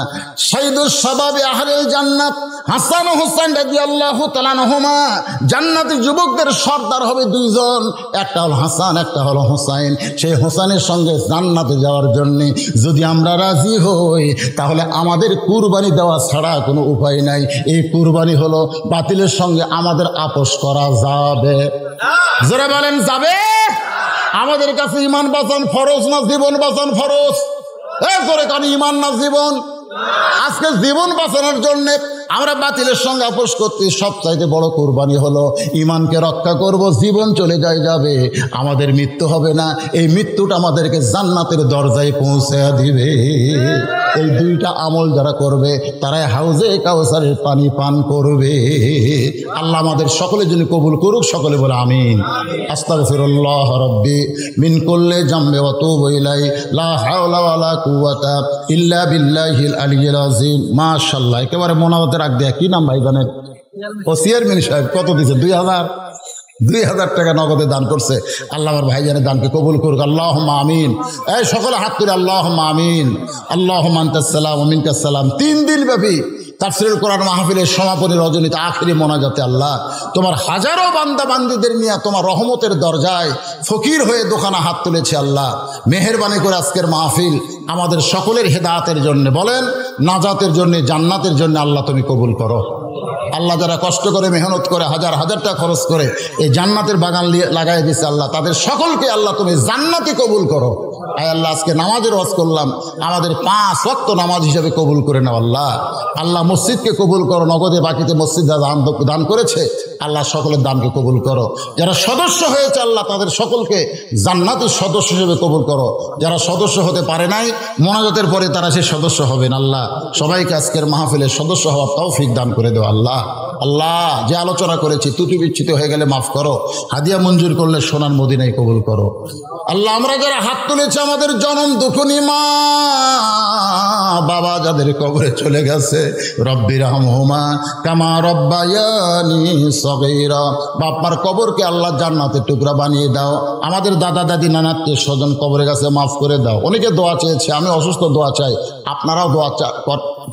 সাইয়্যিদুস শাবাবি আহলিল জান্নাত হাসান ও হোসেন রাদিয়াল্লাহু তাআলা আনহুমা, জান্নাতি যুবকদের সর্দার হবে দুইজন, একটা হলো হাসান, একটা হলো হোসেন। সেই হোসেনের সঙ্গে জান্নাতে যাওয়ার জন্যে যদি আমরা রাজি হই, তাহলে আমাদের কুরবানি দেওয়া ছাড়া কোনো উপায় নাই। এই কুরবানি হলো বাতিলের সঙ্গে আমাদের আপোষ করা যাবে। যারা বলেন যাবে, আমাদের কাছে ইমান বাঁচান ফরজ না জীবন বাঁচান ফরজ? এরপরে কারণ ইমান না জীবন। আজকে জীবন বাঁচানোর জন্য আমরা বাতিলের সঙ্গে আপোষ করতে, সবচাইতে বড় কুরবানি হলো ইমানকে রক্ষা করব। জীবন চলে যাবে, আমাদের মৃত্যু হবে না, এই মৃত্যুটা আমাদেরকে জান্নাতের দরজায় পৌঁছে দিবে। এই দুইটা আমল যারা করবে তারাই হাউজে কাউসারের পানি পান করবে। আল্লাহ আমাদের সকলের জন্য কবুল করুক, সকলে বলে আমিন। আস্তাগফিরুল্লাহ রাব্বি মিন কুল্লি যামবি ওয়া তুবু ইলাইহি লা হাওলা ওয়ালা কুওয়াতা ইল্লা বিল্লাহিল আলিয়্যিল আযীম। মাশাআল্লাহ, একেবারে মোনাজাতের রাখ দেয়া। কি নাম ভাই জানেন? ও চেয়ারম্যান সাহেব কত দিয়েছে? 2000 টাকা নগদে দান করছে। আল্লাহ আমার ভাইজানের দানকে কবুল করুক, আল্লাহুম্মা আমিন। এই সকলে হাত তুলে আল্লাহুম্মা আমিন। আল্লাহুম্মা আনতাস সালাম ওয়া মিনকাস সালাম। 3 দিন ব্যাপী তাফসীরুল কোরআন মাহফিলের সমাপনী রজনীতে আখিরি মোনাজাতে আল্লাহ তোমার হাজারো বান্দা বান্দীদের নিয়ে তোমার রহমতের দরজায় ফকির হয়ে দোকানে হাত তুলেছে। আল্লাহ মেহেরবানি করে আজকের মাহফিল আমাদের সকলের হেদায়েতের জন্য, বলেন নাজাতের জন্য, জান্নাতের জন্য আল্লাহ তুমি কবুল করো। আল্লাহ যারা কষ্ট করে মেহনত করে হাজার হাজার টাকা খরচ করে এই জান্নাতের বাগান লাগাই দিয়েছে, আল্লাহ তাদের সকলকে আল্লাহ তুমি জান্নাতি কবুল করো। আয় আল্লাহ, আজকে নামাজের ওয়াজ করলাম, আমাদের 5 ওয়াক্ত নামাজ হিসেবে কবুল করে নাও। আল্লাহ মসজিদকে কবুল করো, নগদে বাকিতে মসজিদ দান করেছে আল্লাহ সকলের দানকে কবুল করো। যারা সদস্য হয়েছে আল্লাহ তাদের সকলকে জান্নাতের সদস্য হিসেবে কবুল করো। যারা সদস্য হতে পারে নাই, মোনাজাতের পরে তারা সে সদস্য হবেন। আল্লাহ সবাইকে আজকের মাহফিলের সদস্য হওয়ার তৌফিক দান করে দেও। আল্লাহ যে আলোচনা করেছি ত্রুটি বিচ্যুত হয়ে গেলে মাফ করো, হাদিয়া মঞ্জুর করলে সোনার মদিনায় কবুল করো। আল্লাহ আমরা যারা হাত তুলেছে, আমাদের জনম দুঃখনী মা বাবা যাদের কবরে চলে গেছে, রব্বি রহমহুমা কামা রব্বায়ানি সগীরা, বাপ্পার কবরকে আল্লাহ জান্নাতের টুকরা বানিয়ে দাও। আমাদের দাদা দাদি নানাত্মীয় স্বজন কবরে গেছে, মাফ করে দাও। অনেকে দোয়া চেয়েছে, আমি অসুস্থ, দোয়া চাই, আপনারাও দোয়া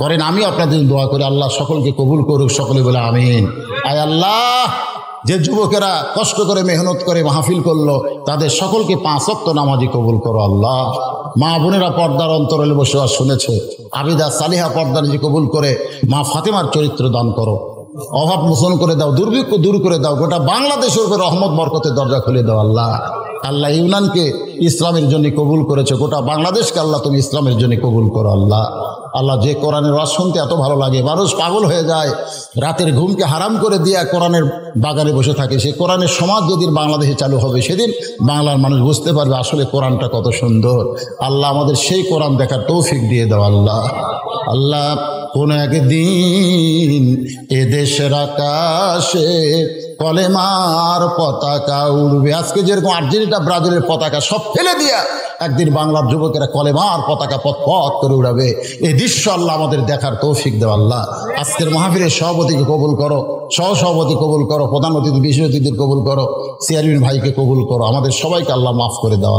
করেন, আমি আপনাদের দোয়া করি। আল্লাহ সকলকে কবুল করুক, সকলে বলে আমিন। আয় আল্লাহ, যে যুবকেরা কষ্ট করে মেহনত করে মাহফিল করলো তাদের সকলকে 5 ওয়াক্ত নামাজি কবুল করো। আল্লাহ মা বোনেরা পর্দার অন্তরালে বসে শুনেছে, আবিদা সালিহা পর্দার যে কবুল করে মা ফাতেমার চরিত্র দান করো, অভাব মোচন করে দাও, দুর্ভিক্ষ দূর করে দাও, গোটা বাংলাদেশের উপরে রহমত বরকতের দরজা খুলে দাও। আল্লাহ ইউনানকে ইসলামের জন্য কবুল করেছে, গোটা বাংলাদেশকে আল্লাহ তুমি ইসলামের জন্য কবুল করো। আল্লাহ যে কোরআনের ওয়াজ শুনতে এত ভালো লাগে, মানুষ পাগল হয়ে যায়, রাতের ঘুমকে হারাম করে দিয়ে কোরআনের বাগানে বসে থাকে। সেই কোরআনের সমাজ যেদিন বাংলাদেশে চালু হবে, সেদিন বাংলার মানুষ বুঝতে পারবে আসলে কোরআনটা কত সুন্দর। আল্লাহ আমাদের সেই কোরআন দেখার তৌফিক দিয়ে দাও। আল্লাহ কোন একদিন এ দেশের আকাশে কলেমার পতাকা উড়বে। আজকে যেরকম আর্জেন্টিনা ব্রাজিলের পতাকা সব ফেলে দিয়া একদিন বাংলার যুবকেরা কলেমার পতাকা পথ করে উড়াবে। এই দৃশ্য আল্লাহ আমাদের দেখার তৌফিক দেও। আজকের মাহফিলের সভাপতিকে কবুল করো, সহসভাপতি কবুল করো, প্রধান অতিথি বিশেষ অতিথির কবুল করো, চেয়ারম্যান ভাইকে কবুল করো, আমাদের সবাইকে আল্লাহ মাফ করে দাও।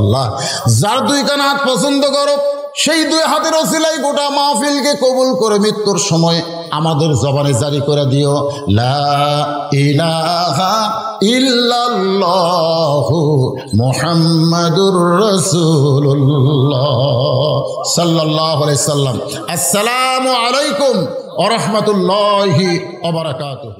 যার 2 কান হাত পছন্দ করো, সেই 2 হাতের ওসিলাই গোটা মাহফিলকে কবুল করে মৃত্যুর সময় আমাদের জবানে জারি করে দিও, লা ইলাহা ইল্লাল্লাহু মুহাম্মাদুর রাসূলুল্লাহ সাল্লাল্লাহু আলাইহি সাল্লাম। আসসালামু আলাইকুম ওয়া রাহমাতুল্লাহি ওয়া বারাকাতুহু।